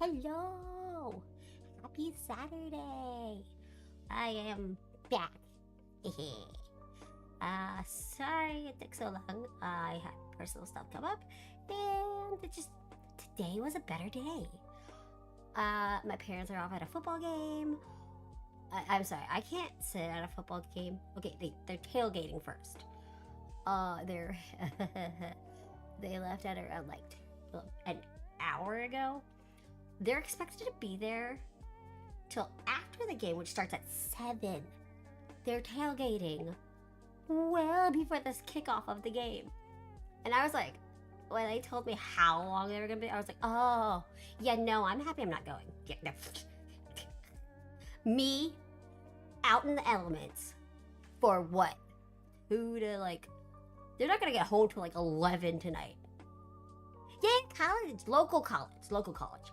Hello! Happy Saturday! I am back. Sorry it took so long. I had personal stuff come up, and today was a better day. My parents are off at a football game. I'm sorry, I can't sit at a football game. Okay, they're tailgating first. They're they left at around like an hour ago. They're expected to be there till after the game, which starts at 7. They're tailgating well before this kickoff of the game. And I was like, when they told me how long they were gonna be, I was like, oh, yeah, no, I'm happy I'm not going. Yeah, no. Me out in the elements for what? Who to like? They're not gonna get home till like 11 tonight. Yeah, college, local college.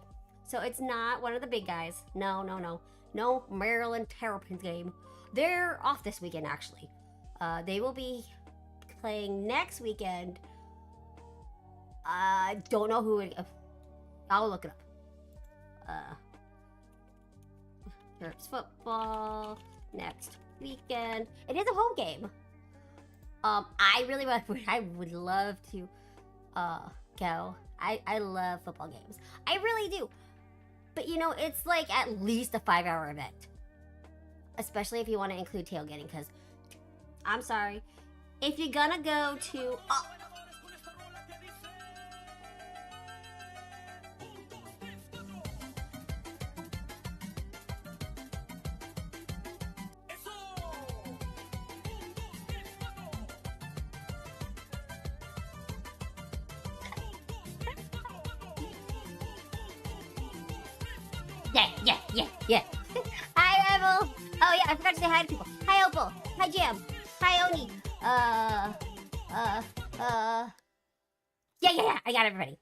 So it's not one of the big guys. No Maryland Terrapins game. They're off this weekend, actually. They will be playing next weekend. I don't know who it. I'll look it up. Terps football next weekend. It is a home game. I would love to go. I love football games. I really do. But you know, it's like at least a 5-hour event. Especially if you want to include tailgating, because I'm sorry. If you're gonna go to Yeah. Hi, Rebel. Oh yeah, I forgot to say hi to people. Hi, Opal. Hi, Jam. Hi, Oni. Yeah. I got everybody.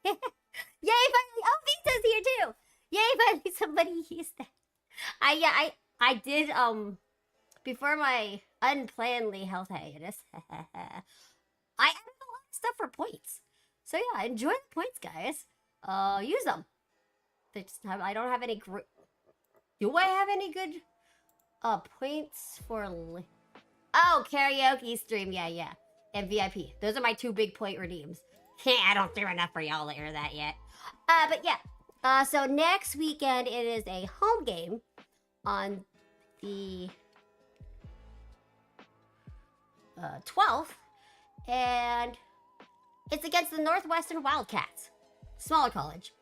Yay, finally. Oh, Vita's here too. Yay, finally somebody used that. I did, before my unplannedly health hiatus, I added a lot of stuff for points. So yeah, enjoy the points, guys. Use them. I don't have any great. Do I have any good points for oh, karaoke stream, yeah. And VIP. Those are my 2 big point redeems. I don't do enough for y'all to hear that yet. But yeah. So next weekend it is a home game on the 12th, and it's against the Northwestern Wildcats. Smaller college.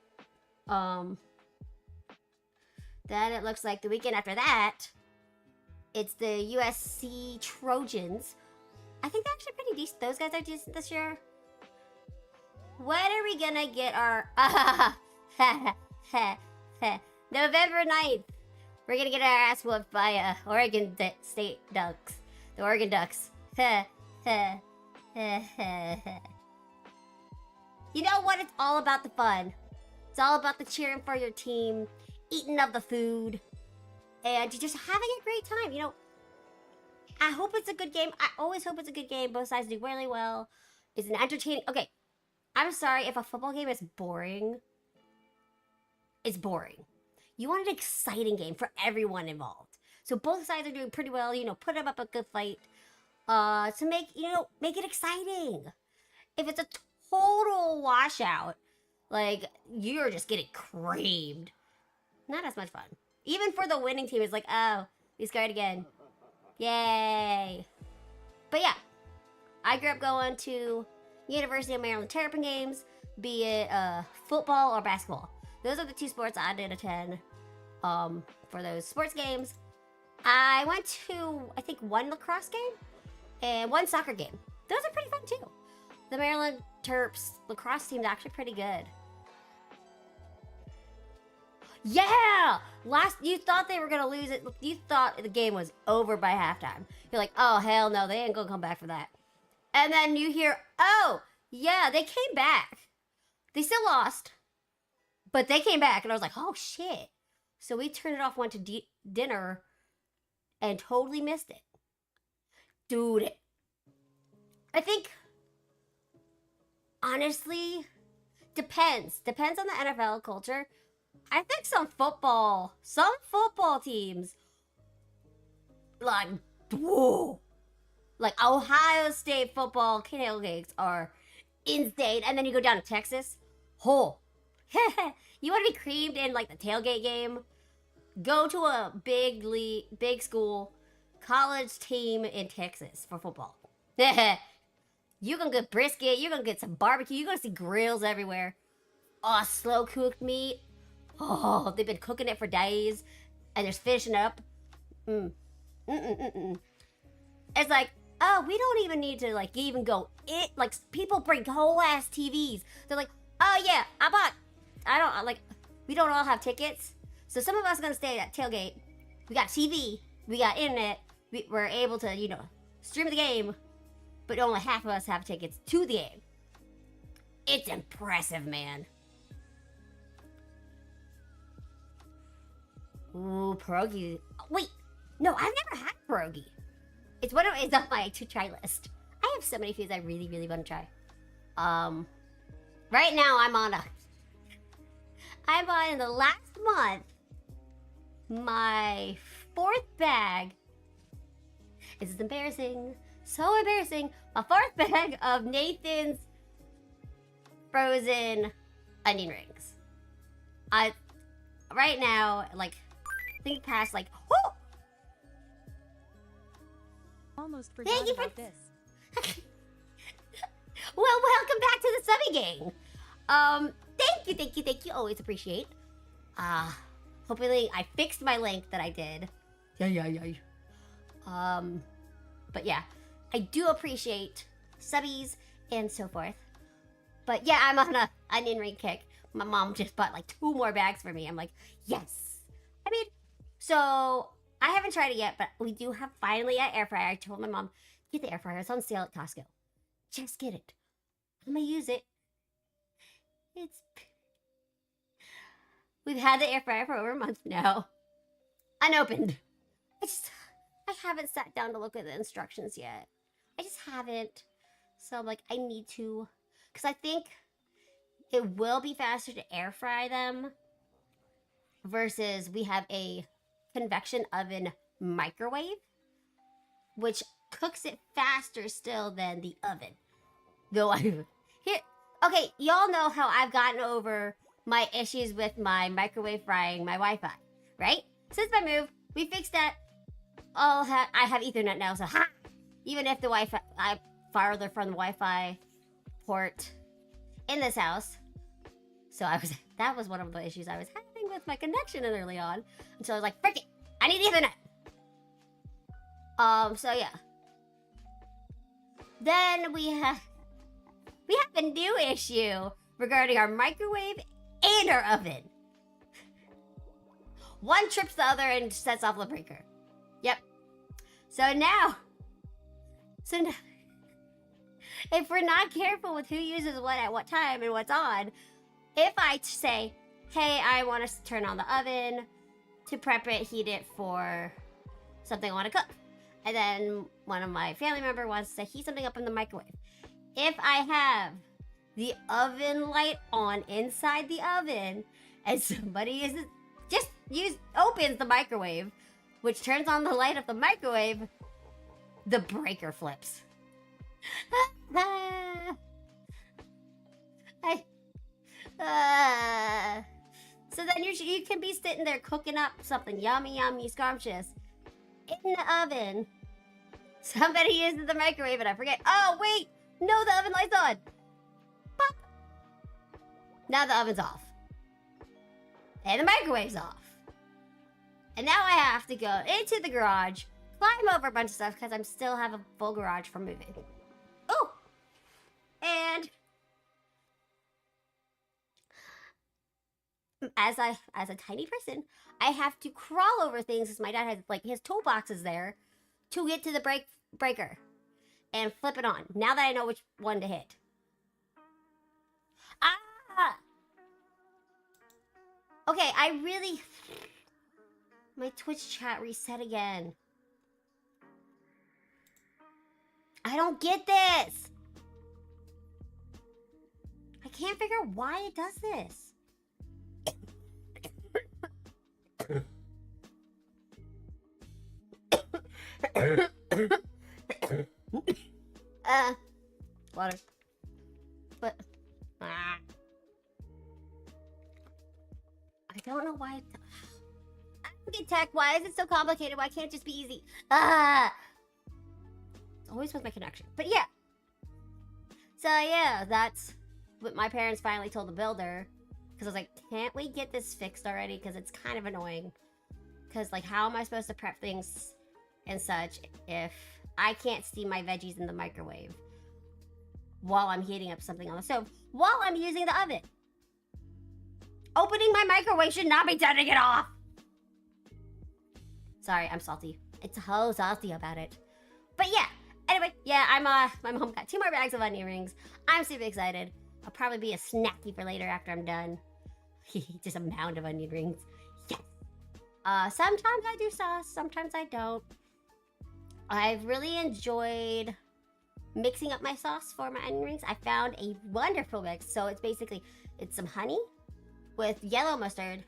Then it looks like the weekend after that, it's the USC Trojans. I think they're actually pretty decent. Those guys are decent this year. When are we gonna get our November 9th? We're gonna get our ass whooped by Oregon State Ducks. The Oregon Ducks. You know what? It's all about the fun. It's all about the cheering for your team, eating of the food, and just having a great time. You know, I hope it's a good game. I always hope it's a good game. Both sides do really well. It's an entertaining. Okay, I'm sorry if a football game is boring. It's boring. You want an exciting game for everyone involved. So both sides are doing pretty well. You know, put up a good fight. To make it exciting. If it's a total washout, like, you're just getting creamed. Not as much fun. Even for the winning team, it's like, oh, we scored again. Yay. But yeah, I grew up going to University of Maryland Terrapin games, be it football or basketball. Those are the 2 sports I did attend for those sports games. I went to, I think, 1 lacrosse game and 1 soccer game. Those are pretty fun too. The Maryland Terps lacrosse team is actually pretty good. Yeah! You thought they were gonna lose it. You thought the game was over by halftime. You're like, oh, hell no, they ain't gonna come back for that. And then you hear, oh, yeah, they came back. They still lost, but they came back. And I was like, oh, shit. So we turned it off, went to dinner, and totally missed it. Dude, I think, honestly, Depends on the NFL culture. I think some football teams, like, whoa, like Ohio State football tailgates are insane. And then you go down to Texas, oh, you want to be creamed in like the tailgate game? Go to a big school, college team in Texas for football. You're gonna get brisket, you're gonna get some barbecue, you're gonna see grills everywhere. Oh, slow cooked meat. Oh, they've been cooking it for days, and there's fishing up. It's like, oh, we don't even need to like even go it. Like people bring whole ass TVs. They're like, oh yeah, we don't all have tickets, so some of us are gonna stay at tailgate. We got TV, we got internet, we're able to stream the game, but only half of us have tickets to the game. It's impressive, man. Ooh, pierogi. Wait, no, I've never had pierogi. It's on my to try list. I have so many foods I really, really want to try. Right now I'm on in the last month, my 4th bag. This is embarrassing. So embarrassing. My 4th bag of Nathan's frozen onion rings. Right now, like, I think past like, oh! Almost forgot about this. Well, welcome back to the Subby Gang. Thank you. Always appreciate. Hopefully I fixed my link that I did. Yeah. But yeah, I do appreciate subbies and so forth. But yeah, I'm on a onion ring kick. My mom just bought like 2 more bags for me. I'm like, yes. I mean, so I haven't tried it yet, but we do have finally an air fryer. I told my mom, get the air fryer. It's on sale at Costco. Just get it. I'm gonna use it. We've had the air fryer for over a month now. Unopened. I haven't sat down to look at the instructions yet. I just haven't. So I'm like, I need to. Because I think it will be faster to air fry them versus we have a convection oven microwave, which cooks it faster still than the oven. Though okay, y'all know how I've gotten over my issues with my microwave frying my Wi-Fi, right? Since my move, we fixed that. I have Ethernet now, so even if the Wi-Fi, I farther from the Wi-Fi port in this house. So that was one of the issues I was having with my connection early on. Until I was like, frick it, I need Ethernet. So yeah. Then we have a new issue regarding our microwave and our oven. One trips the other and sets off the breaker. Yep. So now, if we're not careful with who uses what at what time and what's on, if I say, hey, I want to turn on the oven to prep it, heat it for something I want to cook, and then one of my family member wants to heat something up in the microwave. If I have the oven light on inside the oven and somebody opens the microwave, which turns on the light of the microwave, the breaker flips. So then you can be sitting there cooking up something yummy, scrumptious in the oven. Somebody uses the microwave and I forget. Oh, wait! No, the oven light's on! Pop! Now the oven's off. And the microwave's off. And now I have to go into the garage, climb over a bunch of stuff because I still have a full garage from moving. Oh! And as a tiny person, I have to crawl over things as my dad has like his toolboxes there to get to the breaker and flip it on. Now that I know which one to hit. Okay, my Twitch chat reset again. I don't get this. I can't figure out why it does this. Water. But I don't know why. I don't get tech. Why is it so complicated? Why can't it just be easy? It's always with my connection. But yeah. So yeah, that's what my parents finally told the builder. Because I was like, can't we get this fixed already? Because it's kind of annoying. Because like, how am I supposed to prep things and such if I can't steam my veggies in the microwave while I'm heating up something on the stove while I'm using the oven? Opening my microwave should not be turning it off. Sorry, I'm salty. It's so salty about it. But yeah, anyway, yeah, my mom got 2 more bags of onion rings. I'm super excited. I'll probably be a snacky for later after I'm done. Just a mound of onion rings. Yes. Sometimes I do sauce, sometimes I don't. I've really enjoyed mixing up my sauce for my onion rings. I found a wonderful mix. So it's basically, it's some honey with yellow mustard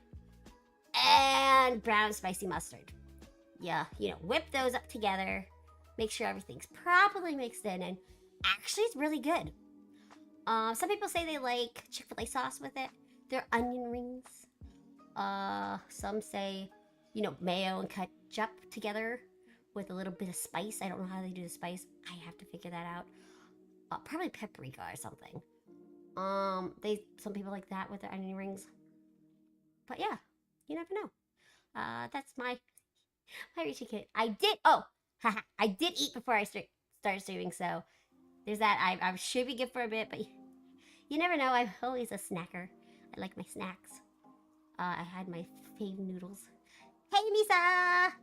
and brown spicy mustard. Yeah, you know, whip those up together. Make sure everything's properly mixed in, and actually it's really good. Some people say they like Chick-fil-A sauce with it. They're onion rings. Some say, you know, mayo and ketchup together with a little bit of spice. I don't know how they do the spice. I have to figure that out. Probably paprika or something. Some people like that with their onion rings. But yeah, you never know. That's my reaching kit. I did eat before I started streaming, so there's that. I should be good for a bit, but you never know. I'm always a snacker. I like my snacks. I had my fave noodles. Hey, Misa!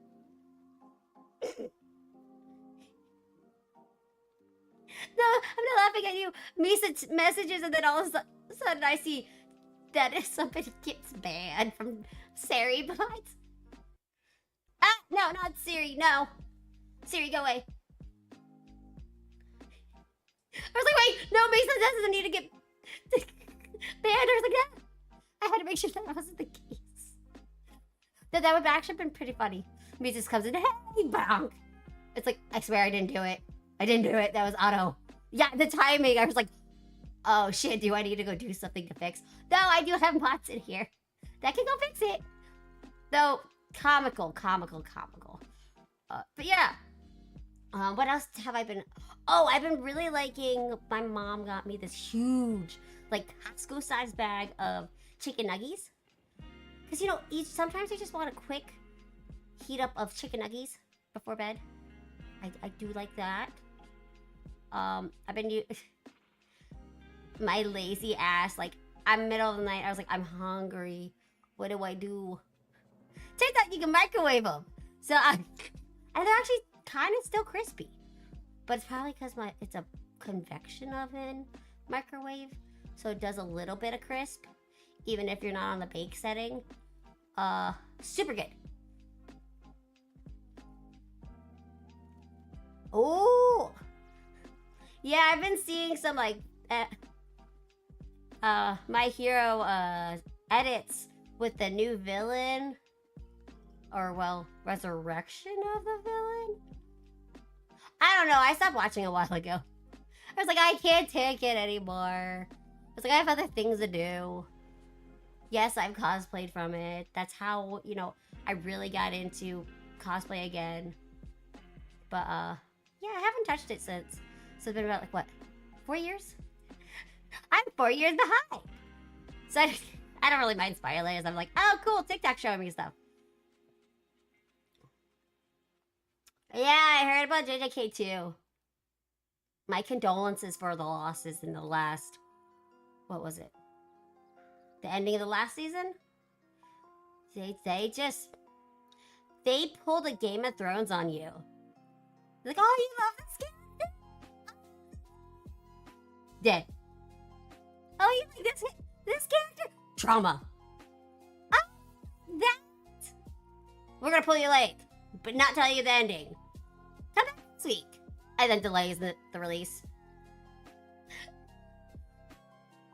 No, I'm not laughing at you. Misa messages, and then all of a sudden I see that if somebody gets banned from Siri bots. No, not Siri. No. Siri, go away. I was like, wait, no, Misa doesn't need to get banned. I was like, yeah. I had to make sure that wasn't the case. That would have actually been pretty funny. Misa just comes in, hey, bonk. It's like, I swear I didn't do it. I didn't do it. That was auto. Yeah, the timing. I was like, oh shit, do I need to go do something to fix? No, I do have mods in here that can go fix it. Though, comical. But yeah. What else have I been... Oh, I've been really liking... My mom got me this huge, like, Costco-sized bag of chicken nuggies. Because, you know, sometimes you just want a quick heat up of chicken nuggies before bed. I do like that. I've been... My lazy ass, like, I'm middle of the night, I was like, I'm hungry. What do I do? Turns out you can microwave them. So, and they're actually kind of still crispy. But it's probably because it's a convection oven microwave. So it does a little bit of crisp. Even if you're not on the bake setting. Super good. Oh! Yeah, I've been seeing some, like, My Hero, edits with the new villain. Or, well, resurrection of the villain? I don't know, I stopped watching a while ago. I was like, I can't take it anymore. I was like, I have other things to do. Yes, I've cosplayed from it. That's how, you know, I really got into cosplay again. But, yeah, I haven't touched it since. So it's been about, like, what, 4 years? I'm 4 years behind. So I don't really mind spoilers. I'm like, oh, cool, TikTok showing me stuff. Yeah, I heard about JJK too. My condolences for the losses in the last... What was it? The ending of the last season? They pulled a Game of Thrones on you. Like, oh, you love this character? Dead. Oh, you like this character? Trauma. Oh, that. We're gonna pull your leg, but not tell you the ending. Come back next week. And then delays the release.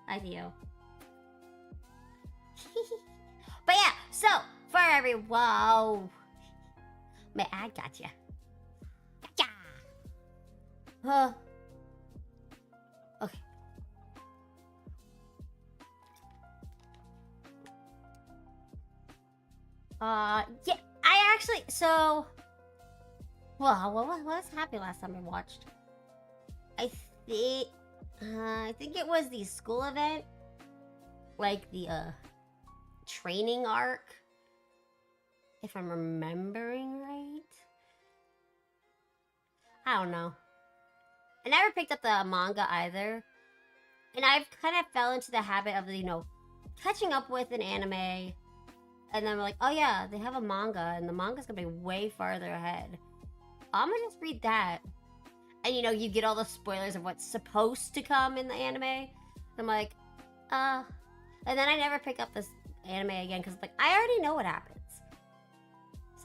I do. But yeah, so for every whoa, man, I gotcha. Gotcha. Okay. Yeah, I actually what happened last time I watched? I think it was the school event, like the training arc, if I'm remembering right. I don't know. I never picked up the manga either, and I've kind of fell into the habit of catching up with an anime, and then we're like, oh yeah, they have a manga, and the manga's gonna be way farther ahead. I'm gonna just read that. And you get all the spoilers of what's supposed to come in the anime. I'm like, and then I never pick up this anime again because like I already know what happens.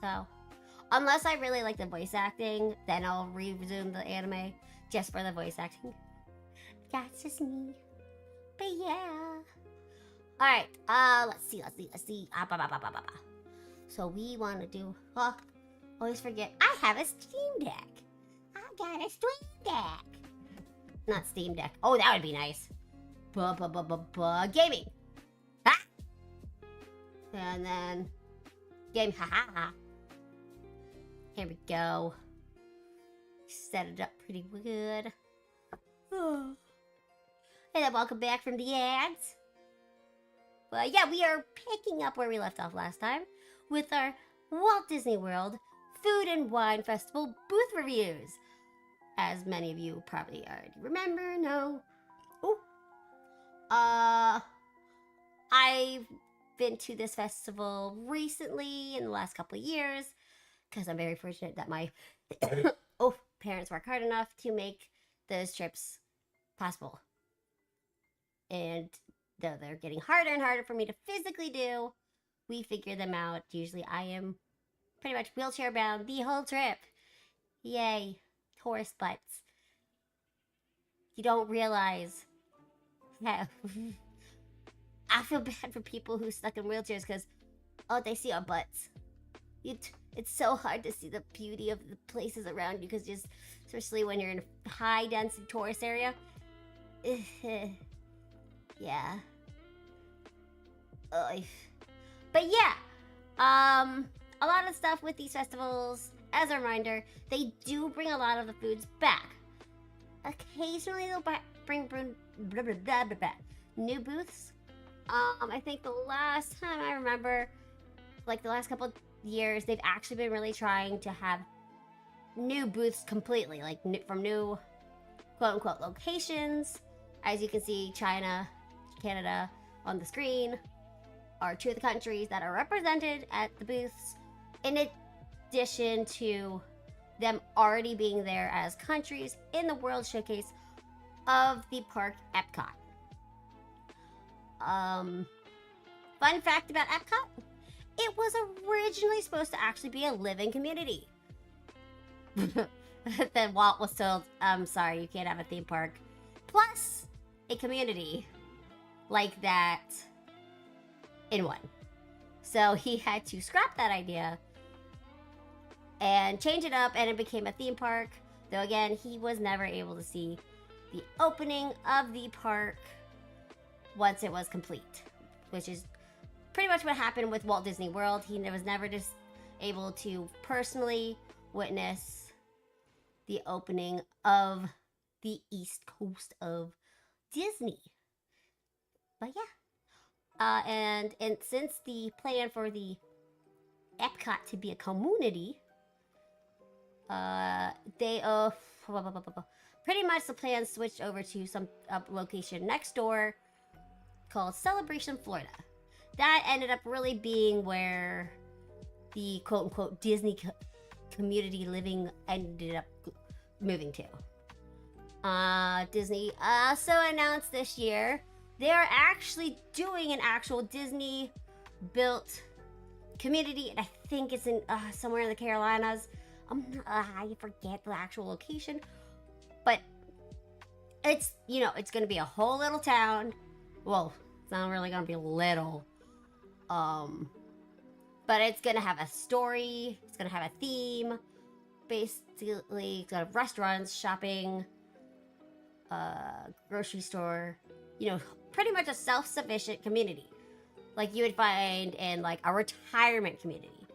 So, unless I really like the voice acting, then I'll resume the anime just for the voice acting. That's just me. But yeah. Alright, let's see. So we want to do, always forget, I have a Steam Deck. I got a Steam Deck. Not Steam Deck. Oh, that would be nice. Gaming. Ha! And then, game, ha. Here we go. Set it up pretty good. And then welcome back from the ads. Well, yeah, we are picking up where we left off last time with our Walt Disney World Food and Wine Festival booth reviews. As many of you probably already remember, I've been to this festival recently in the last couple of years because I'm very fortunate that my parents work hard enough to make those trips possible. And though they're getting harder and harder for me to physically do, we figure them out. Usually I am pretty much wheelchair bound the whole trip. Yay, tourist butts. You don't realize how I feel bad for people who stuck in wheelchairs because they see our butts. It's so hard to see the beauty of the places around you because especially when you're in a high density tourist area. Yeah. But yeah, a lot of stuff with these festivals. As a reminder, they do bring a lot of the foods back. Occasionally, they'll bring new booths. I think the last time I remember, like the last couple of years, they've actually been really trying to have new booths completely, like from new quote-unquote locations. As you can see, China, Canada on the screen are two of the countries that are represented at the booths, in addition to them already being there as countries in the World Showcase of the park Epcot. Fun fact about Epcot, it was originally supposed to actually be a living community. Then Walt was told, I'm sorry, you can't have a theme park plus a community like that in one. So he had to scrap that idea and change it up, and it became a theme park. Though again, he was never able to see the opening of the park once it was complete, which is pretty much what happened with Walt Disney World. He was never just able to personally witness the opening of the East Coast of Disney. But yeah, and since the plan for the Epcot to be a community, they pretty much the plan switched over to some location next door called Celebration Florida. That ended up really being where the quote-unquote Disney community living ended up moving to. Disney also announced this year they are actually doing an actual Disney built community, and I think it's in somewhere in the Carolinas. I forget the actual location, but it's it's gonna be a whole little town Well, it's not really gonna be little. But it's gonna have a story. It's gonna have a theme. Basically, it's gonna have restaurants, shopping, grocery store. You know, pretty much a self-sufficient community, like you would find in like a retirement community.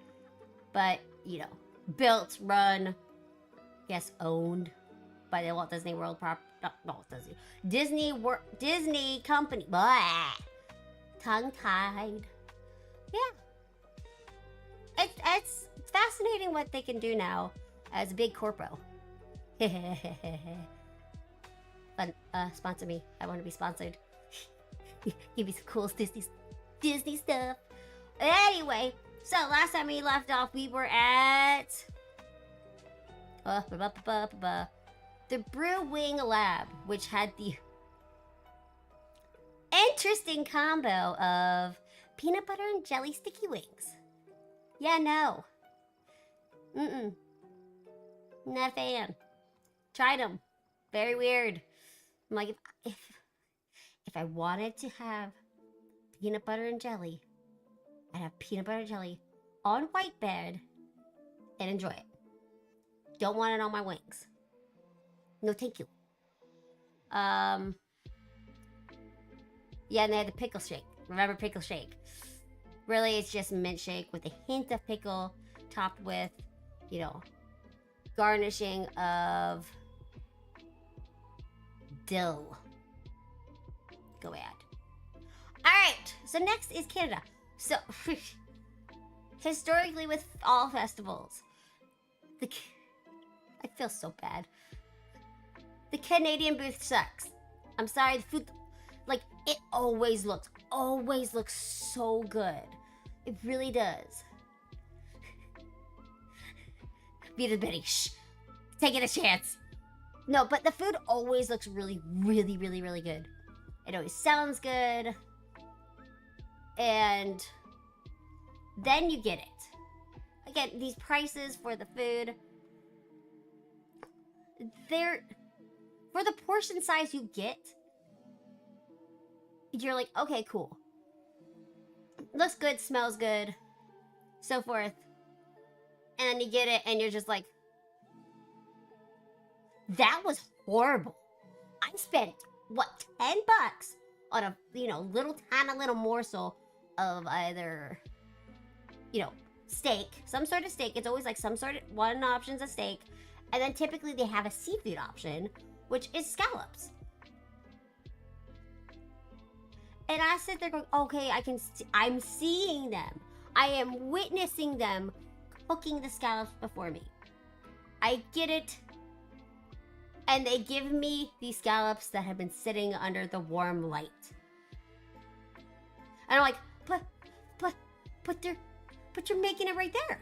But you know, built, run, yes, owned by the Walt Disney World Disney company. Blah. Tongue tied. Yeah. It's fascinating what they can do now as a big corpo. But sponsor me. I want to be sponsored. Give me some cool Disney stuff. Anyway, so last time we left off, we were at the Brew Wing Lab, which had the interesting combo of peanut butter and jelly sticky wings. Yeah, no. Not a fan. Tried them. Very weird. I'm like, if I wanted to have peanut butter and jelly, I'd have peanut butter and jelly on white bread and enjoy it. Don't want it on my wings. No, thank you. Yeah, and they had the pickle shake. Remember pickle shake? Really, it's just mint shake with a hint of pickle, topped with, you know, garnishing of dill. Go ahead. All right. So next is Canada. So historically, with all festivals, I feel so bad. The Canadian booth sucks. I'm sorry. The food, like, it always looks so good. It really does. Be the Betty. Shh. Taking a chance. No, but the food always looks really good. It always sounds good. And then you get it. Again, these prices for the food, they're, for the portion size you get, you're like, okay, cool. Looks good, smells good, so forth. And then you get it and you're just like, that was horrible. I spent, what, $10 on a, you know, tiny little morsel of either, you know, steak, some sort of steak. It's always like some sort of, one option's a steak. And then typically they have a seafood option, which is scallops. And I sit there going, okay, I'm seeing them. I am witnessing them cooking the scallops before me. I get it. And they give me these scallops that have been sitting under the warm light. And I'm like, but you're making it right there.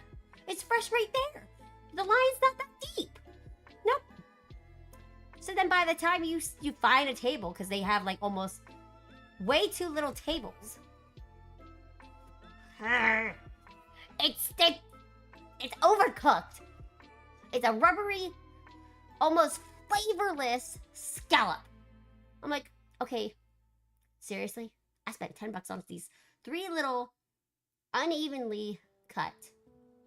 It's fresh right there. The line's not that deep. Nope. So then by the time you find a table, because they have like almost way too little tables. It's overcooked. It's a rubbery, almost flavorless scallop. I'm like, okay, seriously? I spent $10 on these 3 little unevenly cut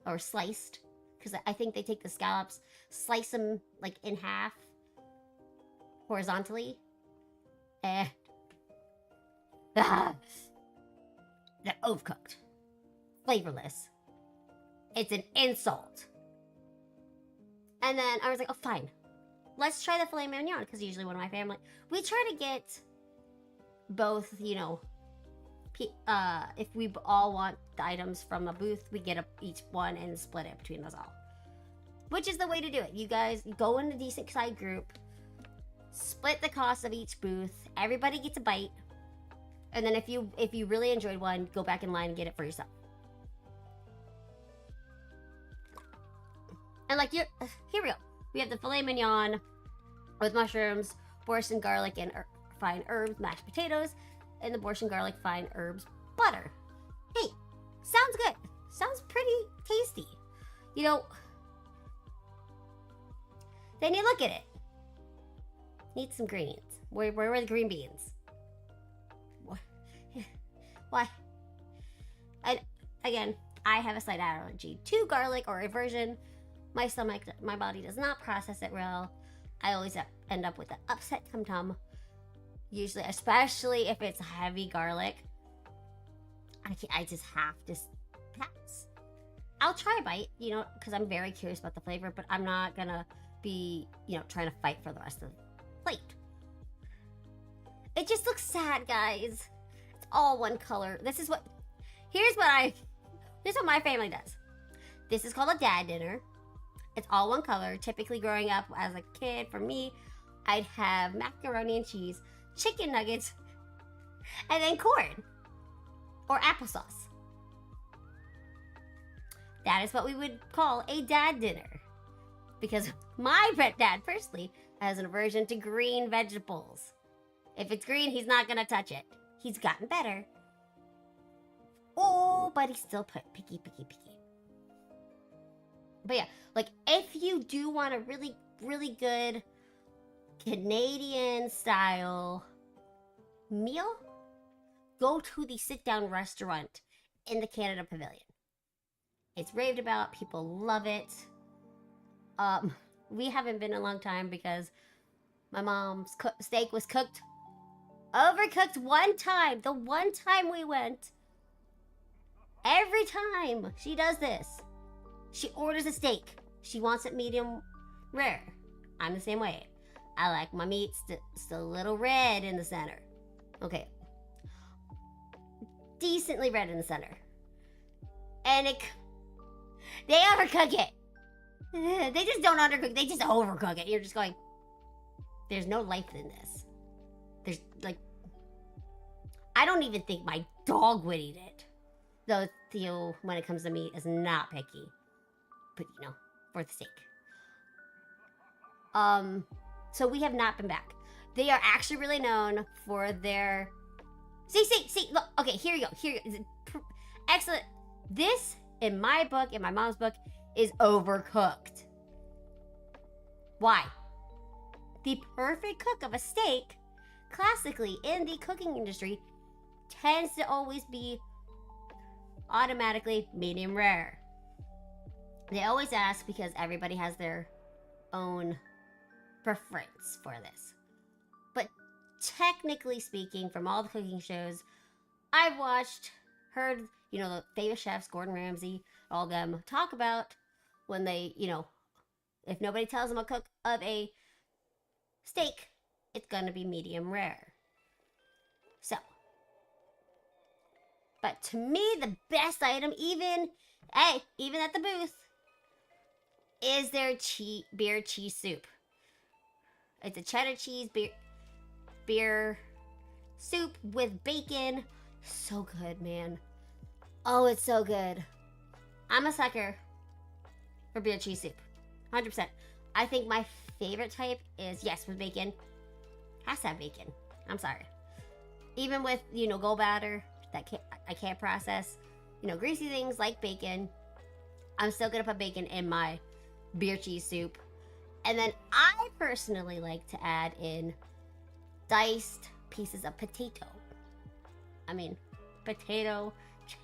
or sliced, because I think they take the scallops, slice them like in half horizontally, and they're overcooked, flavorless. It's an insult. And then I was like, oh, fine. Let's try the filet mignon, because usually one of my family, we try to get both, you know, if we all want the items from a booth, we get each one and split it between us all. Which is the way to do it. You guys go in a decent sized group, split the cost of each booth, everybody gets a bite, and then if you really enjoyed one, go back in line and get it for yourself. And like, here we go. We have the filet mignon with mushrooms, borscht and garlic and fine herbs, mashed potatoes, and the borscht and garlic, fine herbs, butter. Hey, sounds good. Sounds pretty tasty. You know, then you look at it. Need some greens. Where were the green beans? Why? And again, I have a slight allergy to garlic or aversion. My stomach, my body does not process it well. I always end up with an upset tum-tum. Usually, especially if it's heavy garlic. I just have to pass. I'll try a bite, you know, because I'm very curious about the flavor, but I'm not gonna be, you know, trying to fight for the rest of the plate. It just looks sad, guys. It's all one color. Here's what my family does. This is called a dad dinner. It's all one color. Typically growing up as a kid, for me, I'd have macaroni and cheese, chicken nuggets, and then corn or applesauce. That is what we would call a dad dinner. Because my dad personally has an aversion to green vegetables. If it's green, he's not gonna touch it. He's gotten better. Oh, but he's still picky. But yeah, like if you do want a really, really good Canadian style meal, go to the sit-down restaurant in the Canada Pavilion. It's raved about. People love it. We haven't been in a long time because my mom's steak was overcooked one time. The one time we went, every time she does this, she orders a steak. She wants it medium rare. I'm the same way. I like my meat still a little red in the center. Okay. Decently red in the center. And they overcook it. They just don't undercook. They just overcook it. You're just going, there's no life in this. There's like, I don't even think my dog would eat it. Though Theo, when it comes to meat, is not picky. But you know, for the sake. So we have not been back. They are actually really known for their... See, look, okay, here you go. Excellent. This, in my book, in my mom's book, is overcooked. Why? The perfect cook of a steak, classically in the cooking industry, tends to always be automatically medium rare. They always ask because everybody has their own preference for this. But technically speaking, from all the cooking shows I've watched, heard, you know, the famous chefs, Gordon Ramsay, all them talk about when they, you know, if nobody tells them a cook of a steak, it's gonna be medium rare. So, but to me, the best item, even at the booth, is their beer cheese soup. It's a cheddar cheese beer soup with bacon. So good, man. Oh, it's so good. I'm a sucker for beer cheese soup. 100%. I think my favorite type is, yes, with bacon. Has to have bacon. I'm sorry. Even with, you know, gallbladder that I can't process, you know, greasy things like bacon, I'm still gonna put bacon in my beer cheese soup. And then I personally like to add in diced pieces of potato. I mean, potato,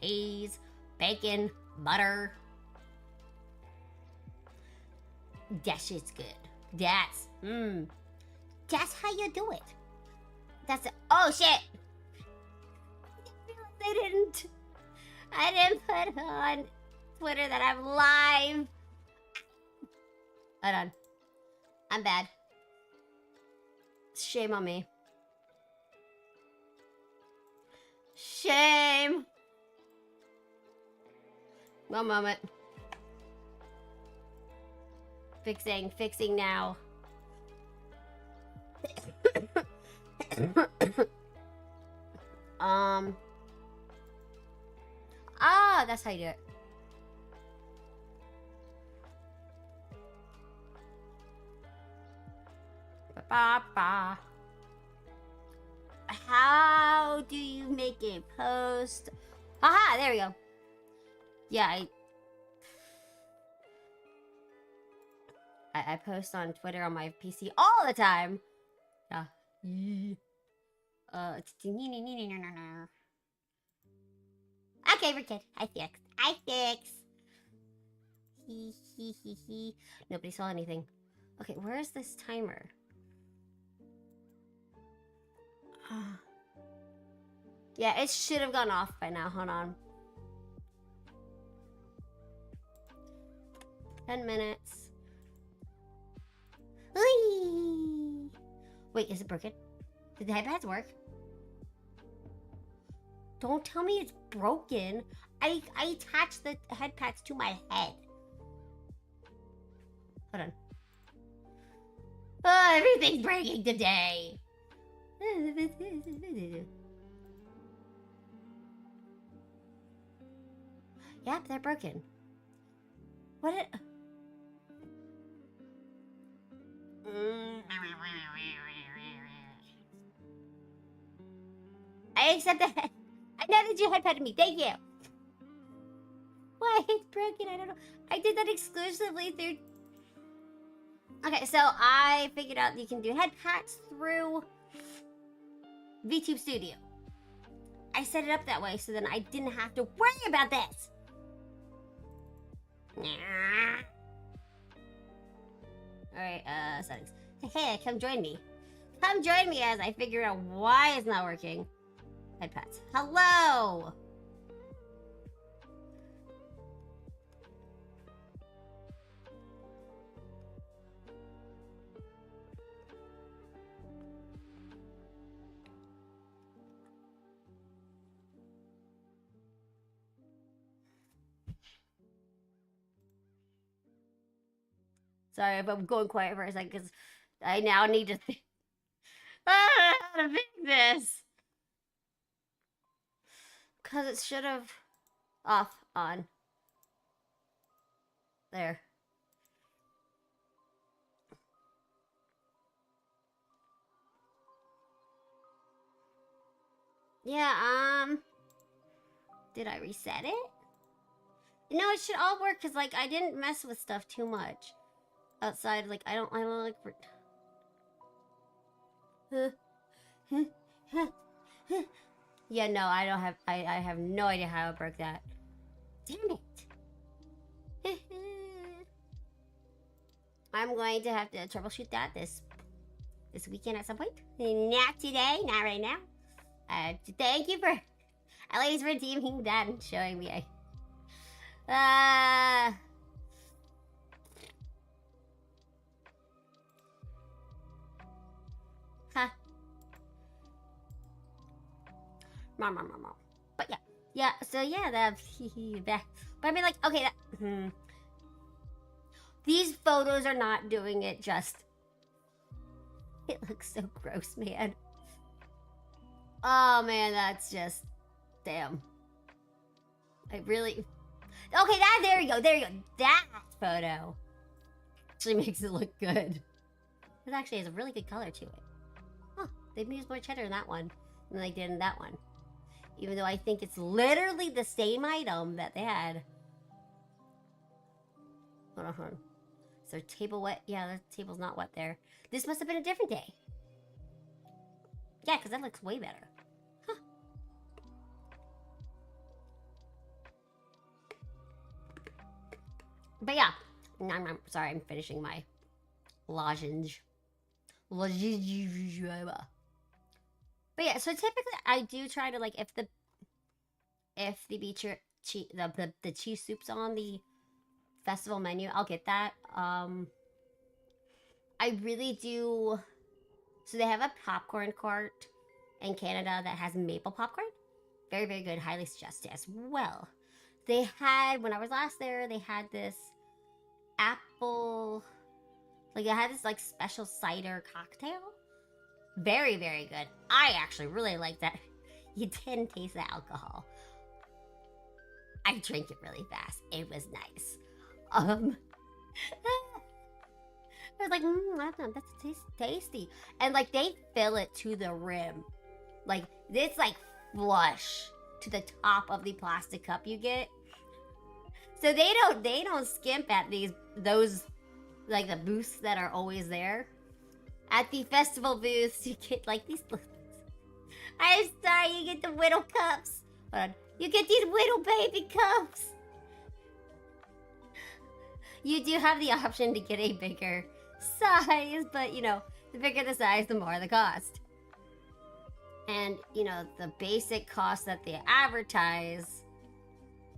cheese, bacon, butter. That shit's good. That's how you do it. Oh shit! I didn't put on Twitter that I'm live. Hold on. I'm bad. Shame on me. Shame. One moment. Fixing now. That's how you do it. Ba-ba-ba. How do you make a post? Aha, there we go. Yeah, I post on Twitter on my PC all the time. Yeah. Okay, we're good. I fixed. I fixed. He, he. Nobody saw anything. Okay, where is this timer? Yeah, it should have gone off by now. Hold on. 10 minutes. Whee! Wait, is it broken? Did the headpads work? Don't tell me it's broken. I attached the headpads to my head. Hold on. Oh, everything's breaking today. Yep, they're broken. What it... I accept that. I know that you headpatted me. Thank you. Why it's broken? I don't know. I did that exclusively through... Okay, so I figured out you can do headpats through VTube Studio. I set it up that way so then I didn't have to worry about this. Alright, settings. Hey, come join me. Come join me as I figure out why it's not working. Headpads. Hello! Sorry if I'm going quiet for a second because I now need to think. I don't know how to fix this. Because it should have off, on. There. Yeah, did I reset it? No, it should all work because, like, I didn't mess with stuff too much. Outside, like, I don't like... Yeah, no, I don't have... I have no idea how I broke that. Damn it. I'm going to have to troubleshoot that this weekend at some point. Not today, not right now. Thank you for... At least redeeming that and showing me. Huh. But yeah. Yeah, so yeah, that... But I mean, like, okay, that... These photos are not doing it just... It looks so gross, man. Oh, man, that's just... Damn. I really... Okay, there you go, there you go. That photo actually makes it look good. It actually has a really good color to it. Huh, they've used more cheddar in that one than they did in that one. Even though I think it's literally the same item that they had. Hold on. So table wet? Yeah, the table's not wet there. This must have been a different day. Yeah, because that looks way better. Huh. But yeah. I'm sorry, I'm finishing my lozenge. But yeah, so typically I do try to, like, if the cheese soup's on the festival menu, I'll get that. I really do. So they have a popcorn cart in Canada that has maple popcorn. Very, very good. Highly suggest it as well. They had, when I was last there, they had this apple, like, it had this, like, special cider cocktail. Very, very good. I actually really like that. You didn't taste the alcohol. I drank it really fast. It was nice. I was like, that's tasty. And, like, they fill it to the rim. Like, it's, like, flush to the top of the plastic cup you get. So they don't skimp at those, like, the booths that are always there. At the festival booths, you get, like, these... I'm sorry, you get the whittle cups Hold on. You get these little baby cups. You do have the option to get a bigger size, but you know, the bigger the size, the more the cost. And you know, the basic cost that they advertise,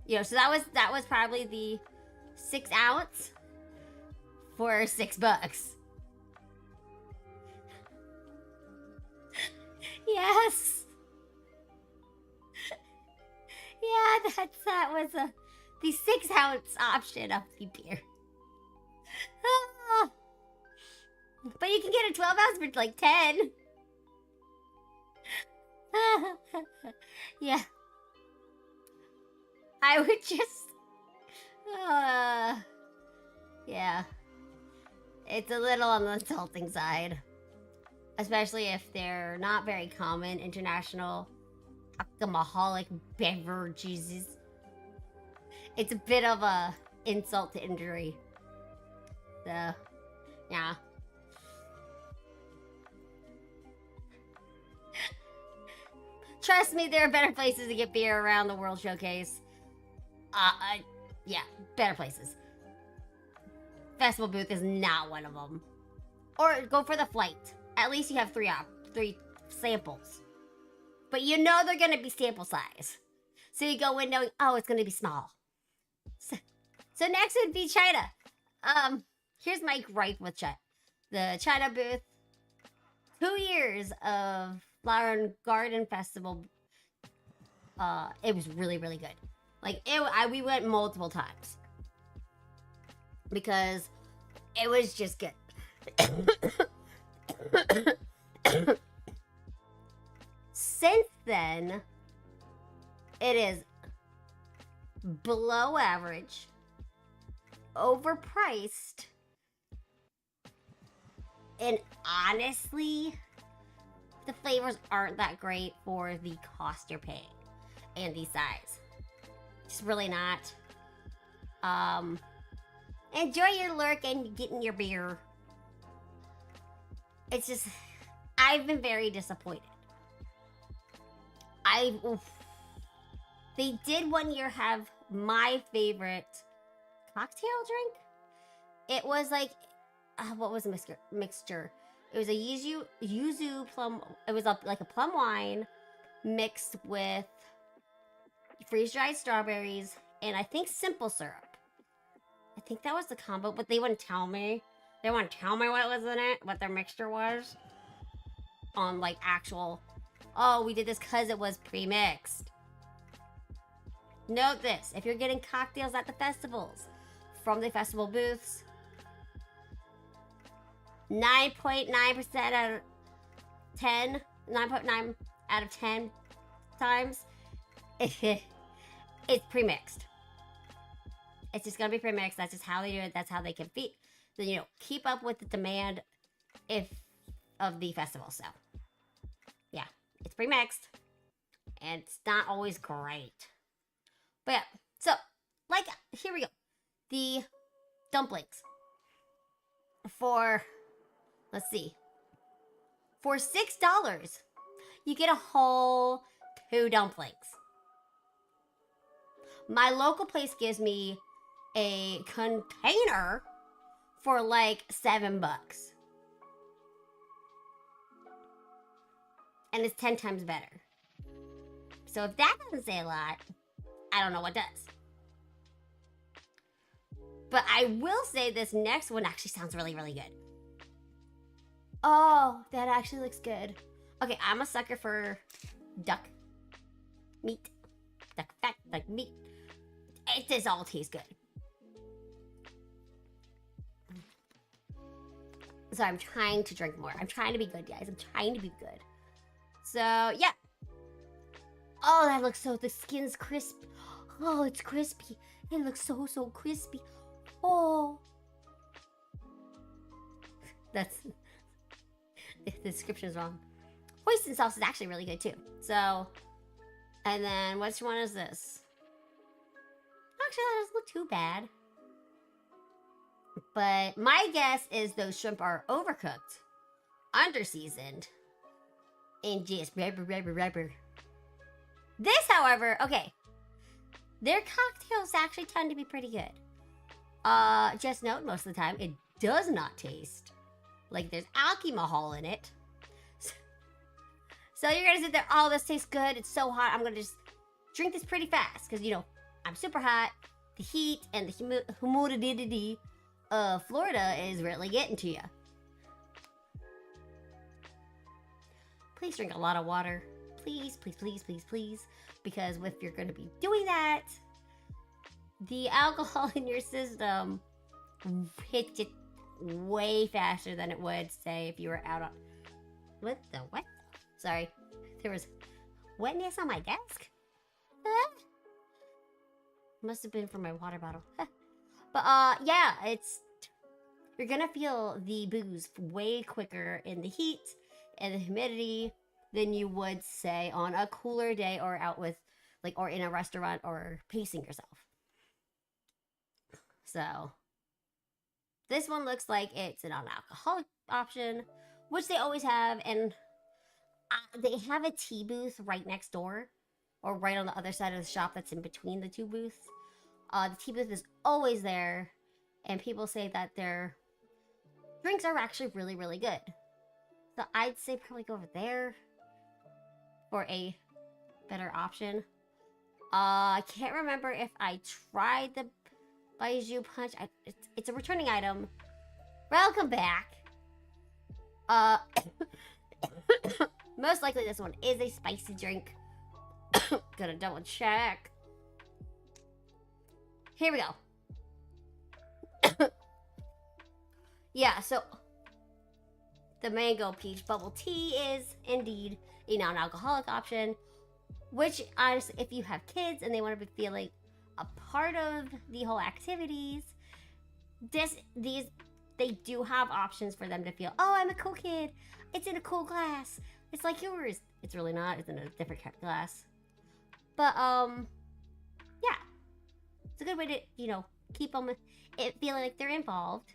you know, so that was probably the 6 ounce for $6. Yes. Yeah, that was the 6 ounce option of the beer. Ah. But you can get a 12 ounce for like 10. Yeah. I would just... yeah. It's a little on the insulting side. Especially if they're not very common international alcoholic beverages. It's a bit of a insult to injury. So, yeah. Trust me, there are better places to get beer around the World Showcase. Yeah, better places. Festival booth is not one of them. Or go for the flight. At least you have three samples. But you know they're gonna be sample size. So you go in knowing, oh, it's gonna be small. So next would be China. Here's my gripe with the China booth. 2 years of Flower and Garden Festival. It was really, really good. Like, we went multiple times. Because it was just good. Since then, it is below average, overpriced, and honestly, the flavors aren't that great for the cost you're paying and the size. Just really not. Enjoy your lurk and getting your beer. It's just, I've been very disappointed. They did one year have my favorite cocktail drink. It was like, what was the mixture? It was a yuzu plum. It was like a plum wine mixed with freeze-dried strawberries and I think simple syrup. I think that was the combo, but they wouldn't tell me. They wouldn't tell me what was in it, what their mixture was. On like actual, oh, we did this because it was pre-mixed. Note this, if you're getting cocktails at the festivals, from the festival booths, 9.9% out of 10, 9.9 out of 10 times, it's pre-mixed. It's just gonna be pre-mixed. That's just how they do it. That's how they compete. So, you know, keep up with the demand of the festival. So, yeah, it's pre-mixed, and it's not always great. But yeah, so like here we go. The dumplings for, let's see, for $6, you get a whole 2 dumplings. My local place gives me a container for like $7. And it's 10 times better. So if that doesn't say a lot, I don't know what does. But I will say this next one actually sounds really, really good. Oh, that actually looks good. Okay, I'm a sucker for duck meat. Duck fat, duck meat. It does all taste good. So I'm trying to drink more. I'm trying to be good, guys. I'm trying to be good. So, yeah. Oh, that looks so... The skin's crisp. Oh, it's crispy. It looks so, so crispy. Oh. That's... The description is wrong. Hoisin sauce is actually really good, too. So... And then, which one is this? Actually, that doesn't look too bad. But my guess is those shrimp are overcooked, under-seasoned, and just rubber. This, however, okay. Their cocktails actually tend to be pretty good. Just note, most of the time, it does not taste like there's alcohol in it. So you're gonna sit there, oh, this tastes good, it's so hot, I'm gonna just drink this pretty fast. Because, you know, I'm super hot. The heat and the humidity of Florida is really getting to you. Please drink a lot of water. Please, please, please, please, please. Because if you're gonna be doing that, the alcohol in your system hits it way faster than it would, say, if you were out on... What? Sorry. There was wetness on my desk? Must have been from my water bottle. But, yeah, it's... You're gonna feel the booze way quicker in the heat and the humidity than you would, say, on a cooler day or out with, like, or in a restaurant or pacing yourself. So, this one looks like it's a non-alcoholic option, which they always have, and they have a tea booth right next door, or right on the other side of the shop that's in between the two booths. The tea booth is always there, and people say that their drinks are actually really, really good. So I'd say probably go over there for a better option. I can't remember if I tried the Baijiu Punch. It's a returning item. Welcome back. Most likely this one is a spicy drink. Gonna double check. Here we go. Yeah, so the mango peach bubble tea is indeed a non-alcoholic option, which honestly, if you have kids and they want to be feeling a part of the whole activities, they do have options for them to feel, oh, I'm a cool kid. It's in a cool glass. It's like yours. It's really not. It's in a different kind of glass. But, yeah. It's a good way to, you know, keep them feeling like they're involved.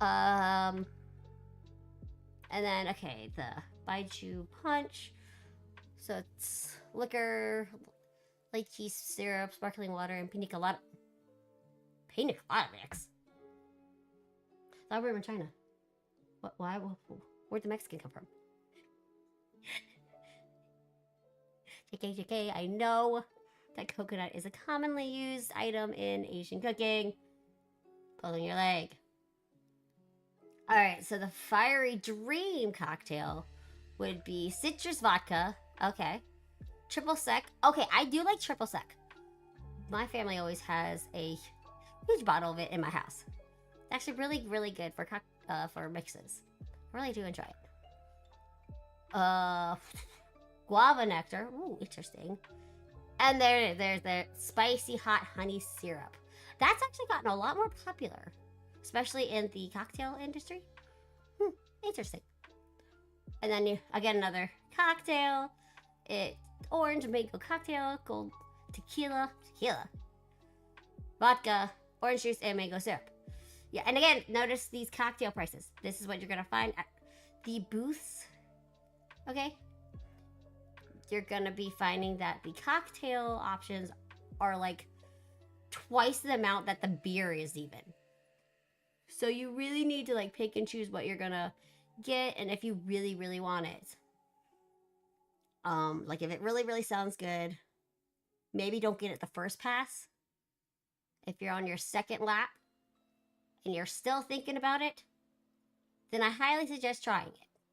And then, okay, the Baijiu Punch. So it's liquor, lychee syrup, sparkling water, and pina colada. Pina colada mix? I thought we were in China. What? Why? Where'd the Mexican come from? JK, I know that coconut is a commonly used item in Asian cooking. Pulling your leg. Alright, so the Fiery Dream cocktail would be citrus vodka. Okay. Triple sec. Okay, I do like triple sec. My family always has a huge bottle of it in my house. It's actually really, really good for mixes. I really do enjoy it. Guava nectar. Ooh, interesting. And there's the spicy hot honey syrup. That's actually gotten a lot more popular, especially in the cocktail industry. Interesting. And then again, another cocktail. It's orange mango cocktail, gold tequila, vodka, orange juice, and mango syrup. Yeah, and again, notice these cocktail prices. This is what you're gonna find at the booths. Okay? You're gonna be finding that the cocktail options are like twice the amount that the beer is even. So you really need to like pick and choose what you're gonna get, and if you really, really want it. Like if it really, really sounds good, maybe don't get it the first pass. If you're on your second lap and you're still thinking about it, then I highly suggest trying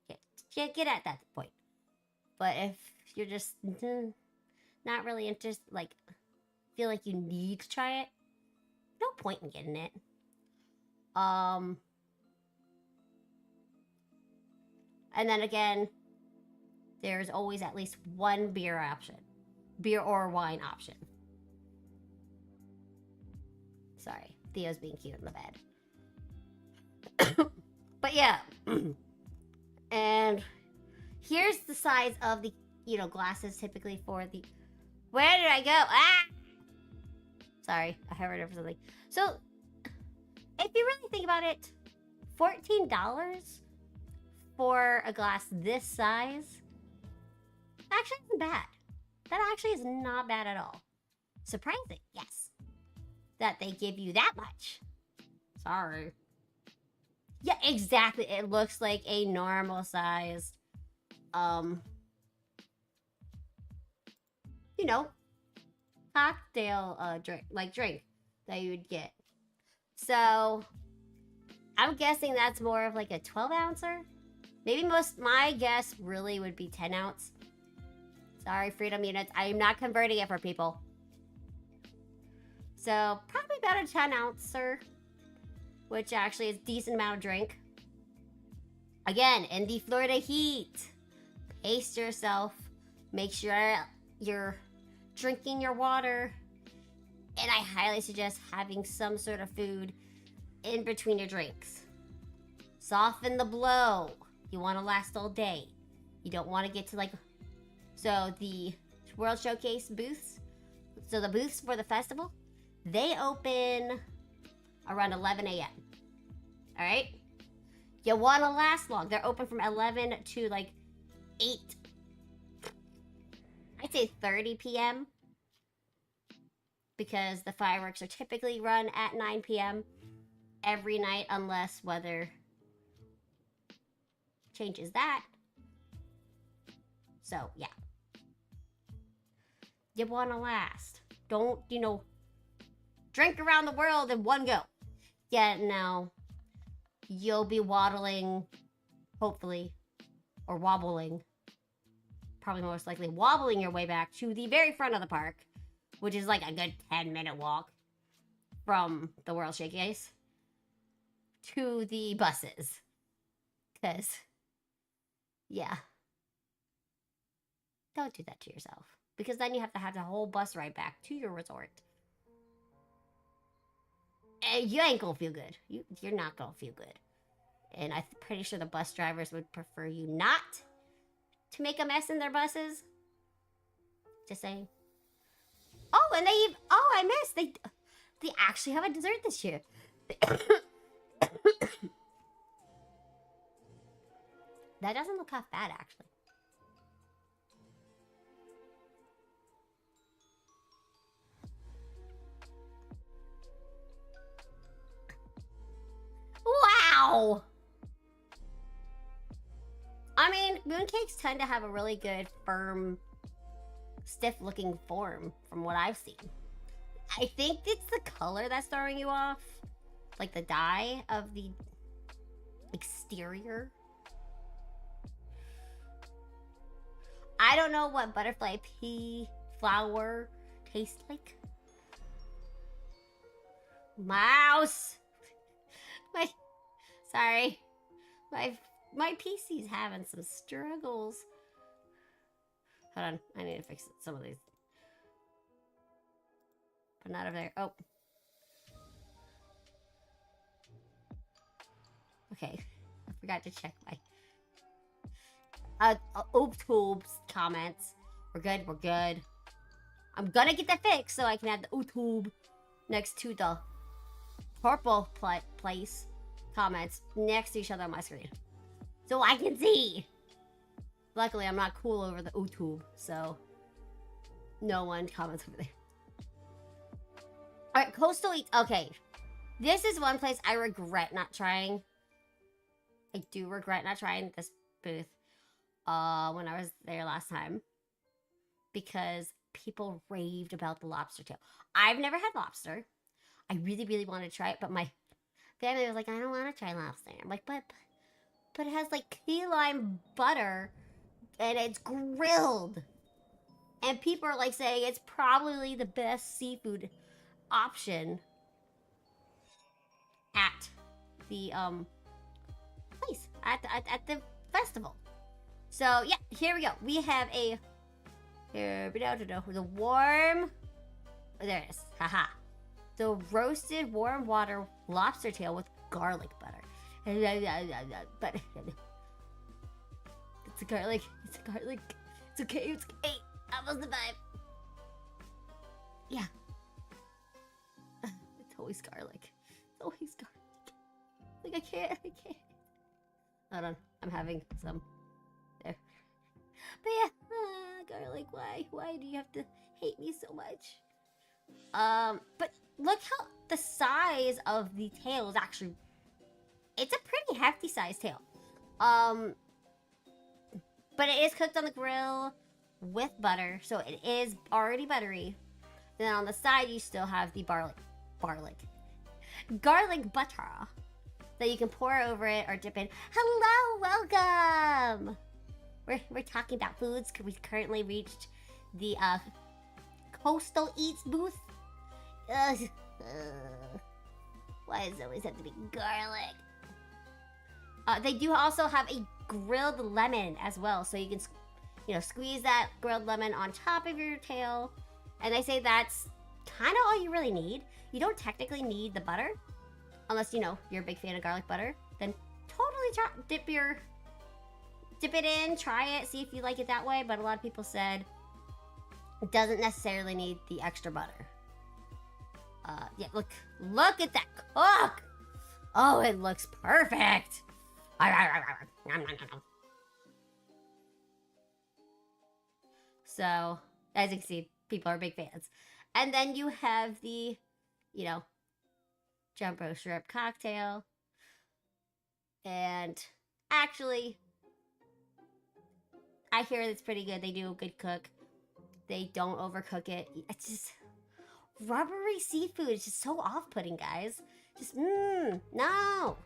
it. Get at that point. But if you're just not really interested, like feel like you need to try it, no point in getting it. And then again, there's always at least one beer option. Beer or wine option. Sorry, Theo's being cute in the bed. But yeah. And here's the size of the, glasses typically for the... Where did I go? Ah! Sorry, I heard it for something. So, if you really think about it, $14 for a glass this size actually isn't bad. That actually is not bad at all. Surprising, yes. That they give you that much. Sorry. Yeah, exactly. It looks like a normal sized, you know, cocktail drink that you would get. So I'm guessing that's more of like a 12 ouncer. Maybe my guess really would be 10 ounce. Sorry, Freedom Units. I am not converting it for people. So probably about a 10 ouncer, which actually is a decent amount of drink. Again, in the Florida heat, pace yourself. Make sure you're drinking your water. And I highly suggest having some sort of food in between your drinks. Soften the blow. You want to last all day. You don't want to get to like... So the World Showcase booths, so the booths for the festival, they open around 11 a.m. All right? You want to last long. They're open from 11 to like 8. I'd say 30 p.m. because the fireworks are typically run at 9 p.m. every night unless weather changes that. So, yeah. You want to last. Don't, drink around the world in one go. Yeah, no. You'll be waddling, hopefully, or wobbling. Probably most likely wobbling your way back to the very front of the park, which is like a good 10-minute walk from the World Showcase to the buses. Because, yeah. Don't do that to yourself. Because then you have to have the whole bus ride back to your resort. And you ain't gonna feel good. You're not gonna feel good. And I'm pretty sure the bus drivers would prefer you not to make a mess in their buses. Just saying. Oh, and I missed. They actually have a dessert this year. That doesn't look half bad, actually. Wow! I mean, mooncakes tend to have a really good, firm, stiff-looking form from what I've seen. I think it's the color that's throwing you off. Like the dye of the exterior. I don't know what butterfly pea flower tastes like. Mouse! Sorry. My PC's having some struggles. Hold on, I need to fix some of these. But not over there. Oh. Okay, I forgot to check my Vtuber comments. We're good. I'm gonna get that fixed so I can add the Vtuber next to the purple place comments next to each other on my screen. So I can see. Luckily, I'm not cool over the Vtuber, so no one comments over there. Alright, Coastal Eats. Okay. This is one place I regret not trying. I do regret not trying this booth when I was there last time. Because people raved about the lobster tail. I've never had lobster. I really, really wanted to try it, but my family was like, I don't want to try lobster. I'm like, but it has like key lime butter and it's grilled. And people are like saying it's probably the best seafood option at the place at the festival. So yeah, here we go. We have the warm. Oh, there it is. Haha. The roasted warm water lobster tail with garlic butter. But it's a garlic. It's okay. It's okay. I will survive. Yeah. It's always garlic. It's always garlic. Like I can't. Hold on. I'm having some there. But yeah, garlic. Like, why? Why do you have to hate me so much? But look how the size of the tail is actually... It's a pretty hefty sized tail. But it is cooked on the grill with butter, so it is already buttery. Then on the side, you still have the garlic butter that you can pour over it or dip in. Hello, welcome. We're talking about foods because we've currently reached the Coastal Eats booth. Why does it always have to be garlic? They do also have a grilled lemon as well, so you can, squeeze that grilled lemon on top of your tail. And they say that's kind of all you really need. You don't technically need the butter, unless you're a big fan of garlic butter. Then totally dip it in, try it, see if you like it that way. But a lot of people said it doesn't necessarily need the extra butter. Yeah, look at that cook. Oh, it looks perfect. So, as you can see, people are big fans. And then you have the, jumbo shrimp cocktail. And actually, I hear it's pretty good. They do a good cook. They don't overcook it. It's just rubbery seafood. It's just so off-putting, guys. Just, no.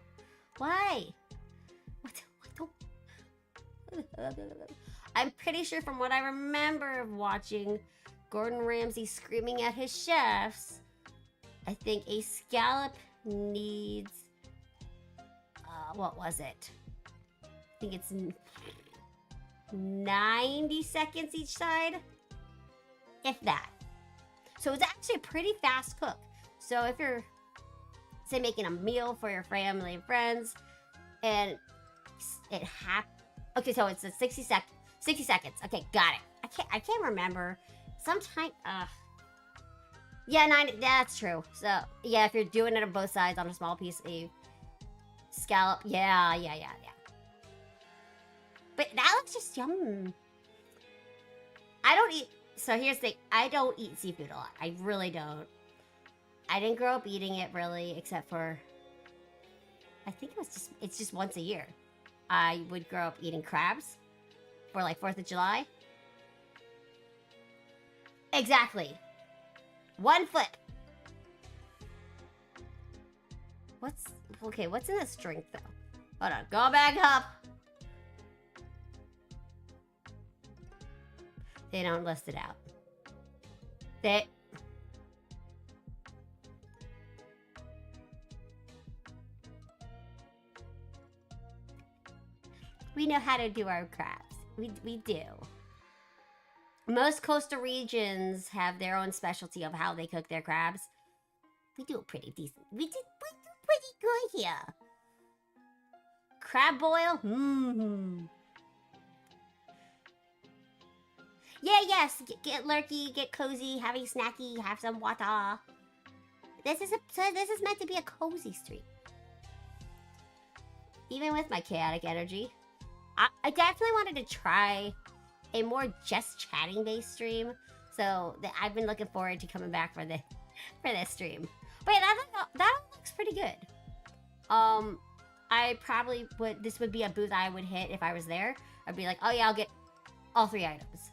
Why? I'm pretty sure from what I remember of watching Gordon Ramsay screaming at his chefs, I think a scallop needs, what was it? I think it's 90 seconds each side, if that. So it's actually a pretty fast cook. So if you're, say, making a meal for your family and friends, and okay, so it's a 60 seconds. Okay, got it. I can't remember. Sometime, yeah, 90, that's true. So, yeah, if you're doing it on both sides on a small piece of scallop, yeah. But that looks just yum. So here's the thing, I don't eat seafood a lot. I really don't. I didn't grow up eating it really, except for, I think it's just once a year. I would grow up eating crabs for like 4th of July. Exactly. One flip. What's in this drink though? Hold on, go back up. They don't list it out. We know how to do our crabs. We do. Most coastal regions have their own specialty of how they cook their crabs. We do it pretty decent. We do pretty good here. Crab boil? Yeah, yes. Get lurky, get cozy, have a snacky, have some water. This is meant to be a cozy stream. Even with my chaotic energy. I definitely wanted to try a more just chatting based stream, so I've been looking forward to coming back for this stream. But yeah, that looks pretty good. I probably would. This would be a booth I would hit if I was there. I'd be like, oh yeah, I'll get all 3 items,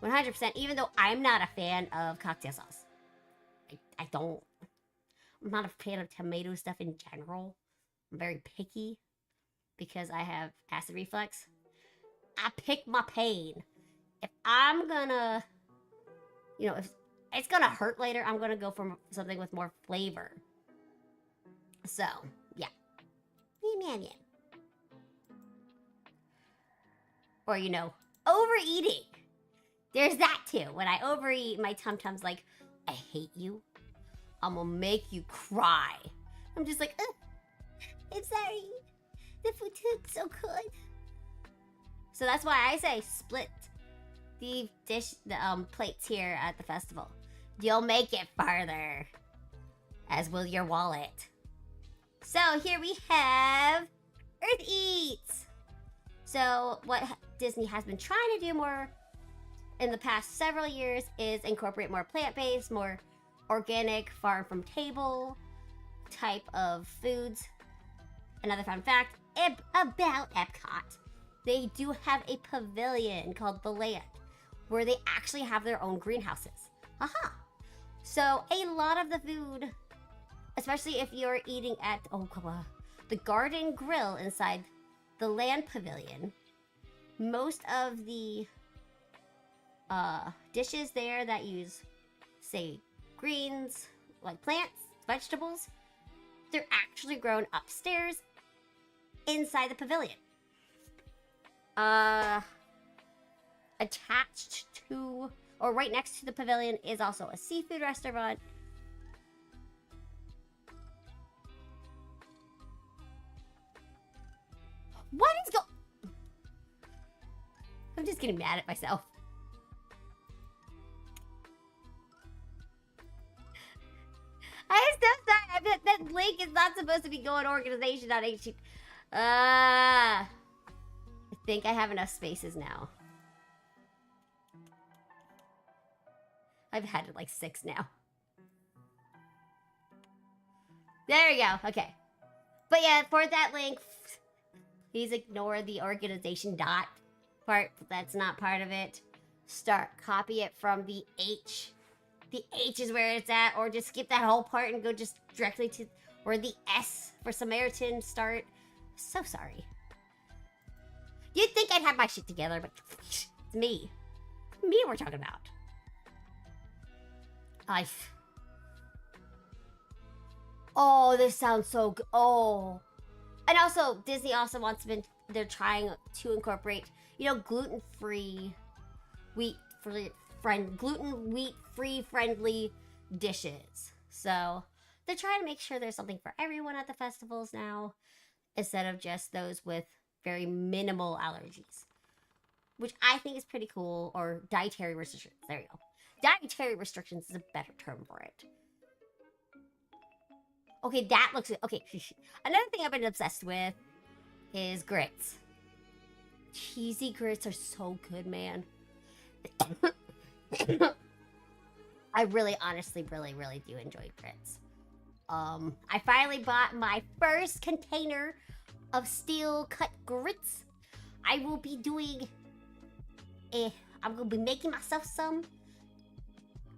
100%. Even though I'm not a fan of cocktail sauce, I'm not a fan of tomato stuff in general. I'm very picky. Because I have acid reflux, I pick my pain. If I'm gonna, if it's gonna hurt later, I'm gonna go for something with more flavor. So, yeah. Yum. Or, overeating. There's that too. When I overeat, my tum-tum's like, I hate you. I'm gonna make you cry. I'm just like, I'm sorry. The food tastes so good. So that's why I say split the plates here at the festival. You'll make it farther, as will your wallet. So here we have Earth Eats. So what Disney has been trying to do more in the past several years is incorporate more plant-based, more organic, farm from table type of foods. Another fun fact about Epcot, they do have a pavilion called The Land where they actually have their own greenhouses. Aha! So a lot of the food, especially if you're eating at the Garden Grill inside the Land Pavilion, most of the dishes there that use, say, greens, like plants, vegetables, they're actually grown upstairs inside the pavilion. Attached to, or right next to the pavilion, is also a seafood restaurant. What is I'm just getting mad at myself. I am so sorry. That link is not supposed to be going organization on HTTP. I think I have enough spaces now. I've had it like 6 now. There we go. Okay. But yeah, for that link, please ignore the organization dot part. That's not part of it. Copy it from the H. The H is where it's at, or just skip that whole part and go just directly to where the S for Samaritan start. So sorry. You'd think I'd have my shit together, but it's me. Me we're talking about. Oh, this sounds so good. Oh. And also, Disney also they're trying to incorporate, gluten-free, wheat-free friendly dishes. So, they're trying to make sure there's something for everyone at the festivals now, instead of just those with very minimal allergies. Which I think is pretty cool, or dietary restrictions. There you go. Dietary restrictions is a better term for it. Okay, that looks... Okay, another thing I've been obsessed with is grits. Cheesy grits are so good, man. I really, honestly, really, really do enjoy grits. I finally bought my first container of steel-cut grits. I will be doing... I'm going to be making myself some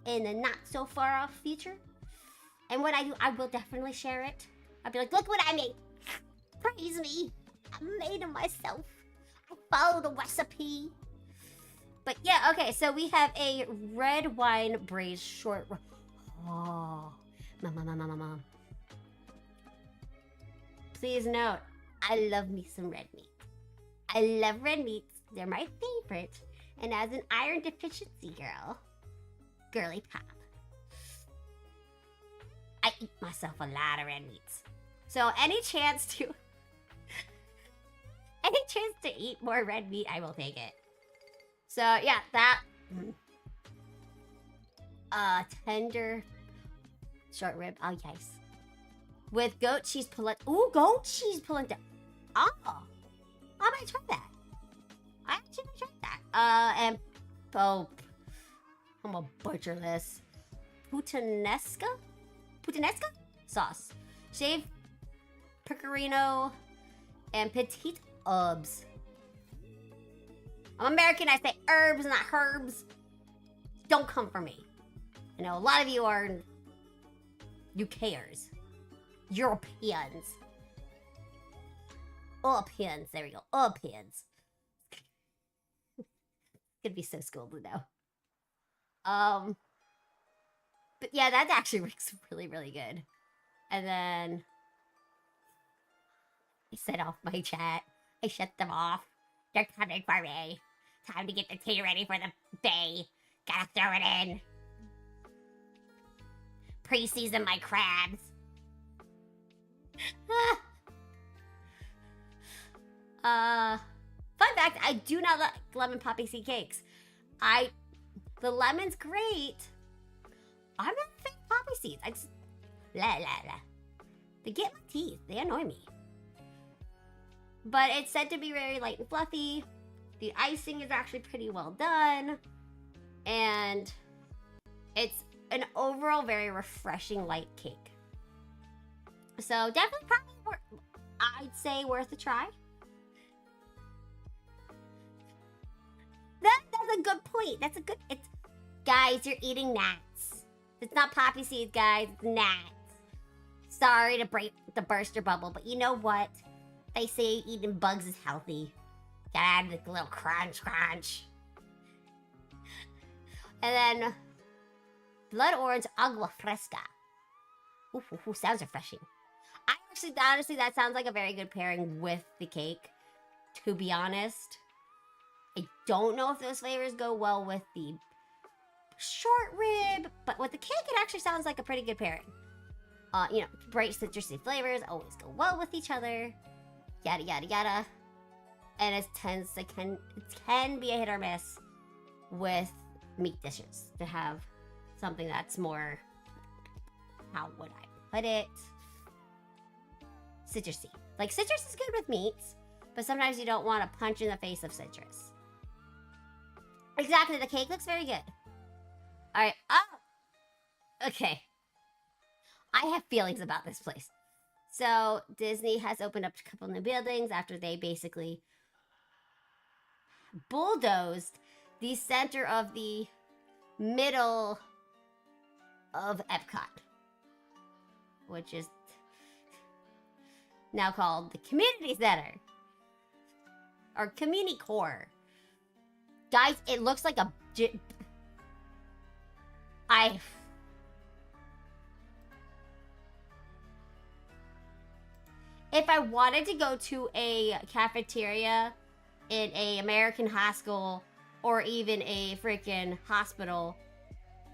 in a not-so-far-off future. And when I do, I will definitely share it. I'll be like, look what I made. Praise me. I made them myself. I followed the recipe. But yeah, okay, so we have a red wine braised short... Oh. Mom. Please note, I love me some red meat. I love red meats. They're my favorite. And as an iron deficiency girl, girly pop, I eat myself a lot of red meats. So any chance to eat more red meat, I will take it. So yeah, that tender short rib. Oh yes, with goat cheese polenta. Ooh, goat cheese polenta. Oh, I might try that. I actually might try that. And I'm gonna butcher this. Puttanesca sauce, shaved pecorino, and petite herbs. I'm American, I say herbs, not herbs. Don't come for me. I know a lot of you are UKers. Europeans. Europeans, there we go. Europeans. It's gonna be so schooled now. But yeah, that actually works really, really good. And then I set off my chat. I shut them off. They're coming for me. Time to get the tea ready for the bay. Gotta throw it in. Pre-season my crabs. Fun fact, I do not like lemon poppy seed cakes. The lemon's great. I'm not a fan of poppy seeds. I just... They get my teeth. They annoy me. But it's said to be very light and fluffy. The icing is actually pretty well done. And it's an overall very refreshing light cake. So definitely probably I'd say worth a try. That's a good point. That's a good. It's guys, you're eating gnats. It's not poppy seeds, guys. It's gnats. Sorry to burst your bubble, but you know what? They say eating bugs is healthy. Gotta add the little crunch. And then blood orange agua fresca. Ooh, sounds refreshing. Honestly, that sounds like a very good pairing with the cake. To be honest, I don't know if those flavors go well with the short rib, but with the cake, it actually sounds like a pretty good pairing. Bright citrusy flavors always go well with each other. Yada yada yada. And it can be a hit or miss with meat dishes to have something that's more, how would I put it, citrusy. Like, citrus is good with meats, but sometimes you don't want to punch in the face of citrus. Exactly, the cake looks very good. Alright, okay. I have feelings about this place. So, Disney has opened up a couple new buildings after they basically bulldozed the center of the middle of Epcot, which is now called the Community Center or Community Core. Guys, it looks like if I wanted to go to a cafeteria in a American high school or even a freaking hospital,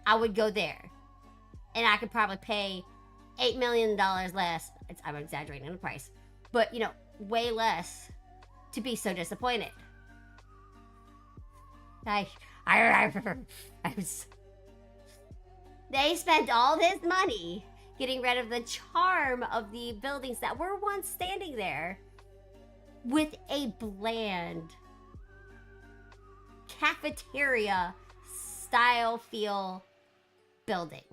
I would go there. And I could probably pay $8 million less. I'm exaggerating the price. But, way less to be so disappointed. They spent all this money getting rid of the charm of the buildings that were once standing there with a bland cafeteria style feel building.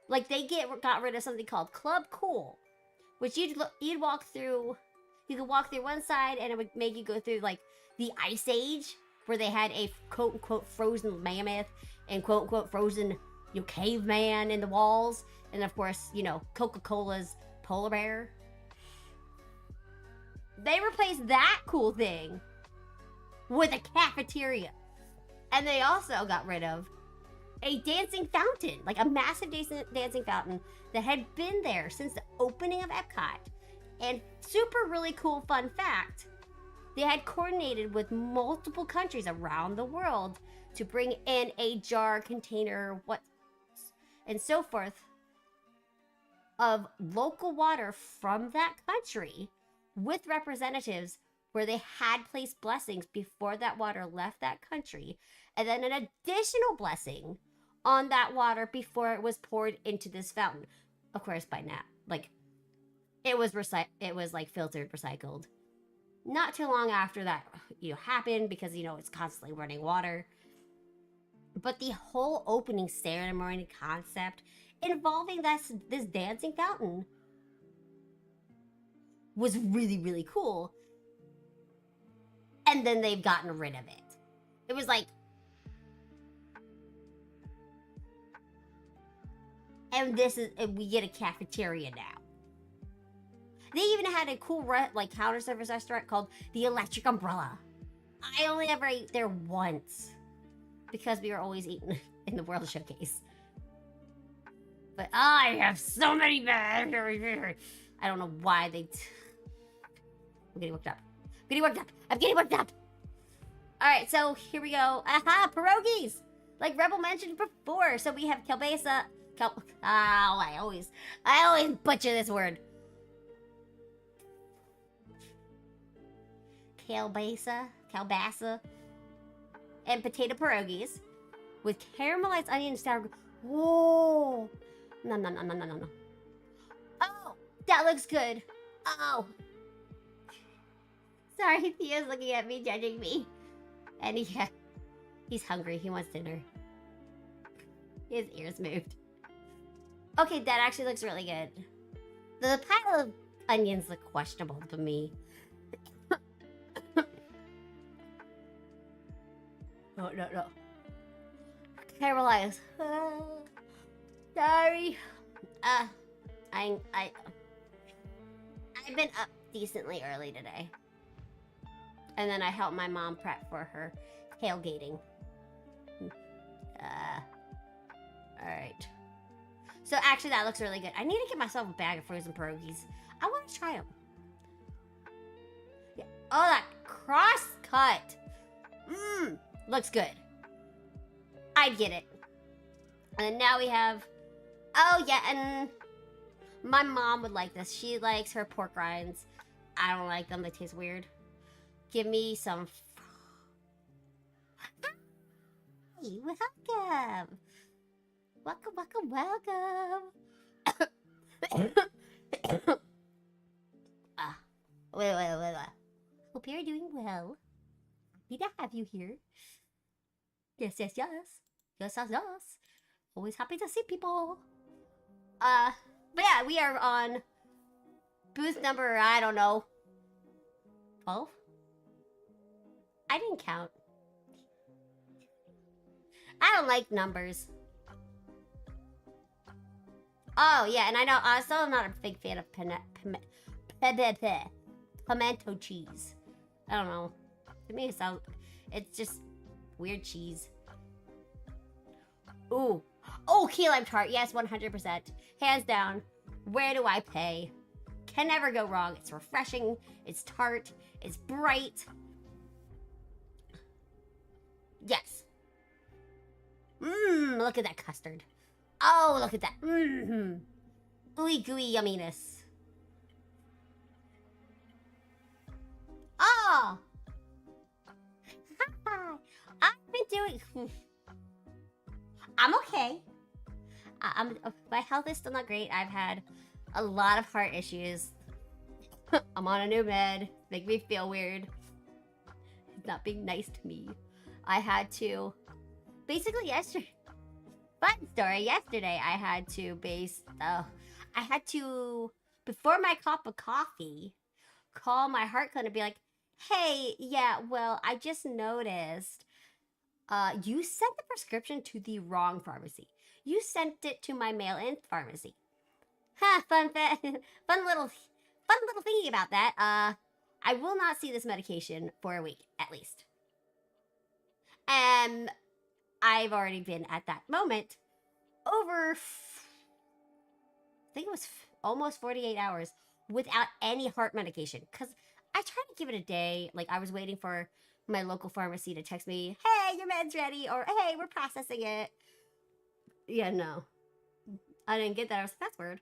Like, they got rid of something called Club Cool, which you'd walk through. You could walk through one side, and it would make you go through like the Ice Age, where they had a quote unquote frozen mammoth and quote unquote frozen caveman in the walls, and of course Coca-Cola's polar bear. They replaced that cool thing with a cafeteria, and they also got rid of a dancing fountain, like a massive dancing fountain that had been there since the opening of Epcot. And super really cool fun fact, they had coordinated with multiple countries around the world to bring in a jar, container, and so forth of local water from that country with representatives where they had placed blessings before that water left that country, and then an additional blessing on that water before it was poured into this fountain. Of course, by now, it was filtered, recycled. Not too long after that, happened, because it's constantly running water. But the whole opening ceremony concept involving this dancing fountain was really, really cool. And then they've gotten rid of it. It was like, and we get a cafeteria now. They even had a cool counter service restaurant called the Electric Umbrella. I only ever ate there once because we were always eating in the World Showcase. But I have so many I don't know why they. I'm getting worked up. I'm getting worked up. All right, so here we go. Aha, pierogies, like Rebel mentioned before. So we have kielbasa. I always butcher this word. Kielbasa, and potato pierogies with caramelized onion and sour. Whoa! No. Oh, that looks good. Oh, sorry, Thea's looking at me, judging me. And he's hungry. He wants dinner. His ears moved. Okay, that actually looks really good. The pile of onions look questionable to me. No. Caramelized. Sorry. I've been up decently early today. And then I helped my mom prep for her tailgating. Alright. So actually that looks really good. I need to get myself a bag of frozen pierogies. I want to try them. Yeah. Oh, that cross cut. Looks good. I'd get it. And now we have... Oh, yeah, and my mom would like this. She likes her pork rinds. I don't like them. They taste weird. Give me some... Hey, welcome. Welcome. Wait. Hope you're doing well. Happy to have you here. Yes. Always happy to see people. But yeah, we are on booth number, I don't know, 12? I didn't count. I don't like numbers. Oh, yeah, and I know, also I'm not a big fan of pimento cheese. I don't know. To me, it's just weird cheese. Ooh. Oh, key lime tart. Yes, 100%. Hands down. Where do I pay? Can never go wrong. It's refreshing. It's tart. It's bright. Yes. Look at that custard. Oh, look at that. Ooey gooey yumminess. Oh. I've been doing... I'm okay. My health is still not great. I've had a lot of heart issues. I'm on a new med. Make me feel weird. It's not being nice to me. I had to... Basically yesterday... Fun story. Yesterday I had to before my cup of coffee, call my heart clinic and be like, hey, yeah, well, I just noticed you sent the prescription to the wrong pharmacy. You sent it to my mail-in pharmacy. Fun little thingy about that. I will not see this medication for a week, at least. And I've already been at that moment over, I think it was almost 48 hours without any heart medication. Because I tried to give it a day. Like, I was waiting for my local pharmacy to text me, hey, your med's ready, or hey, we're processing it. Yeah, no. I didn't get that. I was like, that's weird.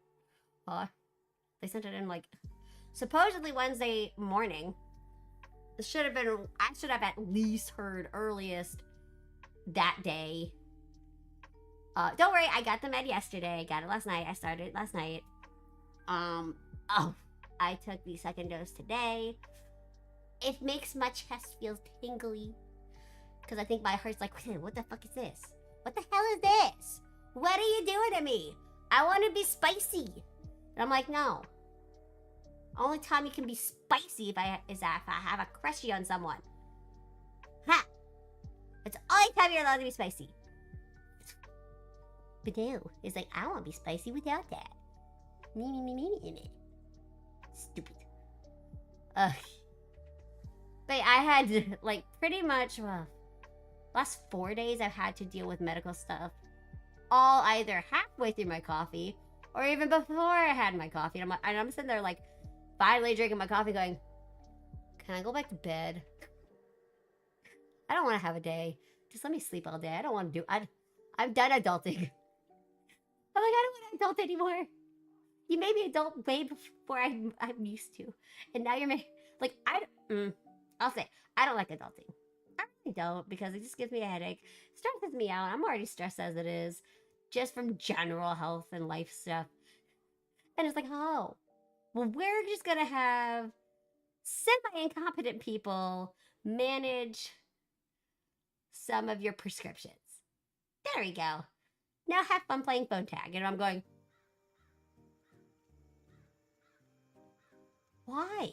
They sent it in, like, supposedly Wednesday morning. I should have at least heard earliest that day. Don't worry, I got the med yesterday. I got it last night. I started it last night. I took the second dose today. It makes my chest feel tingly. Because I think my heart's like, what the fuck is this? What the hell is this? What are you doing to me? I want to be spicy. And I'm like, no. Only time you can be spicy is if I have a crushie on someone. Ha! It's the only time you're allowed to be spicy. But no, it's like, I want to be spicy without that. Me. Stupid. Ugh. But I had, like, pretty much, last 4 days I've had to deal with medical stuff. All either halfway through my coffee, or even before I had my coffee. And I'm sitting there, like, finally drinking my coffee going, can I go back to bed? I don't want to have a day. Just let me sleep all day. I don't want to do... I'm done adulting. I'm like, I don't want to adult anymore. You made me adult way before I'm used to. And now you're making... Like, I'll say, I don't like adulting. I really don't, because it just gives me a headache. Stresses me out. I'm already stressed as it is. Just from general health and life stuff. And it's like, oh. Well, we're just going to have semi-incompetent people manage some of your prescriptions. There we go. Now have fun playing phone tag. And I'm going, why?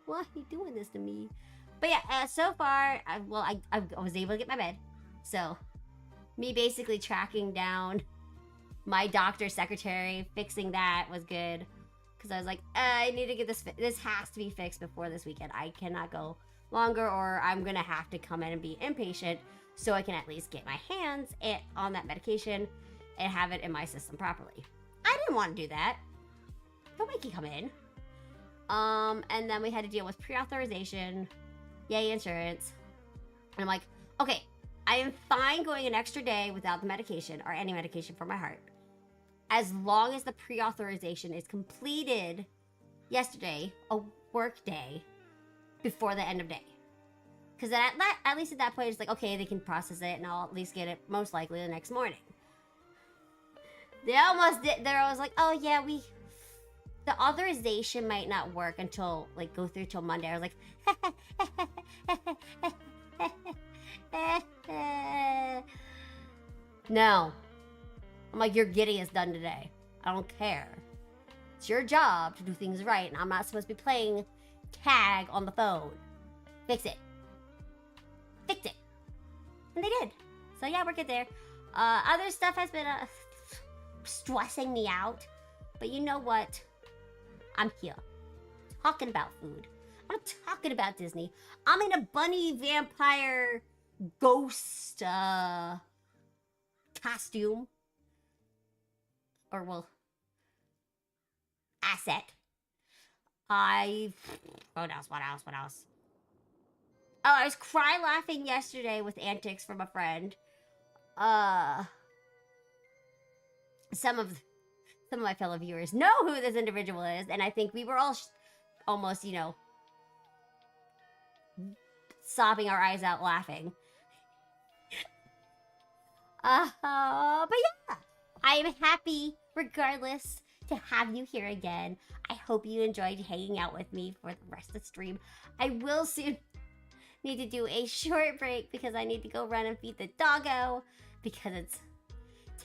Why are you doing this to me? But yeah, so far, I was able to get my bed. So, me basically tracking down my doctor's secretary, fixing that was good. Because I was like, I need to get this, this has to be fixed before this weekend. I cannot go longer or I'm going to have to come in and be inpatient so I can at least get my hands on that medication and have it in my system properly. I didn't want to do that. Don't make you come in. And then we had to deal with pre-authorization. Yay, insurance. And I'm like, okay, I am fine going an extra day without the medication or any medication for my heart. As long as the pre-authorization is completed yesterday, a work day, before the end of day. Because at least at that point, it's like, okay, they can process it and I'll at least get it most likely the next morning. They almost did. They're always like, oh yeah, the authorization might not work until, like, go through till Monday. I was like, no. I'm like, you're getting us done today. I don't care. It's your job to do things right, and I'm not supposed to be playing tag on the phone. Fix it. Fix it. And they did. So yeah, we're good there. Other stuff has been stressing me out. But you know what? I'm here. Talking about food. I'm talking about Disney. I'm in a bunny vampire ghost costume. Or, well, asset. What else? Oh, I was cry laughing yesterday with antics from a friend. Some of my fellow viewers know who this individual is, and I think we were all almost, you know, sobbing our eyes out laughing. But yeah, I am happy, regardless, to have you here again. I hope you enjoyed hanging out with me for the rest of the stream. I will soon need to do a short break because I need to go run and feed the doggo because it's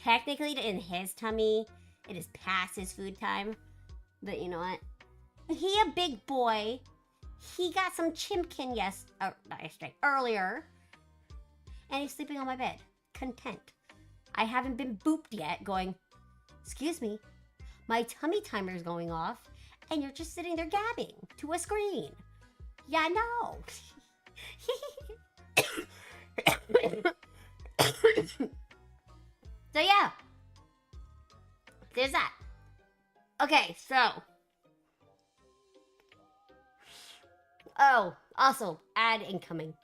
technically in his tummy. It is past his food time. But you know what? He a big boy. He got some chimkin earlier. And he's sleeping on my bed. Content. I haven't been booped yet going, excuse me, my tummy timer's going off and you're just sitting there gabbing to a screen. Yeah, no. So yeah. There's that. Okay, so. Oh, also, ad incoming.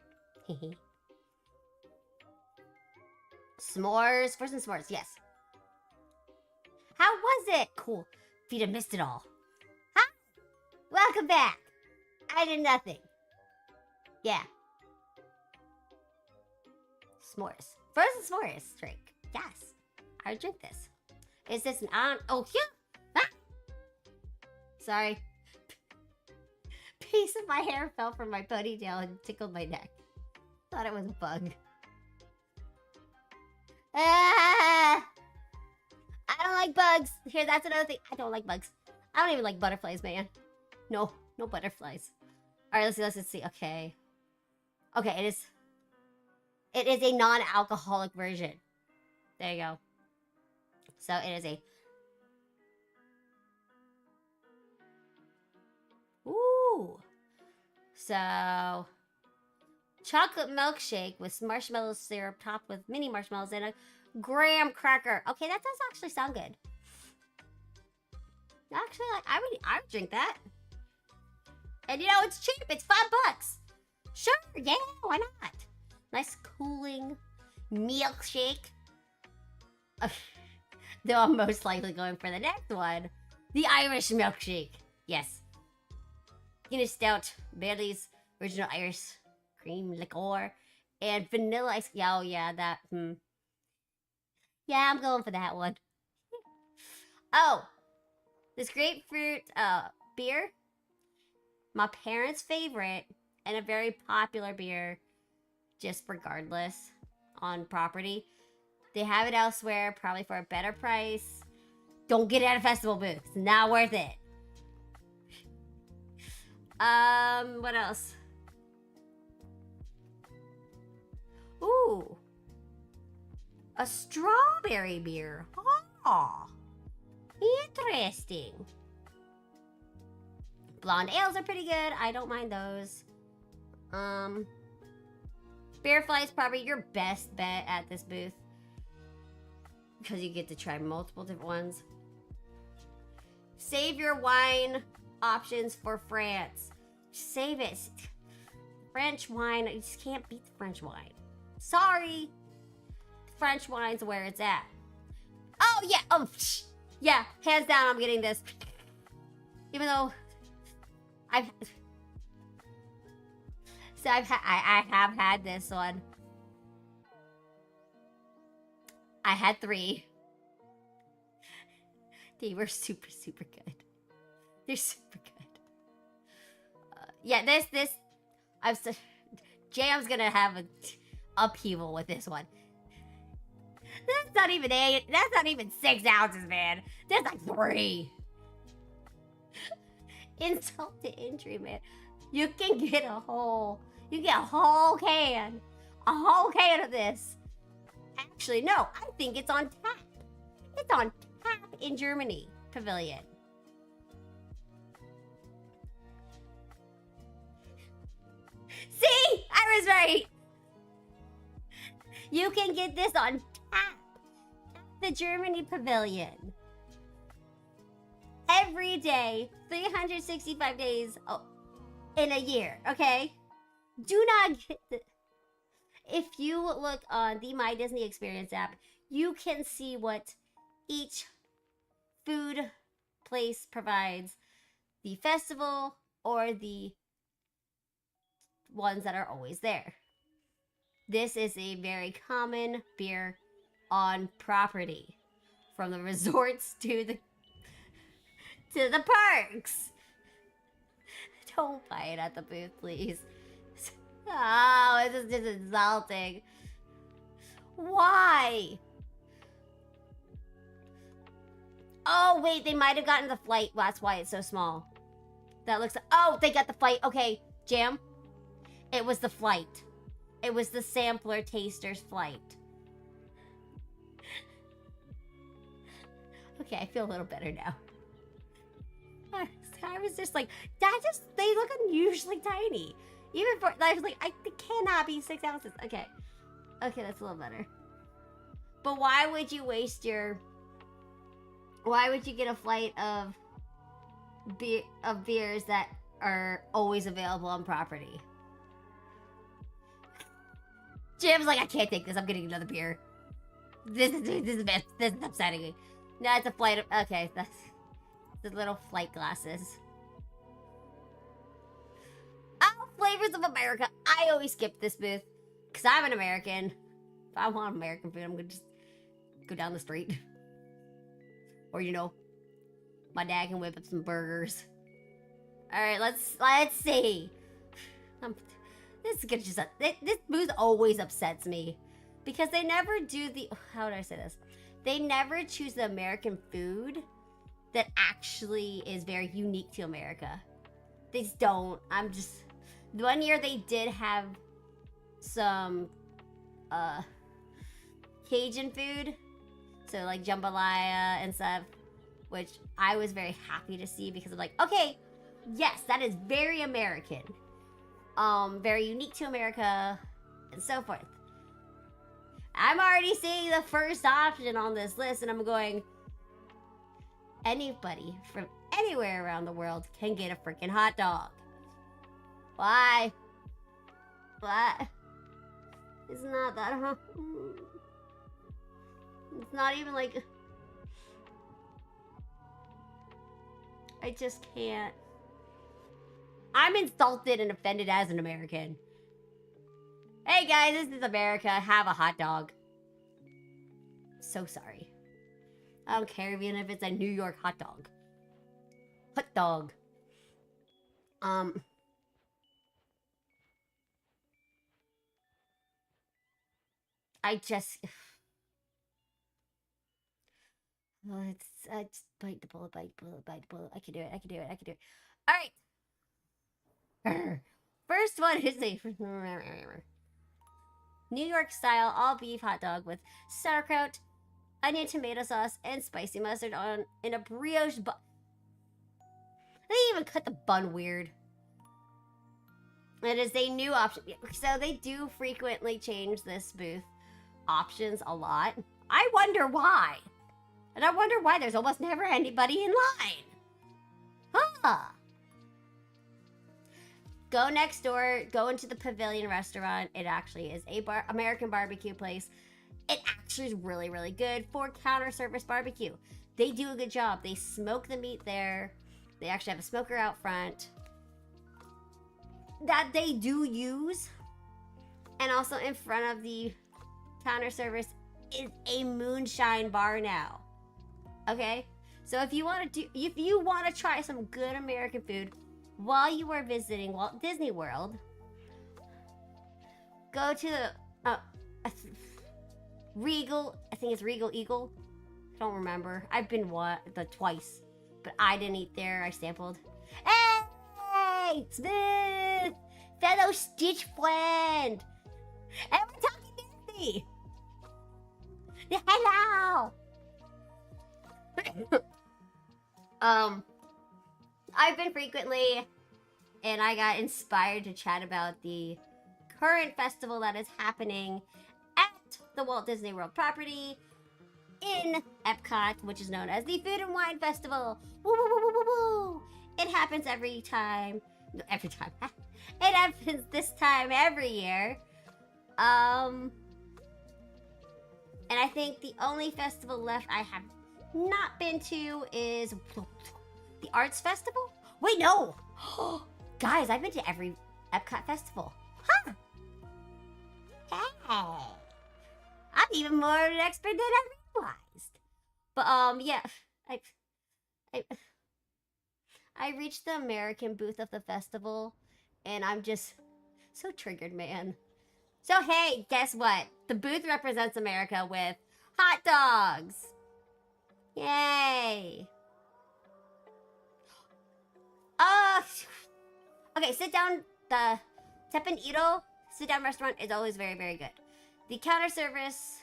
S'mores. For some s'mores, yes. How was it? Cool. Vita missed it all. Hi. Welcome back. I did nothing. Yeah. S'mores. Frozen s'mores drink. Yes. I would drink this. Is this an on? Oh, yeah. Ah. Sorry. Piece of my hair fell from my ponytail and tickled my neck. Thought it was a bug. Ah! I don't like bugs. Here, that's another thing. I don't like bugs. I don't even like butterflies, man. No butterflies. All right, let's see. Okay, it is a non-alcoholic version. There you go. So it is a. Ooh. So chocolate milkshake with marshmallow syrup topped with mini marshmallows and a graham cracker. Okay, that does actually sound good. Actually, like I would drink that. And you know, it's cheap. It's $5. Sure, yeah, why not? Nice cooling milkshake. Though I'm most likely going for the next one. The Irish milkshake. Yes. Guinness Stout, Bailey's Original Irish Cream Liqueur, and Vanilla Ice. Yeah, oh yeah, that. Yeah, I'm going for that one. Oh, this grapefruit beer. My parents' favorite and a very popular beer just regardless on property. They have it elsewhere, probably for a better price. Don't get it at a festival booth. It's not worth it. What else? Ooh. A strawberry beer. Oh. Interesting. Blonde ales are pretty good. I don't mind those. Bear Flight's probably your best bet at this booth, because you get to try multiple different ones. Save your wine options for France. Save it. French wine, you just can't beat the French wine. Sorry. French wine's where it's at. Oh, yeah. Oh, yeah. Hands down, I'm getting this. Even though I have had this one. I had 3. They were super, super good. They're super good. Yeah, this, Jam's gonna have an upheaval with this one. That's not even 8. That's not even 6 ounces, man. That's like 3. Insult to injury, man. You can get a whole can. A whole can of this. Actually, no, I think it's on tap. It's on tap in Germany Pavilion. See? I was right. You can get this on tap at the Germany Pavilion. Every day, 365 days in a year, okay? Do not get the... If you look on the My Disney Experience app, you can see what each food place provides. The festival or the ones that are always there. This is a very common beer on property. From the resorts to the parks. Don't buy it at the booth, please. Oh, this is just insulting. Why? Oh, wait, they might have gotten the flight. Well, that's why it's so small. That looks... Oh, they got the flight. Okay, Jam. It was the flight. It was the sampler taster's flight. Okay, I feel a little better now. I was just like, they look unusually tiny. Even for, I was like, it cannot be 6 ounces. Okay. Okay, that's a little better. But why would you waste why would you get a flight of beers that are always available on property? Jim's like, I can't take this. I'm getting another beer. This is upsetting me. No, it's a flight of... Okay, that's... The little flight glasses. Oh, Flavors of America. I always skip this booth. Because I'm an American. If I want American food, I'm going to just go down the street. Or, you know, my dad can whip up some burgers. Alright, let's see. This is gonna just... This booth always upsets me. Because they never do the... How would I say this? They never choose the American food that actually is very unique to America. They just don't. I'm just... One year they did have some Cajun food. So like jambalaya and stuff. Which I was very happy to see because I'm like, okay, yes, that is very American. Very unique to America and so forth. I'm already seeing the first option on this list and I'm going... Anybody from anywhere around the world can get a freaking hot dog. Why? What? It's not that hard. It's not even like... I just can't. I'm insulted and offended as an American. Hey guys, this is America. Have a hot dog. So sorry. I don't care even if it's a New York hot dog. Hot dog. I just... Oh, it's just bite the bullet, bite the bullet, bite the bullet. I can do it. I can do it. I can do it. All right. First one is a New York style all beef hot dog with sauerkraut, onion tomato sauce, and spicy mustard on in a brioche bun. They even cut the bun weird. It is a new option. So they do frequently change this booth options a lot. I wonder why. And I wonder why there's almost never anybody in line. Huh. Go next door, go into the Pavilion restaurant. It actually is a American barbecue place. It actually is really, really good for counter service barbecue. They do a good job. They smoke the meat there. They actually have a smoker out front that they do use. And also in front of the counter service is a moonshine bar now. Okay? So if you want to try some good American food while you are visiting Walt Disney World, go to the Regal, I think it's Regal Eagle. I don't remember. I've been twice, but I didn't eat there. I sampled. Hey, Smith, fellow Stitch friend. And we're talking Disney. Hello. I've been frequently, and I got inspired to chat about the current festival that is happening at the Walt Disney World property in Epcot, which is known as the Food and Wine Festival. Woo, woo, woo, woo, woo, woo. It happens every time. Every time. It happens this time every year. And I think the only festival left I have not been to is the Arts Festival? Wait, no! Guys, I've been to every Epcot festival. Huh! Hey! I'm even more of an expert than I realized. But, yeah. I reached the American booth of the festival, and I'm just so triggered, man. So, hey, guess what? The booth represents America with hot dogs! Yay! Okay, sit down. The Teppan sit-down restaurant is always very, very good. The counter service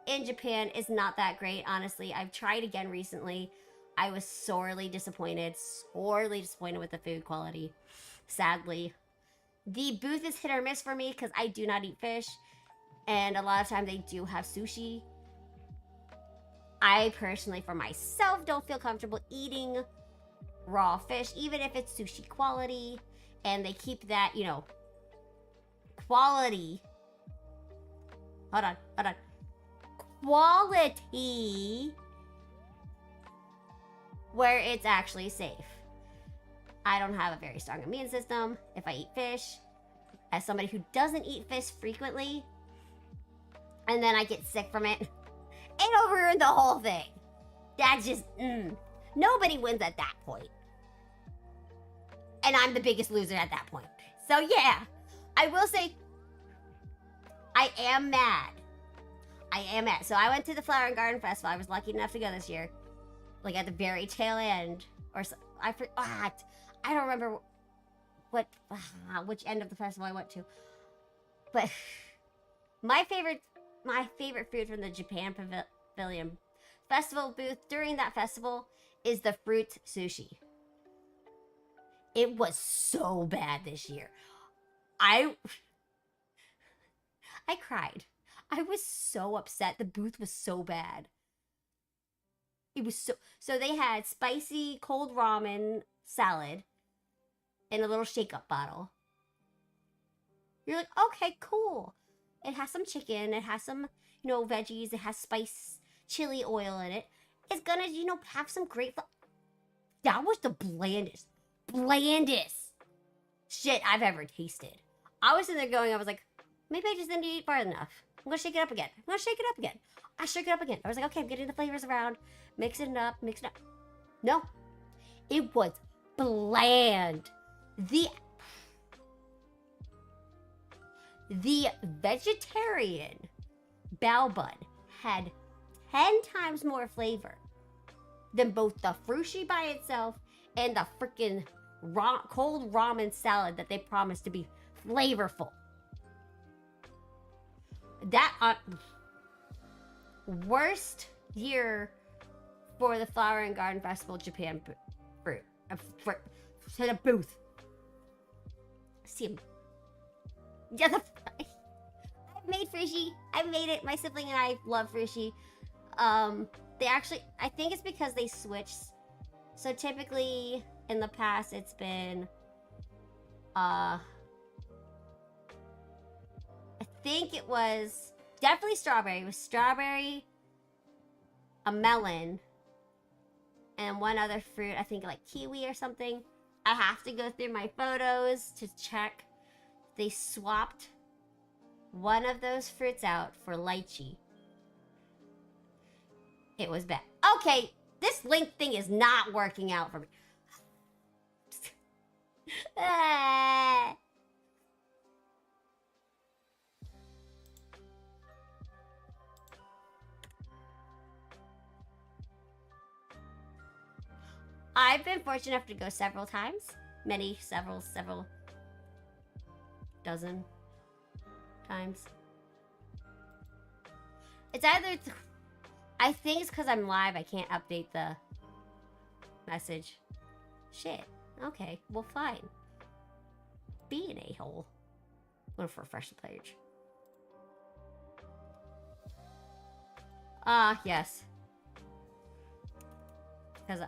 in Japan is not that great, honestly. I've tried again recently. I was sorely disappointed with the food quality, sadly. The booth is hit or miss for me because I do not eat fish, and a lot of times they do have sushi. I personally, for myself, don't feel comfortable eating raw fish, even if it's sushi quality, and they keep that, you know, quality. Hold on. Quality where it's actually safe. I don't have a very strong immune system if I eat fish. As somebody who doesn't eat fish frequently, and then I get sick from it, it'll ruin the whole thing. That's just, nobody wins at that point. And I'm the biggest loser at that point. So yeah, I will say, I am mad. So I went to the Flower and Garden Festival. I was lucky enough to go this year. Like at the very tail end. Or so, I don't remember which end of the festival I went to. But my favorite food from the Japan Pavilion Festival booth during that festival is the fruit sushi. It was so bad this year. I cried. I was so upset. The booth was so bad. It was so they had spicy cold ramen salad in a little shake-up bottle. You're like, okay, cool. It has some chicken. It has some, veggies. It has spice, chili oil in it. It's gonna, have some great... That was the blandest shit I've ever tasted. I was sitting there going, I was like, maybe I just didn't eat far enough. I'm gonna shake it up again. I shook it up again. I was like, okay, I'm getting the flavors around. Mixing it up. No. It was bland. The vegetarian bao bun had 10 times more flavor than both the frushi by itself and the freaking cold ramen salad that they promised to be flavorful. That worst year for the Flower and Garden Festival Japan fruit to the booth. See, yeah, I made frushi. I made it. My sibling and I love frushi. They actually, I think it's because they switched. So typically in the past, it's been, I think it was definitely strawberry. It was strawberry, a melon, and one other fruit. I think like kiwi or something. I have to go through my photos to check. They swapped one of those fruits out for lychee. It was bad. Okay, this link thing is not working out for me. I've been fortunate enough to go several times. Several dozen times. It's either... I think it's because I'm live. I can't update the message. Shit. Okay. Well, fine. Be an a-hole. I'm gonna refresh the page. Yes. Because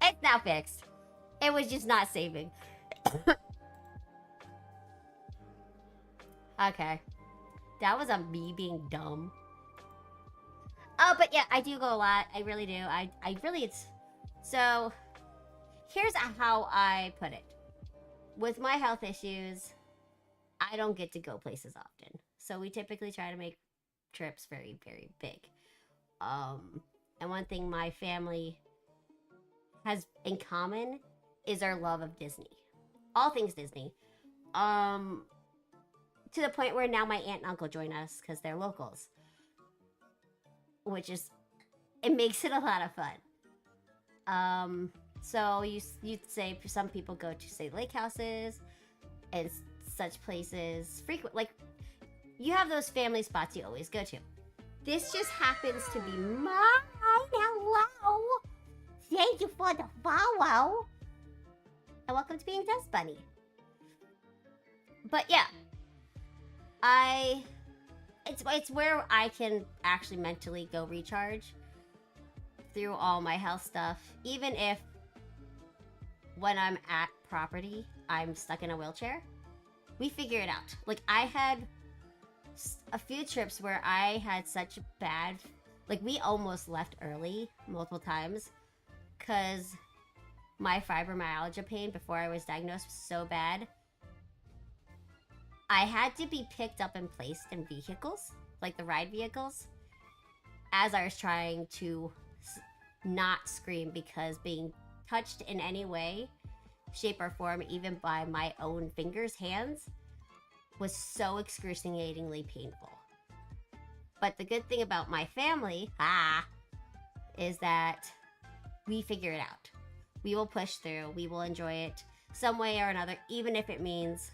it's now fixed. It was just not saving. Okay. That was on me being dumb. Oh, but yeah, I do go a lot. I really do. I really, it's... So, here's how I put it. With my health issues, I don't get to go places often. So we typically try to make trips very, very big. And one thing my family has in common is our love of Disney. All things Disney. To the point where now my aunt and uncle join us because they're locals. Which is, it makes it a lot of fun. So you'd say some people go to, say, lake houses and such places frequent. Like, you have those family spots you always go to. This just happens to be mine. Hello. Thank you for the follow. And welcome to being Dust Bunny. But yeah, it's where I can actually mentally go recharge through all my health stuff. Even if when I'm at property, I'm stuck in a wheelchair, we figure it out. Like, I had a few trips where I had such bad, like, we almost left early multiple times because my fibromyalgia pain before I was diagnosed was so bad. I had to be picked up and placed in vehicles, like the ride vehicles, as I was trying to not scream because being touched in any way, shape, or form, even by my own fingers, hands, was so excruciatingly painful. But the good thing about my family, is that we figure it out. We will push through. We will enjoy it some way or another, even if it means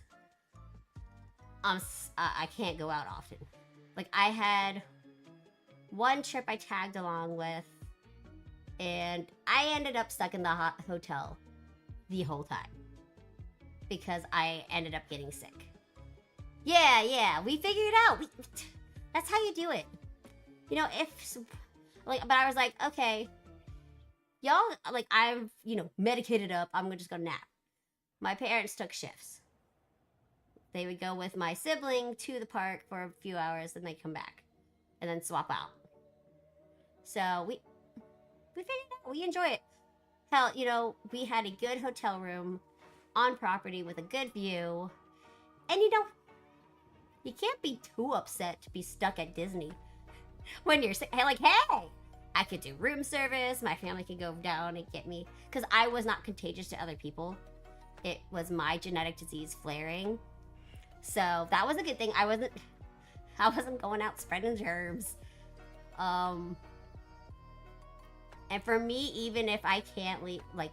I can't go out often. Like, I had one trip I tagged along with, and I ended up stuck in the hotel the whole time because I ended up getting sick. Yeah, we figured it out. That's how you do it. You know, but I was like, okay, y'all, like, I'm, medicated up. I'm just gonna nap. My parents took shifts. They would go with my sibling to the park for a few hours, and they'd come back and then swap out. So we figured it out. We enjoy it. Hell, we had a good hotel room on property with a good view. And you can't be too upset to be stuck at Disney when you're like, hey, I could do room service. My family could go down and get me. Because I was not contagious to other people. It was my genetic disease flaring. So that was a good thing. I wasn't going out spreading germs. And for me, even if I can't leave, like,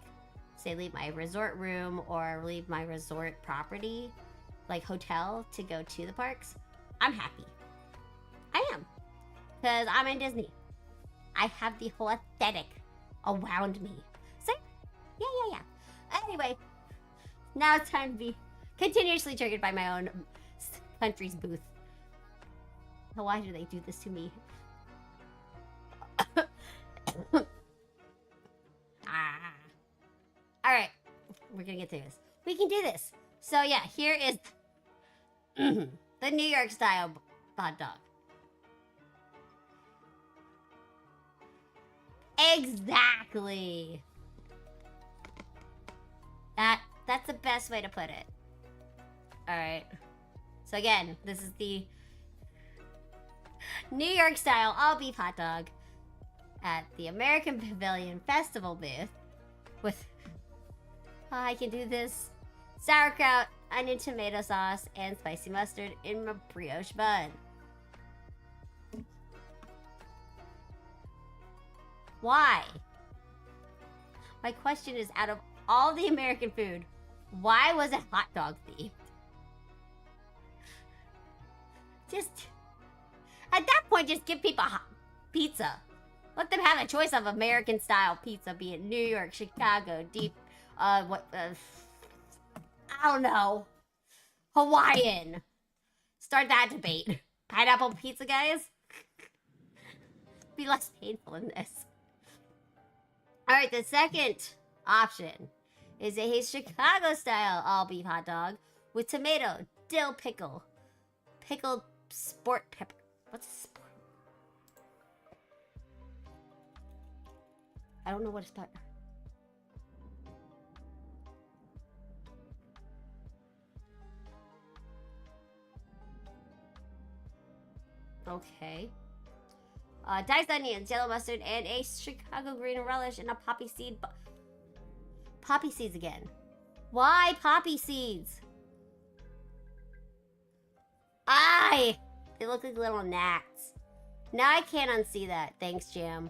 say leave my resort room or leave my resort property, like hotel, to go to the parks, I'm happy. I am. Because I'm in Disney. I have the whole aesthetic around me. So, yeah. Anyway, now it's time to be continuously triggered by my own country's booth. Why do they do this to me? Alright. We're gonna get through this. We can do this. So yeah, here is the New York style hot dog. Exactly. That's the best way to put it. Alright. So again, this is the New York style all beef hot dog at the American Pavilion Festival booth with, I can do this, sauerkraut, onion tomato sauce, and spicy mustard in a brioche bun. Why? My question is, out of all the American food, why was it hot dog themed? Just, at that point, just give people pizza. Let them have a choice of American style pizza, be it New York, Chicago, I don't know, Hawaiian. Start that debate. Pineapple pizza, guys? Be less painful in this. Alright, the second option is a Chicago style all beef hot dog with tomato, dill pickle, pickled sport pepper. What's sport? I don't know what it's about. Okay. Diced onions, yellow mustard, and a Chicago green relish and a poppy seed. Poppy seeds again. Why poppy seeds? They look like little gnats. Now I can't unsee that. Thanks, Jam.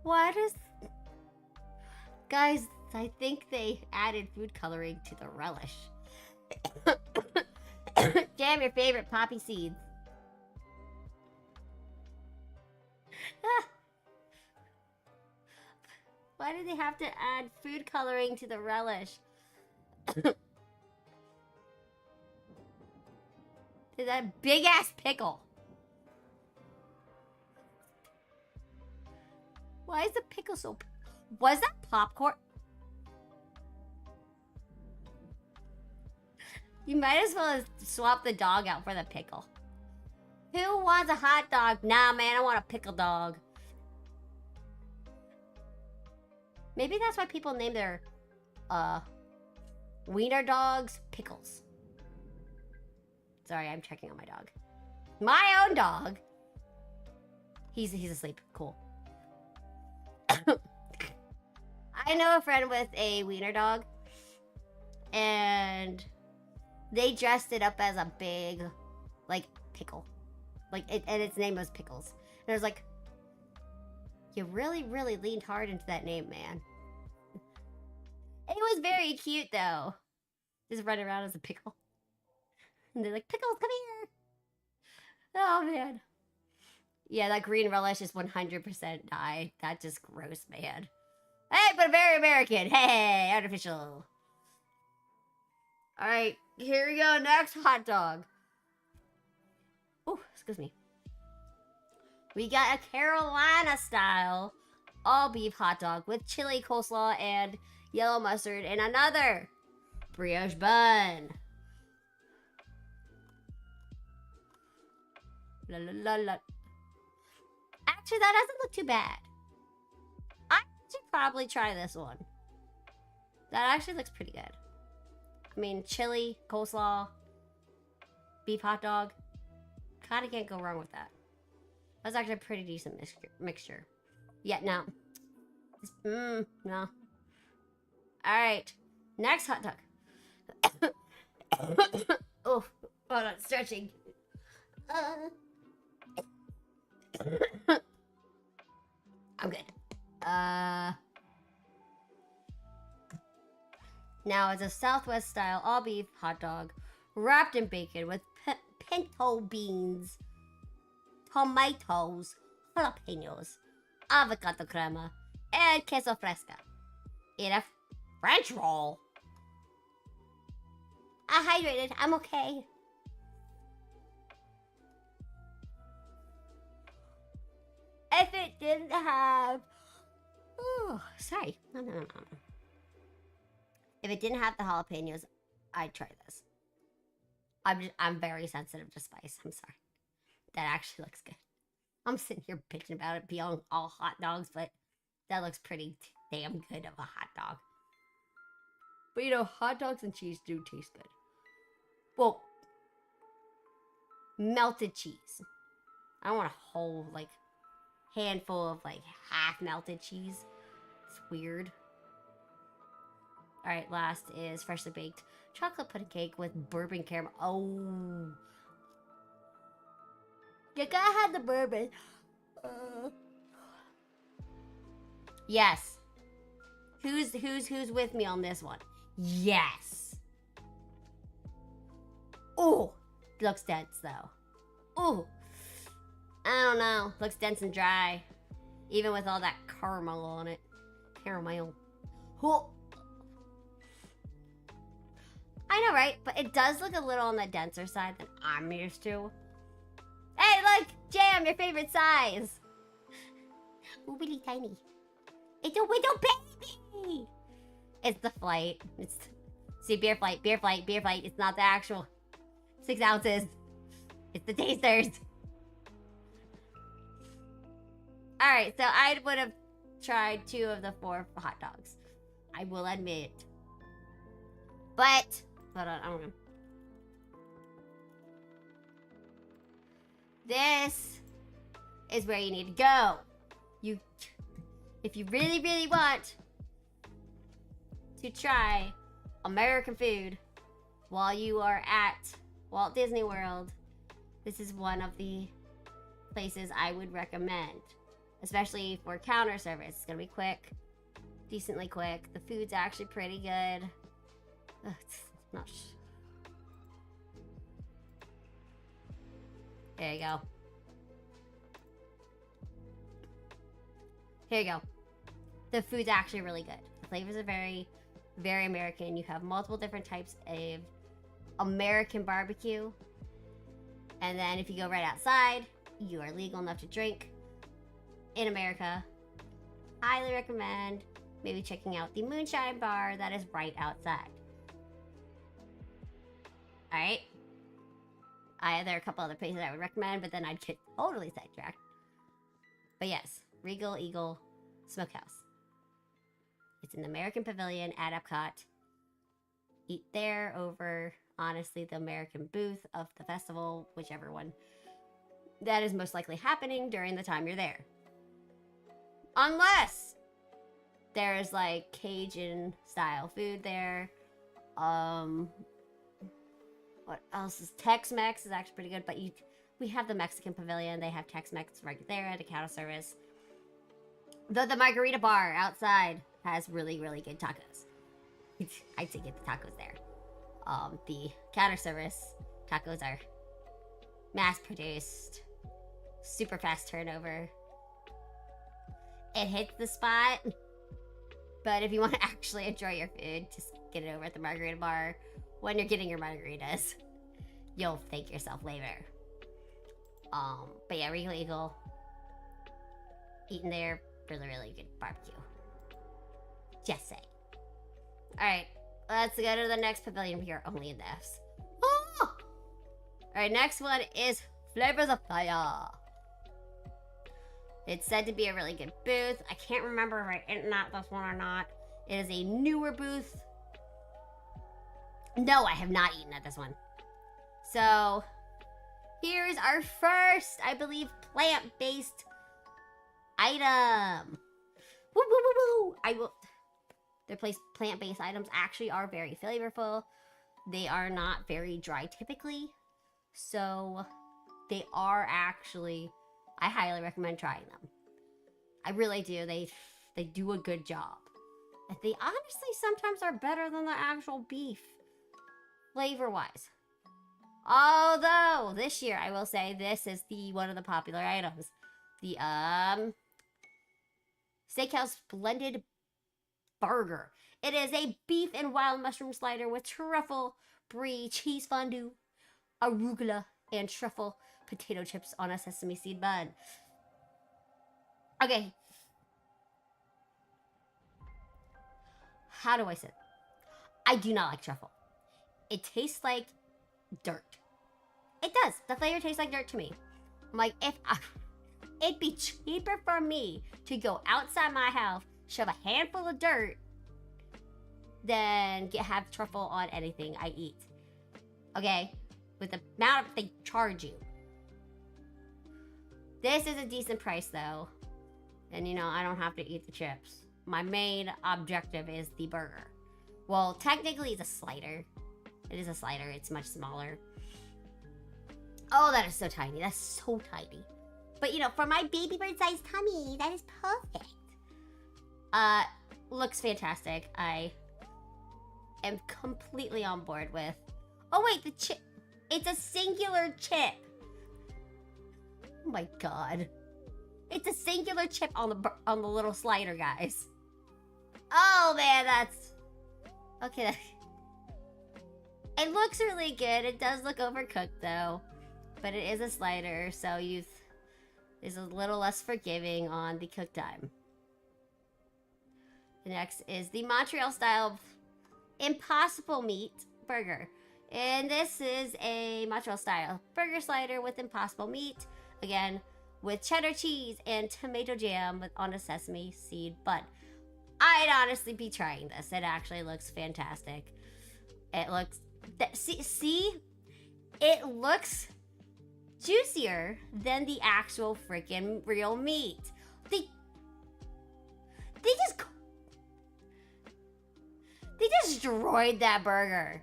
What is... Guys, I think they added food coloring to the relish. Jam, your favorite poppy seeds. Why did they have to add food coloring to the relish? Is that a big ass pickle? Why is the pickle so... Was that popcorn? You might as well swap the dog out for the pickle. Who wants a hot dog? Nah, man, I want a pickle dog. Maybe that's why people name their, wiener dogs pickles. Sorry, I'm checking on my dog. My own dog. He's asleep. Cool. I know a friend with a wiener dog, and they dressed it up as a big, like, pickle. Like, and its name was Pickles. And I was like, you really, really leaned hard into that name, man. It was very cute, though. Just running around as a pickle. And they're like, Pickles, come here! Oh, man. Yeah, that green relish is 100% died. That's just gross, man. Hey, but very American. Hey, artificial. Alright, here we go. Next hot dog. Oh, excuse me. We got a Carolina style all beef hot dog with chili coleslaw and yellow mustard and another brioche bun. La la la la. Actually, that doesn't look too bad. I should probably try this one. That actually looks pretty good. I mean, chili, coleslaw, beef hot dog. Kinda can't go wrong with that. That's actually a pretty decent mixture. Yeah, no. No. Alright. Next hot dog. Oh, hold on, stretching. I'm good. Now it's a Southwest style all beef hot dog wrapped in bacon with pinto beans, tomatoes, jalapenos, avocado crema, and queso fresca in a French roll. I'm hydrated. I'm okay. If it didn't have... Oh, sorry. No. If it didn't have the jalapenos, I'd try this. I'm very sensitive to spice. I'm sorry. That actually looks good. I'm sitting here bitching about it being all hot dogs, but that looks pretty damn good of a hot dog. But you know, hot dogs and cheese do taste good. Well, melted cheese. I don't want a whole, like, handful of, like, half melted cheese. It's weird. Alright, last is freshly baked chocolate pudding cake with bourbon caramel. Oh. You gotta have the bourbon. Yes. Who's with me on this one? Yes. Oh, looks dense though. Oh, I don't know. Looks dense and dry, even with all that caramel on it. Caramel. Oh. I know, right? But it does look a little on the denser side than I'm used to. Hey, look, Jam, your favorite size. Ooh, really tiny. It's a little baby. It's the flight. It's see, beer flight. It's not the actual 6 ounces. It's the tasters. All right, so I would have tried 2 of the 4 hot dogs. I will admit. But hold on, I don't know. This is where you need to go. If you really, really want to try American food while you are at Walt Disney World, this is one of the places I would recommend, especially for counter service. It's gonna be quick, decently quick. The food's actually pretty good. Ugh, it's not. There you go. Here you go. The food's actually really good. The flavors are very, very American. You have multiple different types of American barbecue. And then if you go right outside, you are legal enough to drink in America. Highly recommend maybe checking out the Moonshine Bar that is right outside. Alright? There are a couple other places I would recommend, but then I'd get totally sidetracked. But yes, Regal Eagle Smokehouse. It's in the American Pavilion at Epcot. Eat there over, honestly, the American booth of the festival, whichever one. That is most likely happening during the time you're there. Unless there's like Cajun style food there. What else is Tex-Mex is actually pretty good, but we have the Mexican Pavilion. They have Tex-Mex right there at a counter service. The Margarita Bar outside has really, really good tacos. I'd say get the tacos there. The counter service tacos are mass-produced, super fast turnover. It hits the spot, but if you want to actually enjoy your food, just get it over at the Margarita Bar. When you're getting your margaritas, you'll thank yourself later. But yeah, Regal Eagle. Eating there, really, really good barbecue. Just say. Alright, let's go to the next pavilion. We are only in the F's. Oh! Alright, next one is Flavors of Fire. It's said to be a really good booth. I can't remember if I eaten at this one or not. It is a newer booth. No, I have not eaten at this one. So, here's our first, I believe, plant-based item. Woo, woo, woo, woo. Their plant-based items actually are very flavorful. They are not very dry typically. So they are actually, I highly recommend trying them. I really do. They do a good job. And they honestly sometimes are better than the actual beef, flavor-wise. Although, this year, I will say, this is one of the popular items. The, Steakhouse Blended Burger. It is a beef and wild mushroom slider with truffle, brie, cheese fondue, arugula, and truffle potato chips on a sesame seed bun. Okay. How do I say it? I do not like truffle. It tastes like dirt. It does. The flavor tastes like dirt to me. I'm like, it'd be cheaper for me to go outside my house, shove a handful of dirt, than have truffle on anything I eat. Okay? With the amount they charge you. This is a decent price, though. And, you know, I don't have to eat the chips. My main objective is the burger. Well, technically, it's a slider. It is a slider. It's much smaller. Oh, that is so tiny. That's so tiny. But, you know, for my baby bird-sized tummy, that is perfect. Looks fantastic. I am completely on board with... Oh, wait, the chip... It's a singular chip. Oh, my God. It's a singular chip on the little slider, guys. Oh, man, that's... Okay. It looks really good. It does look overcooked, though. But it is a slider, so youth is a little less forgiving on the cook time. The next is the Montreal-style Impossible Meat Burger. And this is a Montreal-style burger slider with Impossible Meat. Again, with cheddar cheese and tomato jam on a sesame seed bun. I'd honestly be trying this. It actually looks fantastic. It looks... See? It looks juicier than the actual freaking real meat. They destroyed that burger.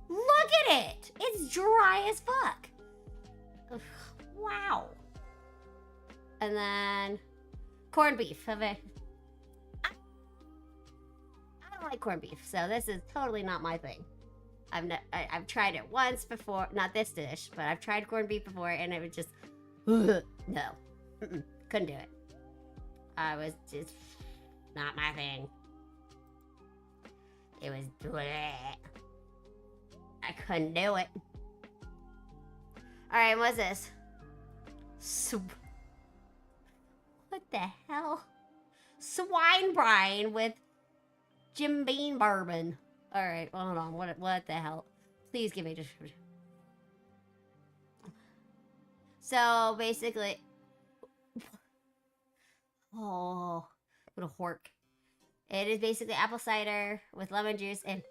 Look at it. It's dry as fuck. Ugh, wow. And then corned beef. I don't like corned beef, so this is totally not my thing. I've tried it once before, not this dish, but I've tried corned beef before, and it was just no, couldn't do it. I was just not my thing. It was bleh. I couldn't do it. All right, what's this? What the hell? Swine brine with Jim Beam bourbon. All right, hold on. What the hell? Please give me a description. So basically, oh, what a hork! It is basically apple cider with lemon juice and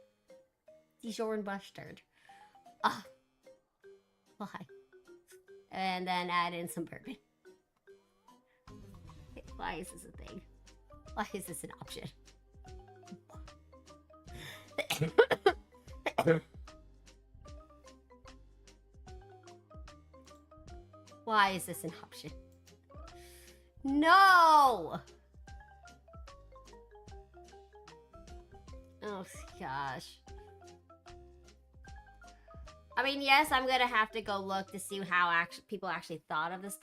Dijon mustard. Ah, why? And then add in some bourbon. Why is this a thing? Why is this an option? Why is this an option? No! Oh gosh. I mean, yes, I'm gonna have to go look to see how people actually thought of this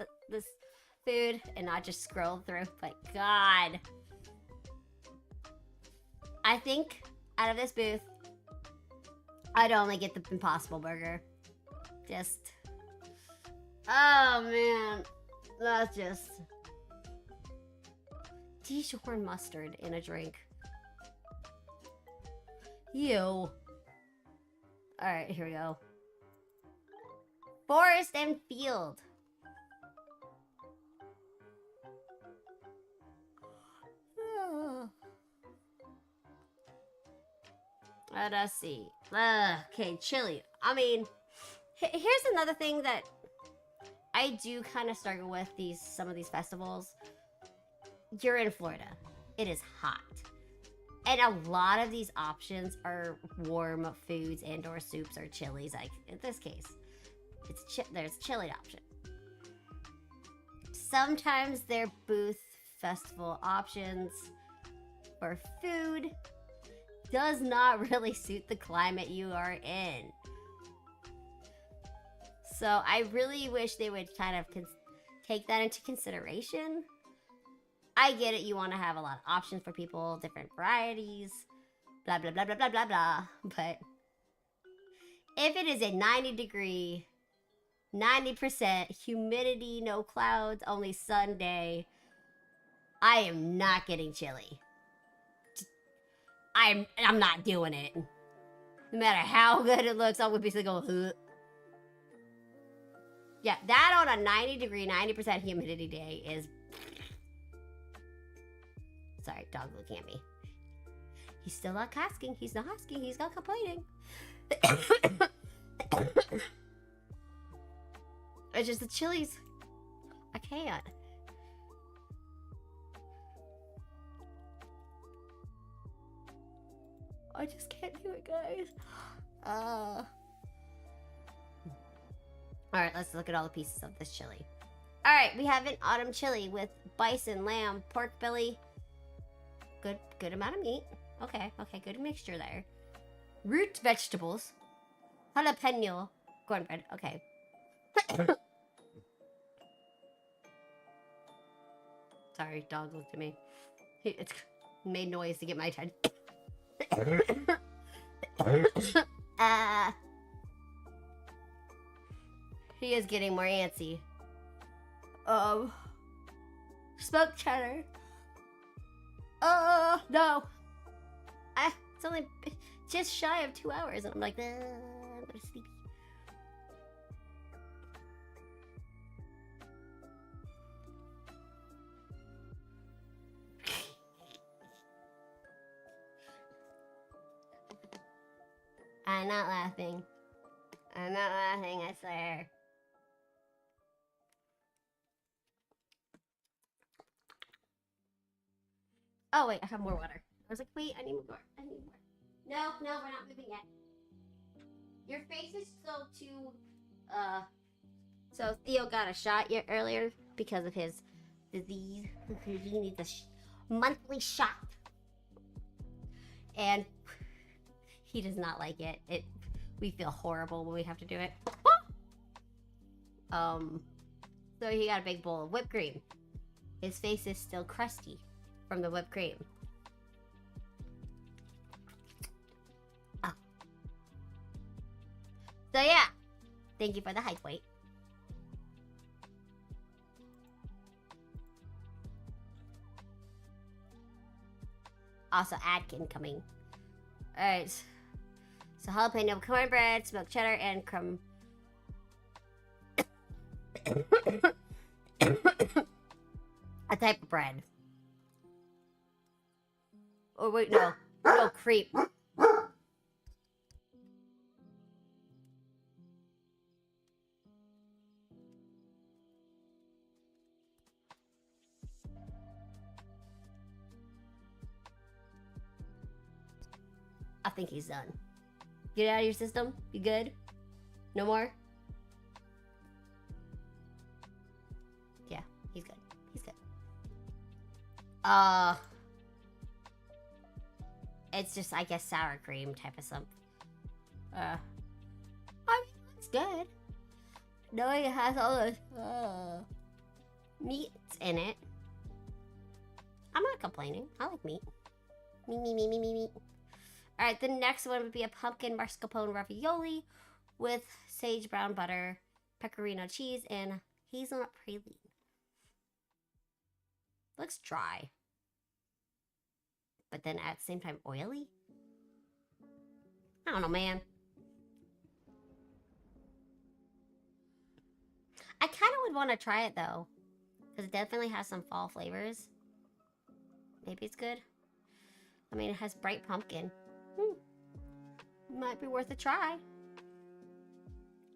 food and not just scroll through, but God. I think out of this booth, I'd only get the Impossible Burger. Just... Oh, man. That's just... Dijon mustard in a drink. Ew. Alright, here we go. Forest and Field. Let us see. Okay, chili. I mean, here's another thing that I do kind of struggle with some of these festivals. You're in Florida. It is hot. And a lot of these options are warm foods and or soups or chilies. Like in this case, there's chili option. Sometimes their booth festival options for food does not really suit the climate you are in. So I really wish they would kind of take that into consideration. I get it, you want to have a lot of options for people, different varieties, blah, blah, blah, blah, blah, blah, blah. But if it is a 90-degree, 90% humidity, no clouds, only sun day, I am not getting chili. I'm not doing it. No matter how good it looks, I would be going, ugh. Yeah, that on a 90-degree, 90% humidity day is... Sorry, dog looking at me. He's still not asking. He's not asking. He's not complaining. It's just the chilies. I can't. I just can't do it, guys. Alright, let's look at all the pieces of this chili. Alright, we have an autumn chili with bison, lamb, pork belly. Good amount of meat. Okay, good mixture there. Root vegetables. Jalapeno. Cornbread. Okay. Sorry, dog looked at me. It's made noise to get my attention. He is getting more antsy. Smoked cheddar. No. It's only just shy of 2 hours, and I'm like, I'm gonna sleep. I'm not laughing. I'm not laughing, I swear. Oh, wait, I have more water. I was like, wait, I need more. No, we're not moving yet. Your face is still too, So Theo got a shot earlier because of his disease. He needs a monthly shot. And he does not like it. We feel horrible when we have to do it. So he got a big bowl of whipped cream. His face is still crusty from the whipped cream. Oh. So yeah, thank you for the height weight. Also, ad coming. Alright. So jalapeno cornbread, smoked cheddar, and crumb. A type of bread. Oh wait, no. No, crepe. I think he's done. Get it out of your system? You good? No more? Yeah, he's good. He's good. It's just, I guess, sour cream type of something. I mean, it looks good. Knowing it has all this meat in it. I'm not complaining. I like meat. Meat. Alright, the next one would be a pumpkin mascarpone ravioli with sage brown butter, pecorino cheese, and hazelnut praline. Looks dry. But then at the same time oily? I don't know, man. I kind of would want to try it, though. Because it definitely has some fall flavors. Maybe it's good. I mean, it has bright pumpkin. Might be worth a try.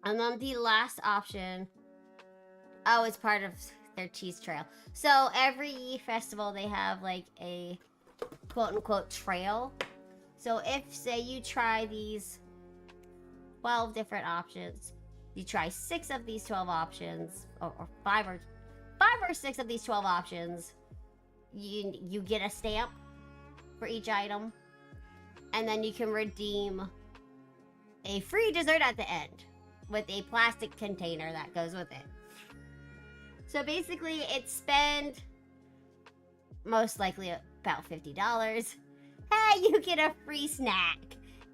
And then the last option. Oh, it's part of their cheese trail. So every festival they have like a quote-unquote trail. So if, say, you try these 12 different options, you try 6 of these 12 options, or 5 or 6 of these 12 options, you get a stamp for each item, and then you can redeem a free dessert at the end with a plastic container that goes with it. So basically, it's spend most likely about $50. Hey, you get a free snack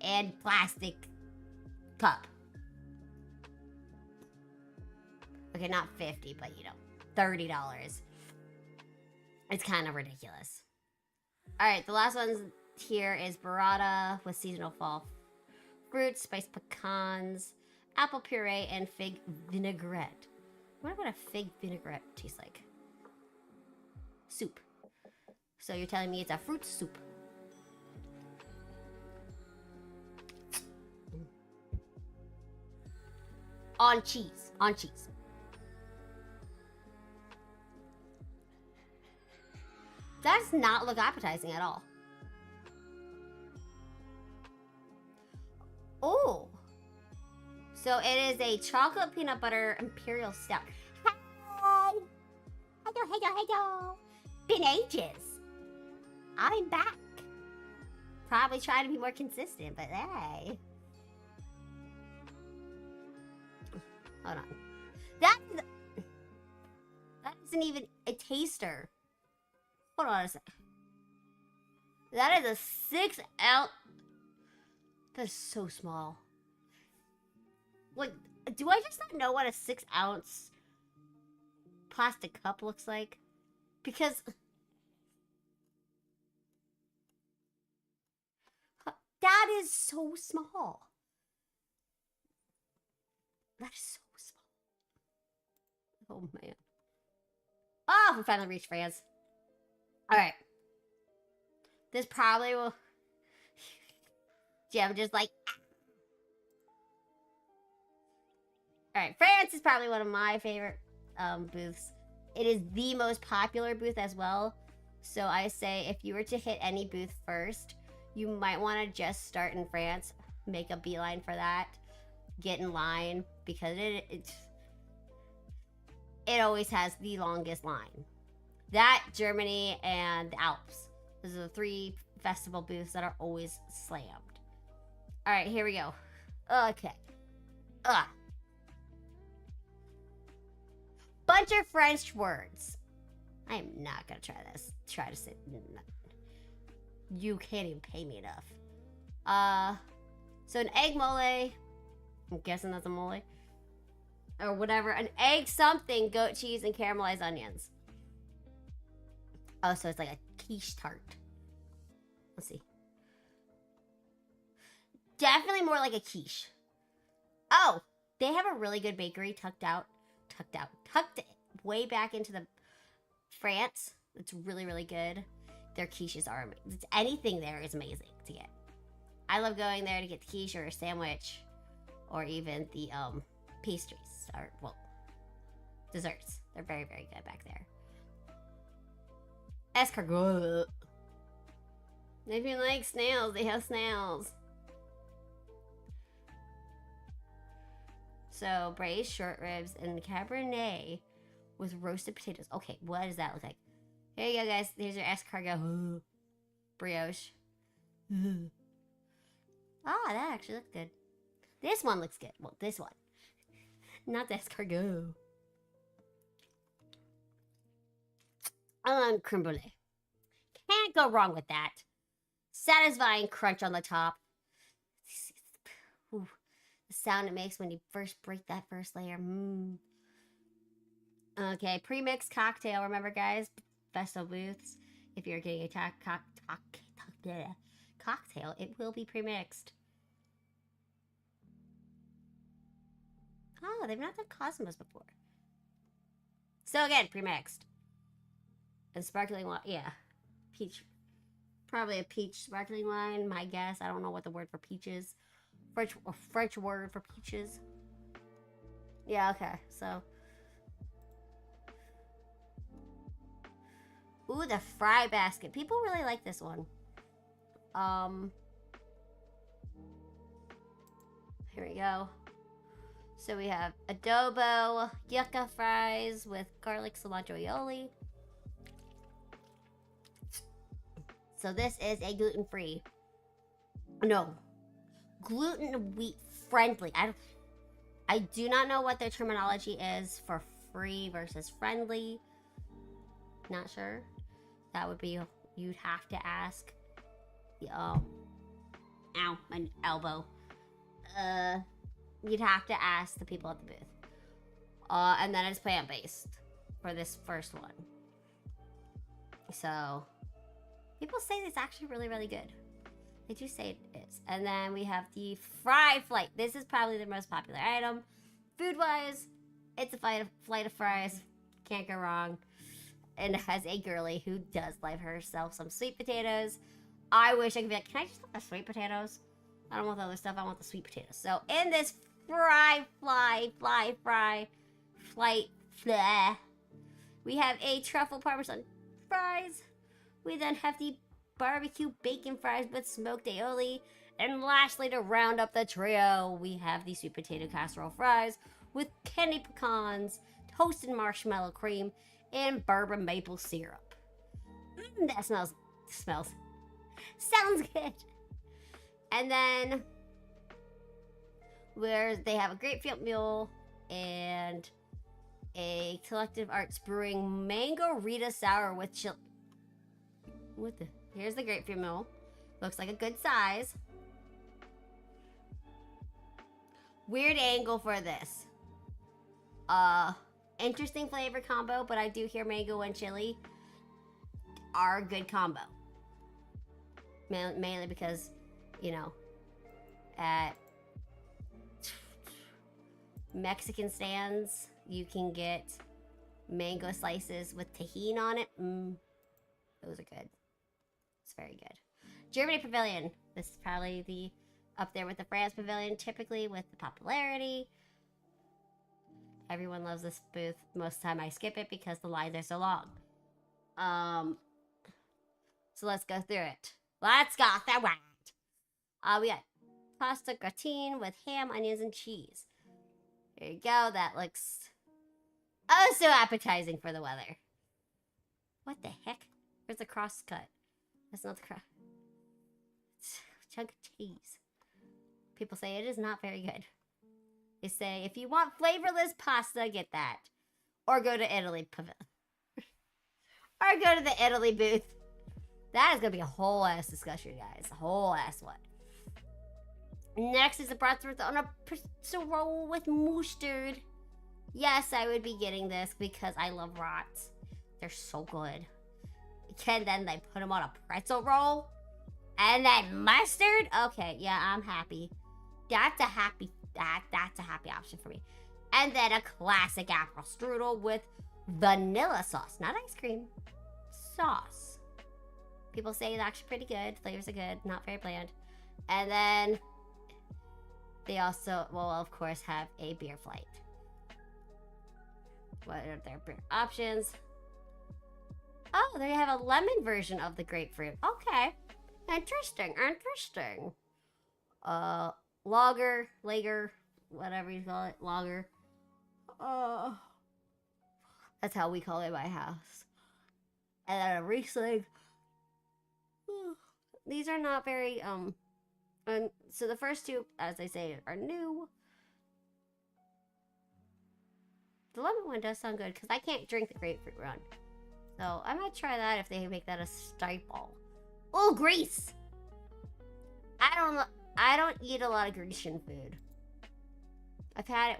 and plastic cup. Okay, not 50, but you know, $30. It's kind of ridiculous. All right, the last one here is burrata with seasonal fall fruits, spiced pecans, apple puree, and fig vinaigrette. I wonder what a fig vinaigrette tastes like. Soup. So you're telling me it's a fruit soup. On cheese. On cheese. That does not look appetizing at all. Oh. So it is a chocolate peanut butter imperial stout. Hi. Hello. Been ages. I'm back. Probably trying to be more consistent, but hey. Hold on. That isn't even a taster. Hold on a sec. That is a 6 ounce. That's so small. Like, do I just not know what a 6 ounce plastic cup looks like? Because that is so small. That is so small. Oh, man. Oh, we finally reached France. Alright. This probably will... Jim just like... Alright, France is probably one of my favorite booths. It is the most popular booth as well. So I say if you were to hit any booth first, you might want to just start in France. Make a beeline for that. Get in line. Because it always has the longest line. That, Germany, and the Alps. Those are the 3 festival booths that are always slammed. Alright, here we go. Okay. Bunch of French words. I am not gonna try this. Try to say... You can't even pay me enough. So an egg mole. I'm guessing that's a mole. Or whatever. An egg something, goat cheese, and caramelized onions. Oh, so it's like a quiche tart. Let's see. Definitely more like a quiche. Oh, they have a really good bakery tucked way back into the France. It's really, really good. Their quiches are amazing. Anything there is amazing to get. I love going there to get the quiche or a sandwich, or even the pastries, or well, desserts. They're very, very good back there. Escargot. If you like snails, they have snails. So braised short ribs and cabernet with roasted potatoes. Okay, what does that look like? Here you go, guys. Here's your escargot brioche. Ah, that actually looks good. This one looks good. Well, this one. Not the escargot. Creme brulee. Can't go wrong with that. Satisfying crunch on the top. Ooh, the sound it makes when you first break that first layer. Okay, pre-mixed cocktail. Remember, guys? Festival booths. If you're getting a cocktail, it will be pre-mixed. Oh, they've not done Cosmos before. So again, pre-mixed. And sparkling wine, yeah. Peach. Probably a peach sparkling wine, my guess. I don't know what the word for peach is. French word for peaches. Yeah, okay, so. Ooh, the fry basket. People really like this one. Here we go. So we have adobo yucca fries with garlic cilantro aioli. So this is a gluten-free. No. Gluten wheat friendly. I do not know what their terminology is for free versus friendly. Not sure. That would be, you'd have to ask. Ow, my elbow. You'd have to ask the people at the booth. And then it's plant-based for this first one. So, people say it's actually really, really good. They do say it is. And then we have the fry flight. This is probably the most popular item. Food-wise, it's a flight of fries. Can't go wrong. And it has a girly who does love herself some sweet potatoes. I wish I could be like, can I just have the sweet potatoes? I don't want the other stuff. I want the sweet potatoes. So in this flight, we have a truffle parmesan fries. We then have the barbecue bacon fries with smoked aioli. And lastly, to round up the trio, we have the sweet potato casserole fries with candy pecans, toasted marshmallow cream, and bourbon maple syrup. That sounds good. And then where they have a grapefruit mule and a Collective Arts Brewing mango Rita sour with chili. Here's the grapefruit mule. Looks like a good size. Weird angle for this. Interesting flavor combo, but I do hear mango and chili are a good combo. Mainly because, you know, at Mexican stands, you can get mango slices with tahini on it. Those are good. It's very good. Germany Pavilion. This is probably up there with the France Pavilion, typically with the popularity. Everyone loves this booth. Most of the time I skip it because the lines are so long. So let's go through it. Let's go through it. We got pasta gratin with ham, onions, and cheese. There you go. That looks oh so appetizing for the weather. What the heck? Where's the cross cut? That's not the cross. Chunk of cheese. People say it is not very good. They say, if you want flavorless pasta, get that. Or go to Italy Pavilion. Or go to the Italy booth. That is going to be a whole ass discussion, guys. A whole ass one. Next is the bratwurst on a pretzel roll with mustard. Yes, I would be getting this because I love brats. They're so good. And then they put them on a pretzel roll. And then mustard? Okay, yeah, I'm happy. That's a happy option for me. And then a classic apple strudel with vanilla sauce. Not ice cream. Sauce. People say it's actually pretty good. Flavors are good. Not very bland. And then they also will, of course, have a beer flight. What are their beer options? Oh, they have a lemon version of the grapefruit. Okay. Interesting. Lager, whatever you call it, lager. That's how we call it in my house. And then a Riesling. These are not very, and so the first two, as I say, are new. The lemon one does sound good, because I can't drink the grapefruit one. So, I might try that if they make that a staple. Oh, Greece! I don't eat a lot of Grecian food. I'd had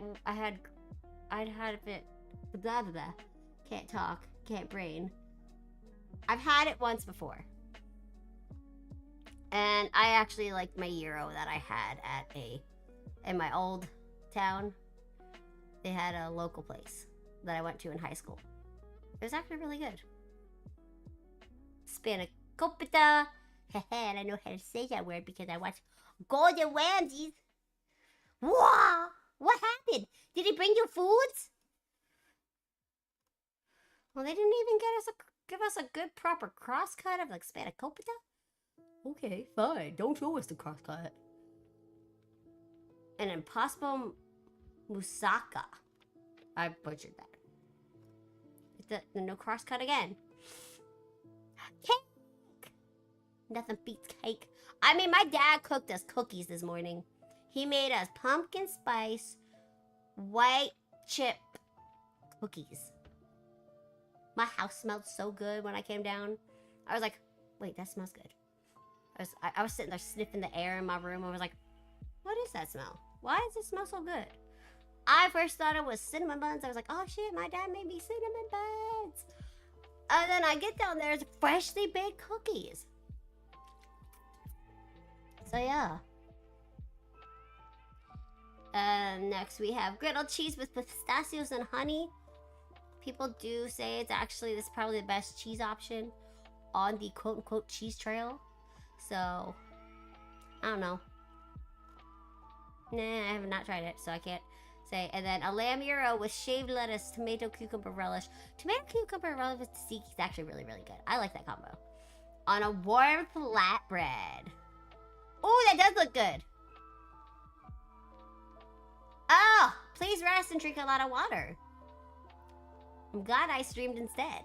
it, blah, blah, blah. Can't talk, can't brain. I've had it once before. And I actually liked my gyro that I had in my old town. They had a local place that I went to in high school. It was actually really good. Spanakopita. And I know how to say that word because I watched Gordon Ramsay's. Wow! What happened? Did he bring you foods? Well, they didn't even give us a good proper cross cut of like spanakopita. Okay, fine. Don't show us the crosscut. An impossible moussaka. I butchered that. No crosscut again. Cake! Nothing beats cake. I mean, my dad cooked us cookies this morning. He made us pumpkin spice white chip cookies. My house smelled so good when I came down. I was like, wait, that smells good. I was sitting there sniffing the air in my room. I was like, what is that smell? Why does it smell so good? I first thought it was cinnamon buns. I was like, oh shit, my dad made me cinnamon buns. And then I get down there, it's freshly baked cookies. So yeah. Next we have grilled cheese with pistachios and honey. People do say it's actually, this is probably the best cheese option on the quote-unquote cheese trail. So, I don't know. Nah, I have not tried it, so I can't say. And then a lamb gyro with shaved lettuce, tomato, cucumber relish. Tomato, cucumber relish with tzatziki is actually really, really good. I like that combo. On a warm flatbread. Oh, that does look good. Oh, please rest and drink a lot of water. I'm glad I streamed instead.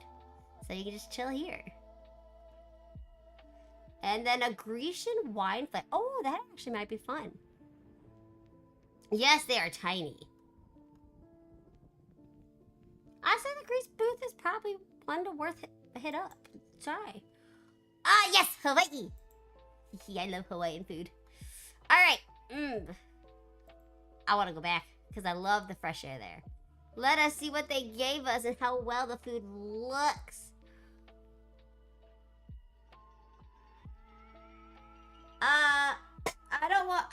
So you can just chill here. And then a Grecian wine flavor. Oh, that actually might be fun. Yes, they are tiny. I say the Greece booth is probably one to worth hit up. Try. Ah, yes, Hawaii. I love Hawaiian food. All right. I want to go back because I love the fresh air there. Let us see what they gave us and how well the food looks.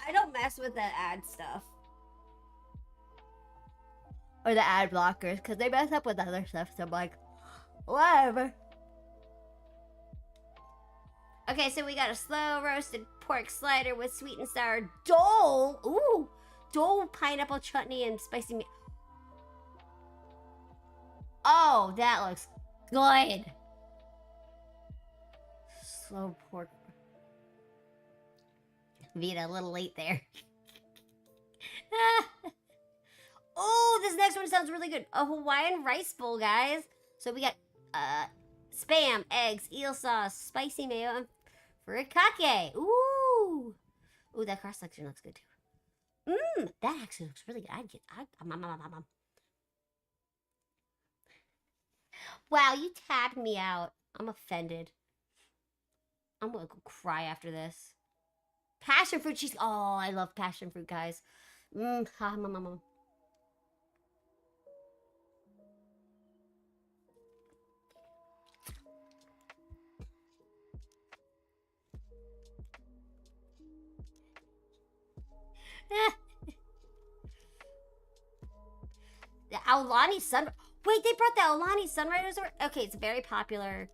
I don't mess with that ad stuff. Or the ad blockers, because they mess up with other stuff, so I'm like, whatever. Okay, so we got a slow roasted pork slider with sweet and sour dole. Ooh, dole pineapple chutney and spicy meat. Oh, that looks good. Slow pork. Being a little late there. Oh, this next one sounds really good. A Hawaiian rice bowl, guys. So we got spam, eggs, eel sauce, spicy mayo, and furikake. Ooh. Ooh, that cross section looks good too. That actually looks really good. Wow, you tapped me out. I'm offended. I'm gonna go cry after this. Passion fruit cheese. Oh, I love passion fruit, guys. The Aulani Sun. Wait, they brought the Aulani Sunrise Resort. Okay, it's a very popular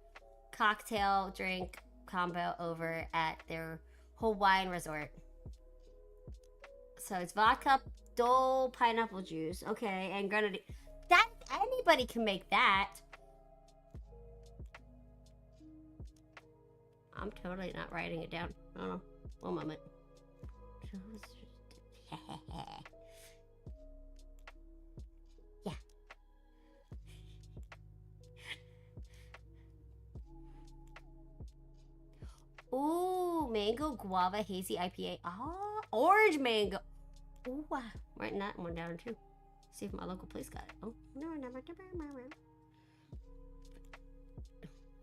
cocktail drink combo over at their Hawaiian resort. So it's vodka, dole, pineapple juice. Okay, and grenadine. That anybody can make that. I'm totally not writing it down. I don't know. One moment. Yeah. Ooh, mango guava hazy IPA. Ah, orange mango. Ooh, I'm writing that one down too. See if my local place got it. Oh, no, never.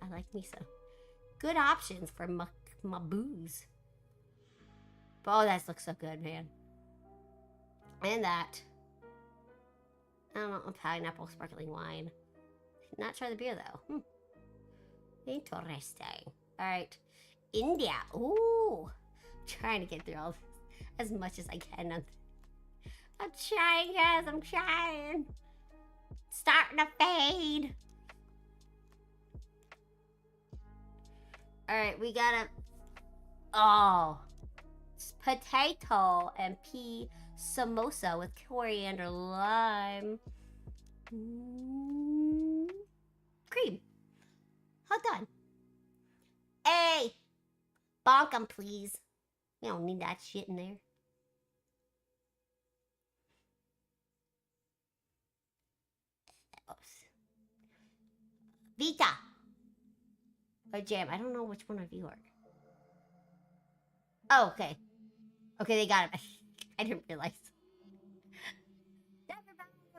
I like me some. Good options for my booze. Oh, that looks so good, man. And that. I don't know, a pineapple sparkling wine. Not try the beer though. Interesting. Alright. India. Ooh. Trying to get through all this as much as I can. I'm trying, guys. I'm trying. Starting to fade. Alright, we got a... Oh. It's potato and pea samosa with coriander lime. Cream. How done? Hey! Bonk them, please. You don't need that shit in there. Oops. Vita. Or Jam. I don't know which one of you are. Oh, okay. Okay, they got it. I didn't realize.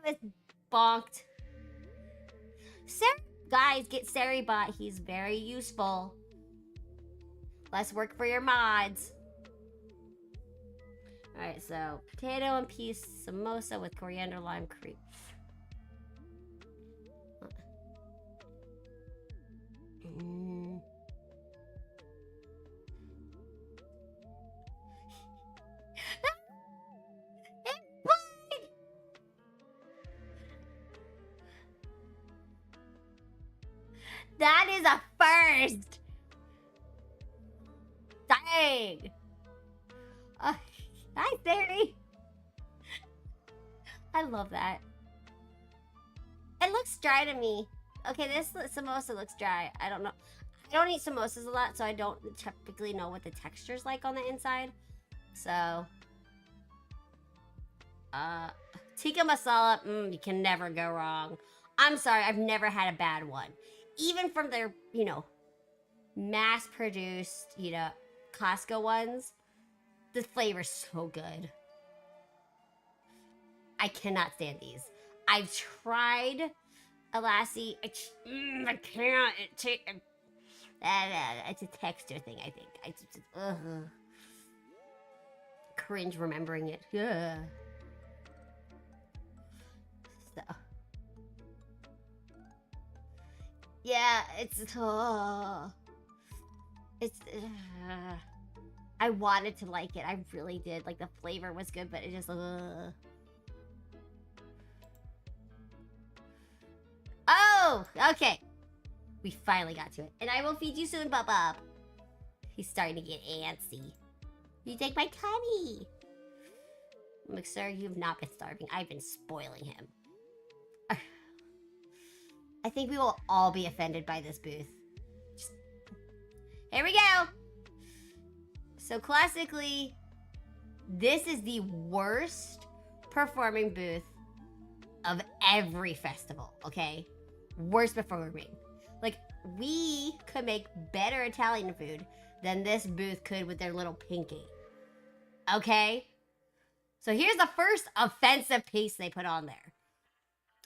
It's bonked. Guys, get Seribot. He's very useful. Less work for your mods. Alright, so potato and peas samosa with coriander lime cream. That is a first. Dang. Hi, Theory. I love that. It looks dry to me. Okay, this samosa looks dry. I don't know. I don't eat samosas a lot, so I don't typically know what the texture's like on the inside. So, tikka masala, you can never go wrong. I'm sorry, I've never had a bad one. Even from their, mass-produced, Costco ones, the flavor's so good. I cannot stand these. I've tried a lassie. I can't. It's a texture thing, I think. Cringe remembering it. Ugh. So. Yeah, I wanted to like it. I really did. Like, the flavor was good, but it just, Oh, okay. We finally got to it. And I will feed you soon, Bubba. He's starting to get antsy. You take my tummy. Look, sir, you've not been starving. I've been spoiling him. I think we will all be offended by this booth. Here we go. So classically, this is the worst performing booth of every festival, okay? Worst performing. Like, we could make better Italian food than this booth could with their little pinky. Okay? So here's the first offensive piece they put on there.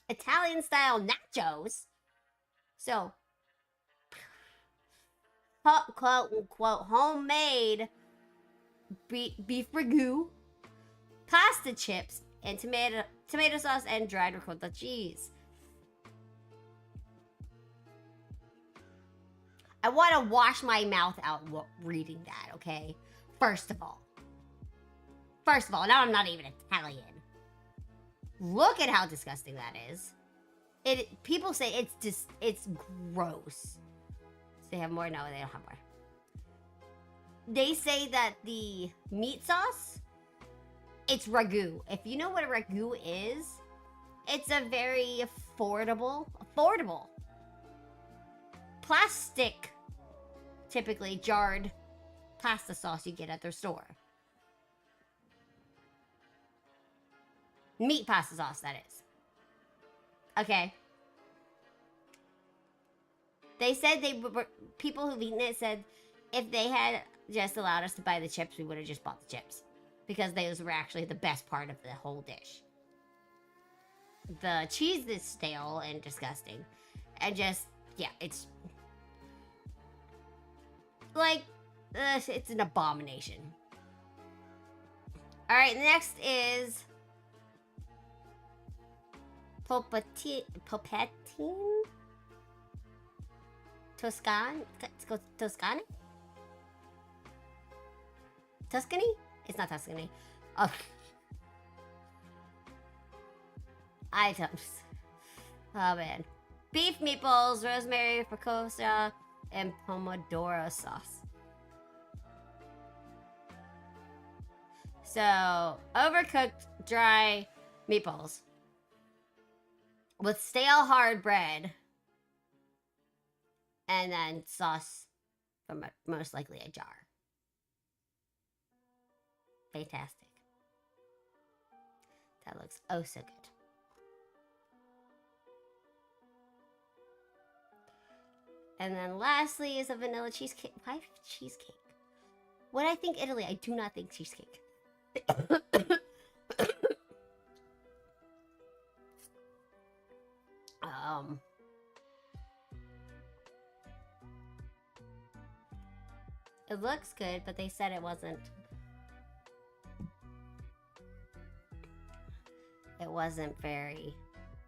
Italian-style nachos. So, quote-unquote homemade beef ragu, pasta chips, and tomato sauce and dried ricotta cheese. I want to wash my mouth out reading that, okay? First of all, now I'm not even Italian. Look at how disgusting that is. People say it's gross. So they have more? No, they don't have more. They say that the meat sauce, it's ragu. If you know what a ragu is, it's a very affordable plastic, typically jarred pasta sauce you get at their store. Meat pasta sauce, that is. Okay. They said people who've eaten it said if they had just allowed us to buy the chips, we would have just bought the chips. Because those were actually the best part of the whole dish. The cheese is stale and disgusting. And just, yeah, it's... like, it's an abomination. Alright, next is... Popatine? Toscani? Tuscany? It's not Tuscany. Oh. Items. Oh, man. Beef meatballs, rosemary, focaccia, and pomodoro sauce. So, overcooked dry meatballs with stale hard bread, and then sauce from most likely a jar. Fantastic. That looks oh so good. And then lastly is a vanilla cheesecake. Why cheesecake? When I think Italy, I do not think cheesecake. It looks good, but they said it wasn't. It wasn't very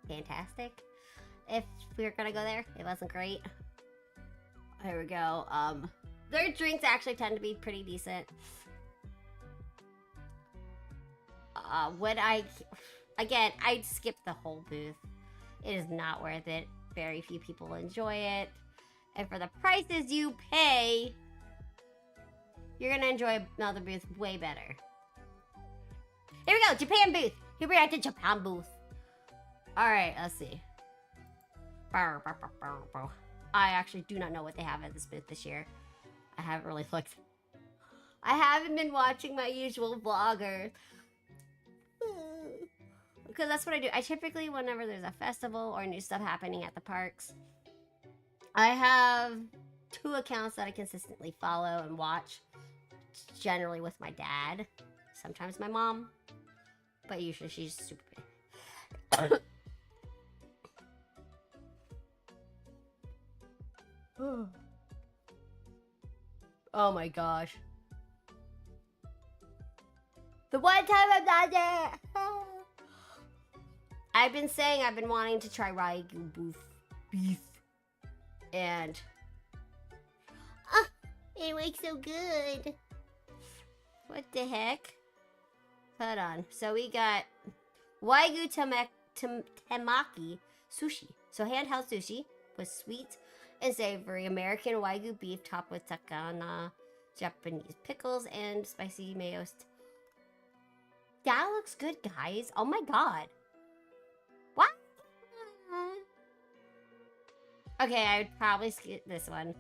fantastic. If we were gonna go there, it wasn't great. Here we go. Their drinks actually tend to be pretty decent. I'd skip the whole booth. It is not worth it. Very few people enjoy it. And for the prices you pay, you're gonna enjoy another booth way better. Here we go, Japan booth. Here we are at the Japan booth. Alright, let's see. I actually do not know what they have at this booth this year. I haven't really looked. I haven't been watching my usual vloggers. Because that's what I do. I typically, whenever there's a festival or new stuff happening at the parks, I have 2 accounts that I consistently follow and watch. Generally with my dad. Sometimes my mom. But usually she's super big. Oh my gosh. The one time I'm not there. I've been saying I've been wanting to try Wagyu beef. And it looks so good. What the heck? Hold on. So we got Wagyu temaki sushi. So handheld sushi with sweet and savory American Wagyu beef topped with takana, Japanese pickles, and spicy mayo. That looks good, guys. Oh my god. What? Okay, I would probably skip this one.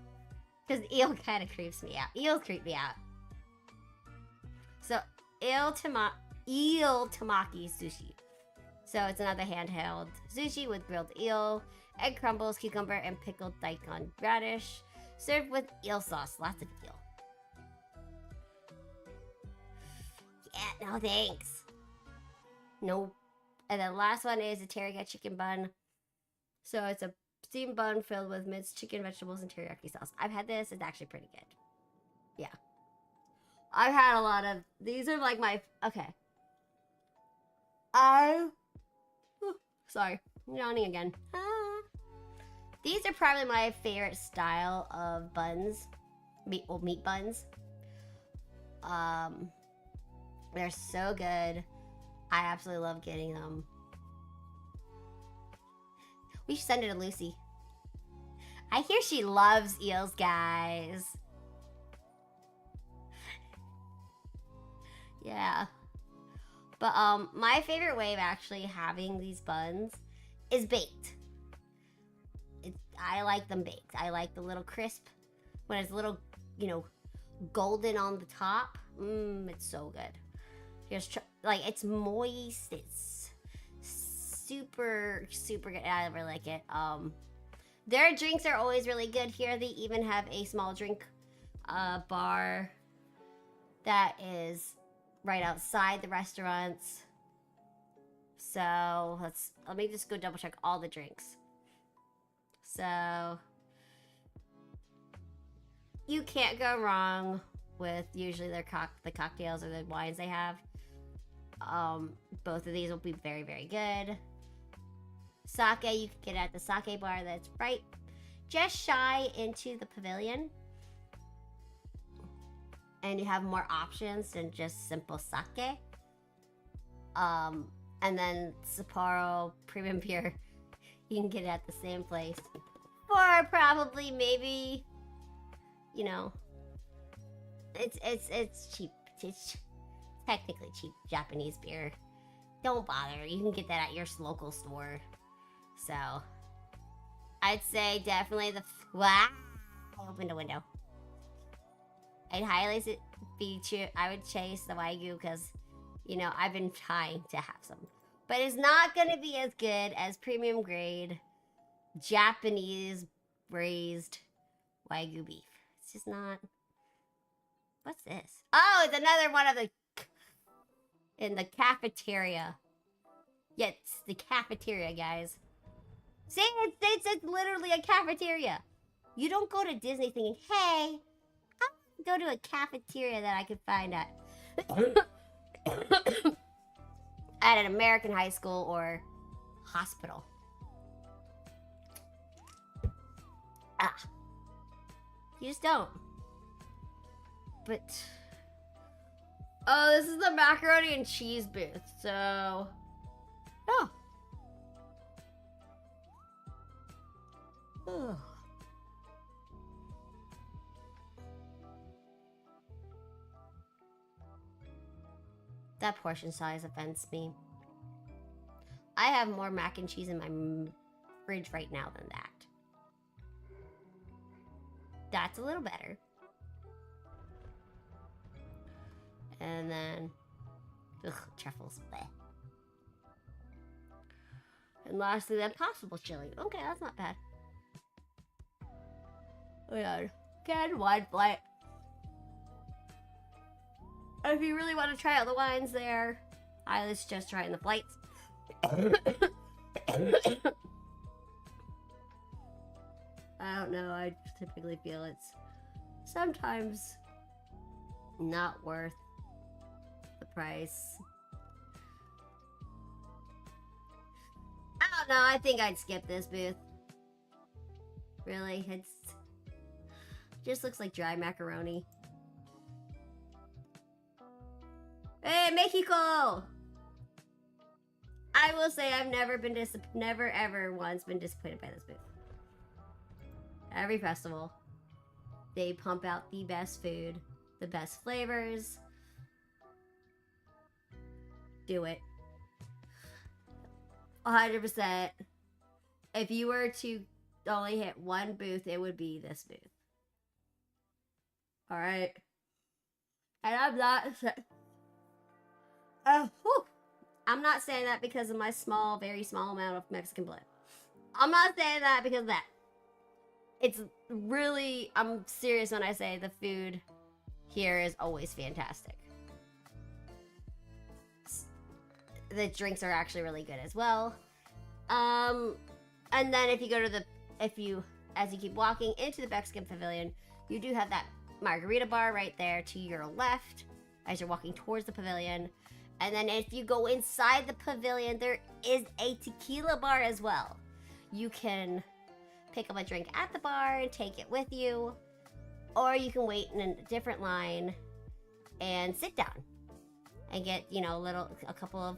Because eel kind of creeps me out. Eels creep me out. So, eel tamaki sushi. So, it's another handheld sushi with grilled eel, egg crumbles, cucumber, and pickled daikon radish. Served with eel sauce. Lots of eel. Yeah, no thanks. Nope. And then last one is a teriyaki chicken bun. So it's a steamed bun filled with minced chicken, vegetables, and teriyaki sauce. I've had this. It's actually pretty good. Yeah. I've had a lot of... These are like my... Okay. Sorry. I'm yawning again. These are probably my favorite style of buns. Meat buns. They're so good. I absolutely love getting them. We should send it to Lucy. I hear she loves eels, guys. Yeah. But my favorite way of actually having these buns is baked. I like them baked. I like the little crisp when it's a little, golden on the top. It's so good. Here's like it's moist. It's super good. I really like it. Their drinks are always really good here. They even have a small drink bar that is right outside the restaurants. So let me just go double check all the drinks. So you can't go wrong with usually the cocktails or the wines they have. Both of these will be very, very good. Sake, you can get at the sake bar that's right just shy into the pavilion. And you have more options than just simple sake. And then Sapporo premium beer, you can get it at the same place for probably maybe, it's cheap. It's technically cheap Japanese beer. Don't bother. You can get that at your local store. So, I'd say definitely wow! I opened a window. I'd highly I would chase the Wagyu because, you know, I've been trying to have some. But it's not going to be as good as premium grade Japanese raised Wagyu beef. It's just not. What's this? Oh, it's another one of the in the cafeteria. Yeah, it's the cafeteria, guys. See, it's literally a cafeteria. You don't go to Disney thinking, hey, I'm going to go to a cafeteria that I could find at at an American high school or hospital. Ah. You just don't. But oh, this is the macaroni and cheese booth, so oh. Oh. That portion size offends me. I have more mac and cheese in my fridge right now than that. That's a little better. And then, ugh, truffles. Bleh. And lastly, the Impossible chili. Okay, that's not bad. Oh yeah, canned wine flight. If you really want to try out the wines there, I was just trying the flights. I don't know, I typically feel it's sometimes not worth the price. I don't know, I think I'd skip this booth. Really, it's just looks like dry macaroni. Hey, Mexico! I will say I've never ever once been disappointed by this booth. Every festival, they pump out the best food, the best flavors. Do it. 100%. If you were to only hit one booth, it would be this booth. Alright. And I'm not I'm not saying that because of my small, very small amount of Mexican blood. I'm not saying that because of that. It's really, I'm serious when I say the food here is always fantastic. The drinks are actually really good as well. And then if you go to as you keep walking into the Mexican Pavilion, you do have that margarita bar right there to your left as you're walking towards the pavilion. And then if you go inside the pavilion, there is a tequila bar as well. You can pick up a drink at the bar and take it with you, or you can wait in a different line and sit down and get, you know, a couple of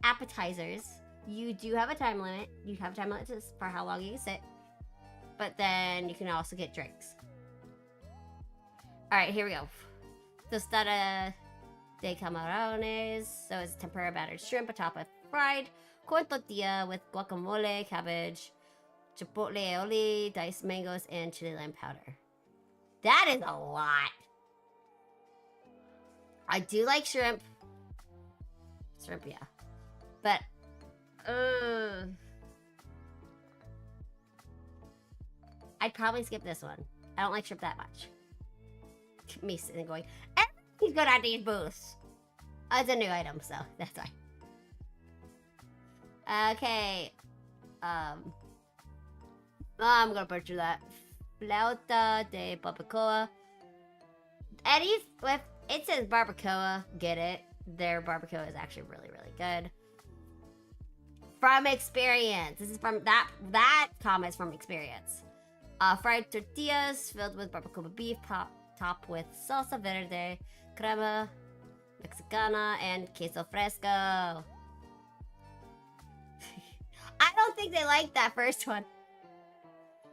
appetizers. You do have a time limit. You have a time limit for how long you can sit, but then you can also get drinks. All right, here we go. Tostada de camarones. So it's tempura battered shrimp atop of fried corn tortilla with guacamole, cabbage, chipotle aioli, diced mangoes, and chili lime powder. That is a lot. I do like shrimp. Shrimp, yeah. But, I'd probably skip this one. I don't like shrimp that much. Me sitting going, everything's good at these booths. Oh, it's a new item, so that's fine. Okay. I'm gonna purchase that. Flauta de barbacoa. Eddie's, if it says barbacoa, get it. Their barbacoa is actually really, really good. From experience. This is from that comment's from experience. Fried tortillas filled with barbacoa beef, topped with salsa verde, crema mexicana, and queso fresco. I don't think they like that first one.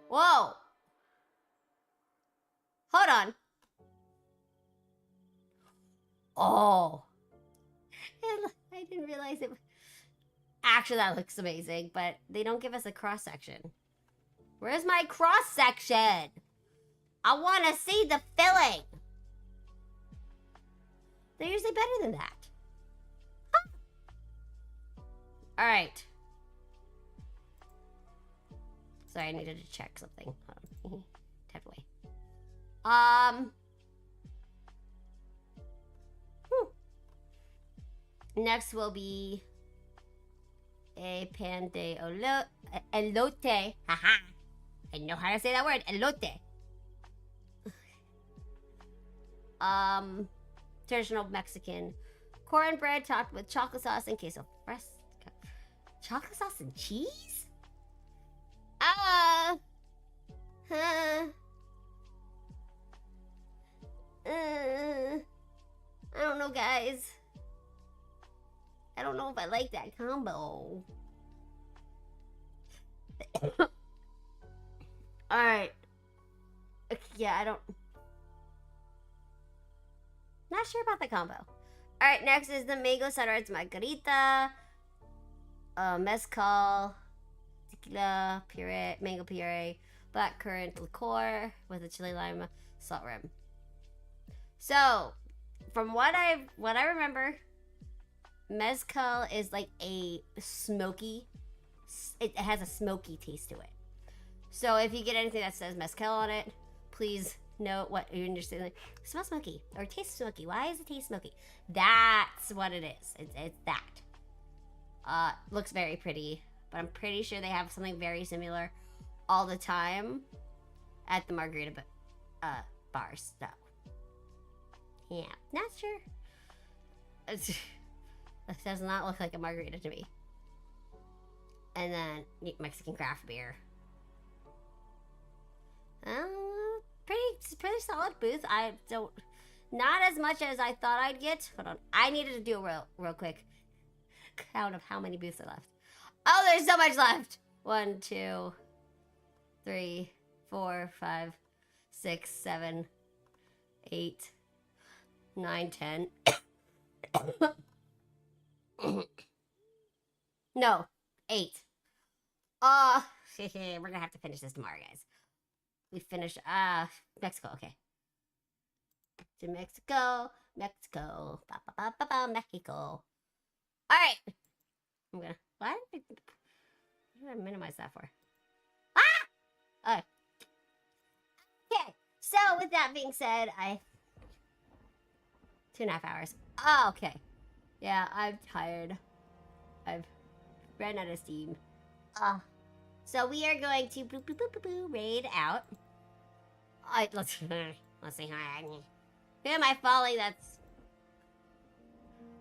Whoa. Hold on. Oh. I didn't realize it. Actually, that looks amazing, but they don't give us a cross-section. Where's my cross-section? I want to see the filling. They're usually better than that. Huh. All right. Sorry, I needed to check something. Hold on. Type away. Next will be a pan de elote. Haha. I know how to say that word. Elote. Traditional Mexican cornbread topped with chocolate sauce and queso fresco. Chocolate sauce and cheese? I don't know, guys. I don't know if I like that combo. Alright. Yeah, I don't... Not sure about the combo. Alright, next is the mango sunrise margarita. Mezcal. Tequila, puree, mango puree, blackcurrant liqueur with a chili lime salt rim. So, from what I remember, mezcal is like a smoky. It has a smoky taste to it. So if you get anything that says mezcal on it, please note what you understand. Like, it smells smoky or tastes smoky. Why does it taste smoky? That's what it is. It's that. Looks very pretty. But I'm pretty sure they have something very similar all the time at the margarita bars. So, yeah, not sure. It does not look like a margarita to me. And then Mexican craft beer. Pretty solid booth. I don't, not as much as I thought I'd get. Hold on, I needed to do a real quick count of how many booths are left. Oh, there's so much left. 1, 2, 3, 4, 5, 6, 7, 8, 9, 10. No, 8. We're gonna have to finish this tomorrow, guys. We finished, Mexico, okay. To Mexico, Mexico, Mexico. All right. I'm gonna, what did I minimize that for? Ah! Okay, so with that being said, 2.5 hours. Oh, okay. Yeah, I'm tired. I've ran out of steam. So we are going to raid out. Let's see. Who am I following that's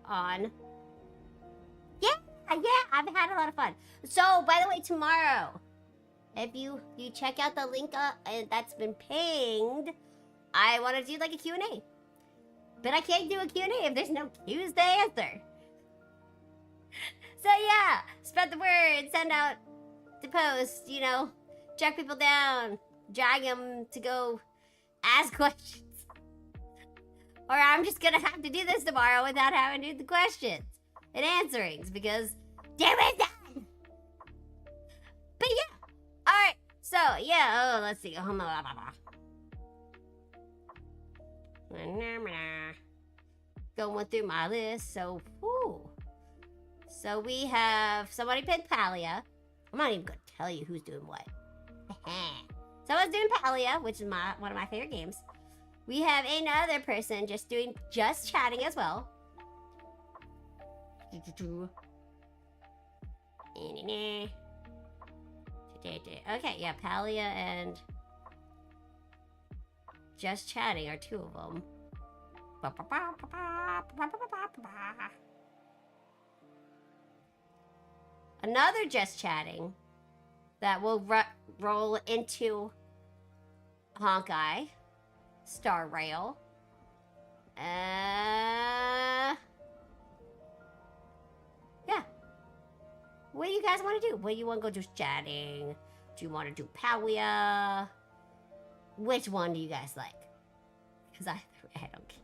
on? Yeah, I've had a lot of fun. So, by the way, tomorrow, if you check out the link that's been pinged, I want to do like a Q&A. But I can't do a Q&A if there's no Q's to answer. So yeah, spread the word, send out to post, track people down, drag them to go ask questions. Or I'm just gonna have to do this tomorrow without having to do the questions and answerings because there is none. But yeah, all right. So yeah, let's see. Going through my list. So, so we have somebody picked Palia. I'm not even gonna tell you who's doing what. Someone's doing Palia, which is one of my favorite games. We have another person just chatting as well. Okay, yeah, Palia and just chatting are two of them. Another just chatting that will roll into Honkai, Star Rail. Yeah. What do you guys want to do? What do you want to go just chatting? Do you want to do Palia? Which one do you guys like? Because I don't care.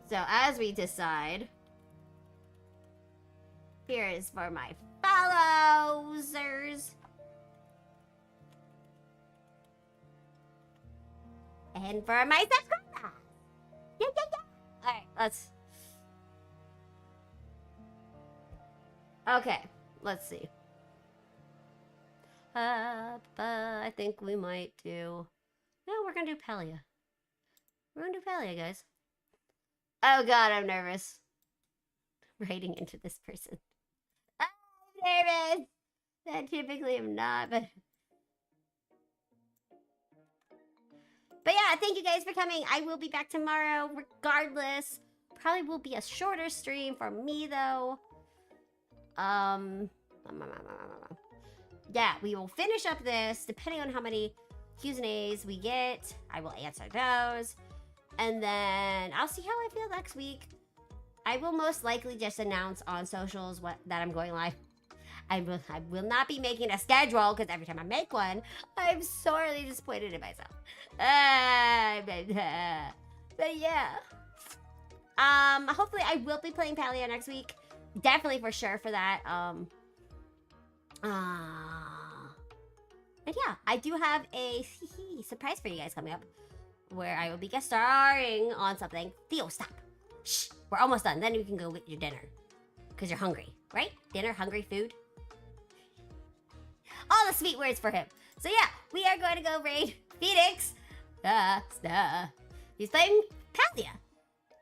So as we decide, here is for my followers. And for my subscribers. Yeah, yeah, yeah. All right, let's. Okay, let's see. I think we might do. No, we're gonna do Palia. We're gonna do Palia, guys. Oh God, I'm nervous. Writing into this person. I'm nervous. I typically am not, but. But yeah, thank you guys for coming. I will be back tomorrow, regardless. Probably will be a shorter stream for me though. Yeah, we will finish up this depending on how many Q's and A's we get. I will answer those. And then I'll see how I feel next week. I will most likely just announce on socials that I'm going live. I will not be making a schedule because every time I make one, I'm sorely disappointed in myself. But yeah. Hopefully I will be playing Palia next week. Definitely for sure for that. And yeah, I do have a surprise for you guys coming up where I will be guest starring on something. Theo, stop. Shh, we're almost done. Then we can go get your dinner. Because you're hungry, right? Dinner, hungry, food. All the sweet words for him. So yeah, we are going to go raid Phoenix. He's playing Palia.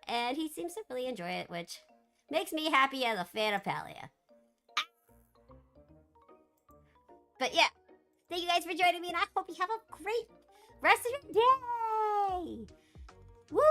And he seems to really enjoy it, which makes me happy as a fan of Palia. But yeah, thank you guys for joining me, and I hope you have a great rest of your day. Woo!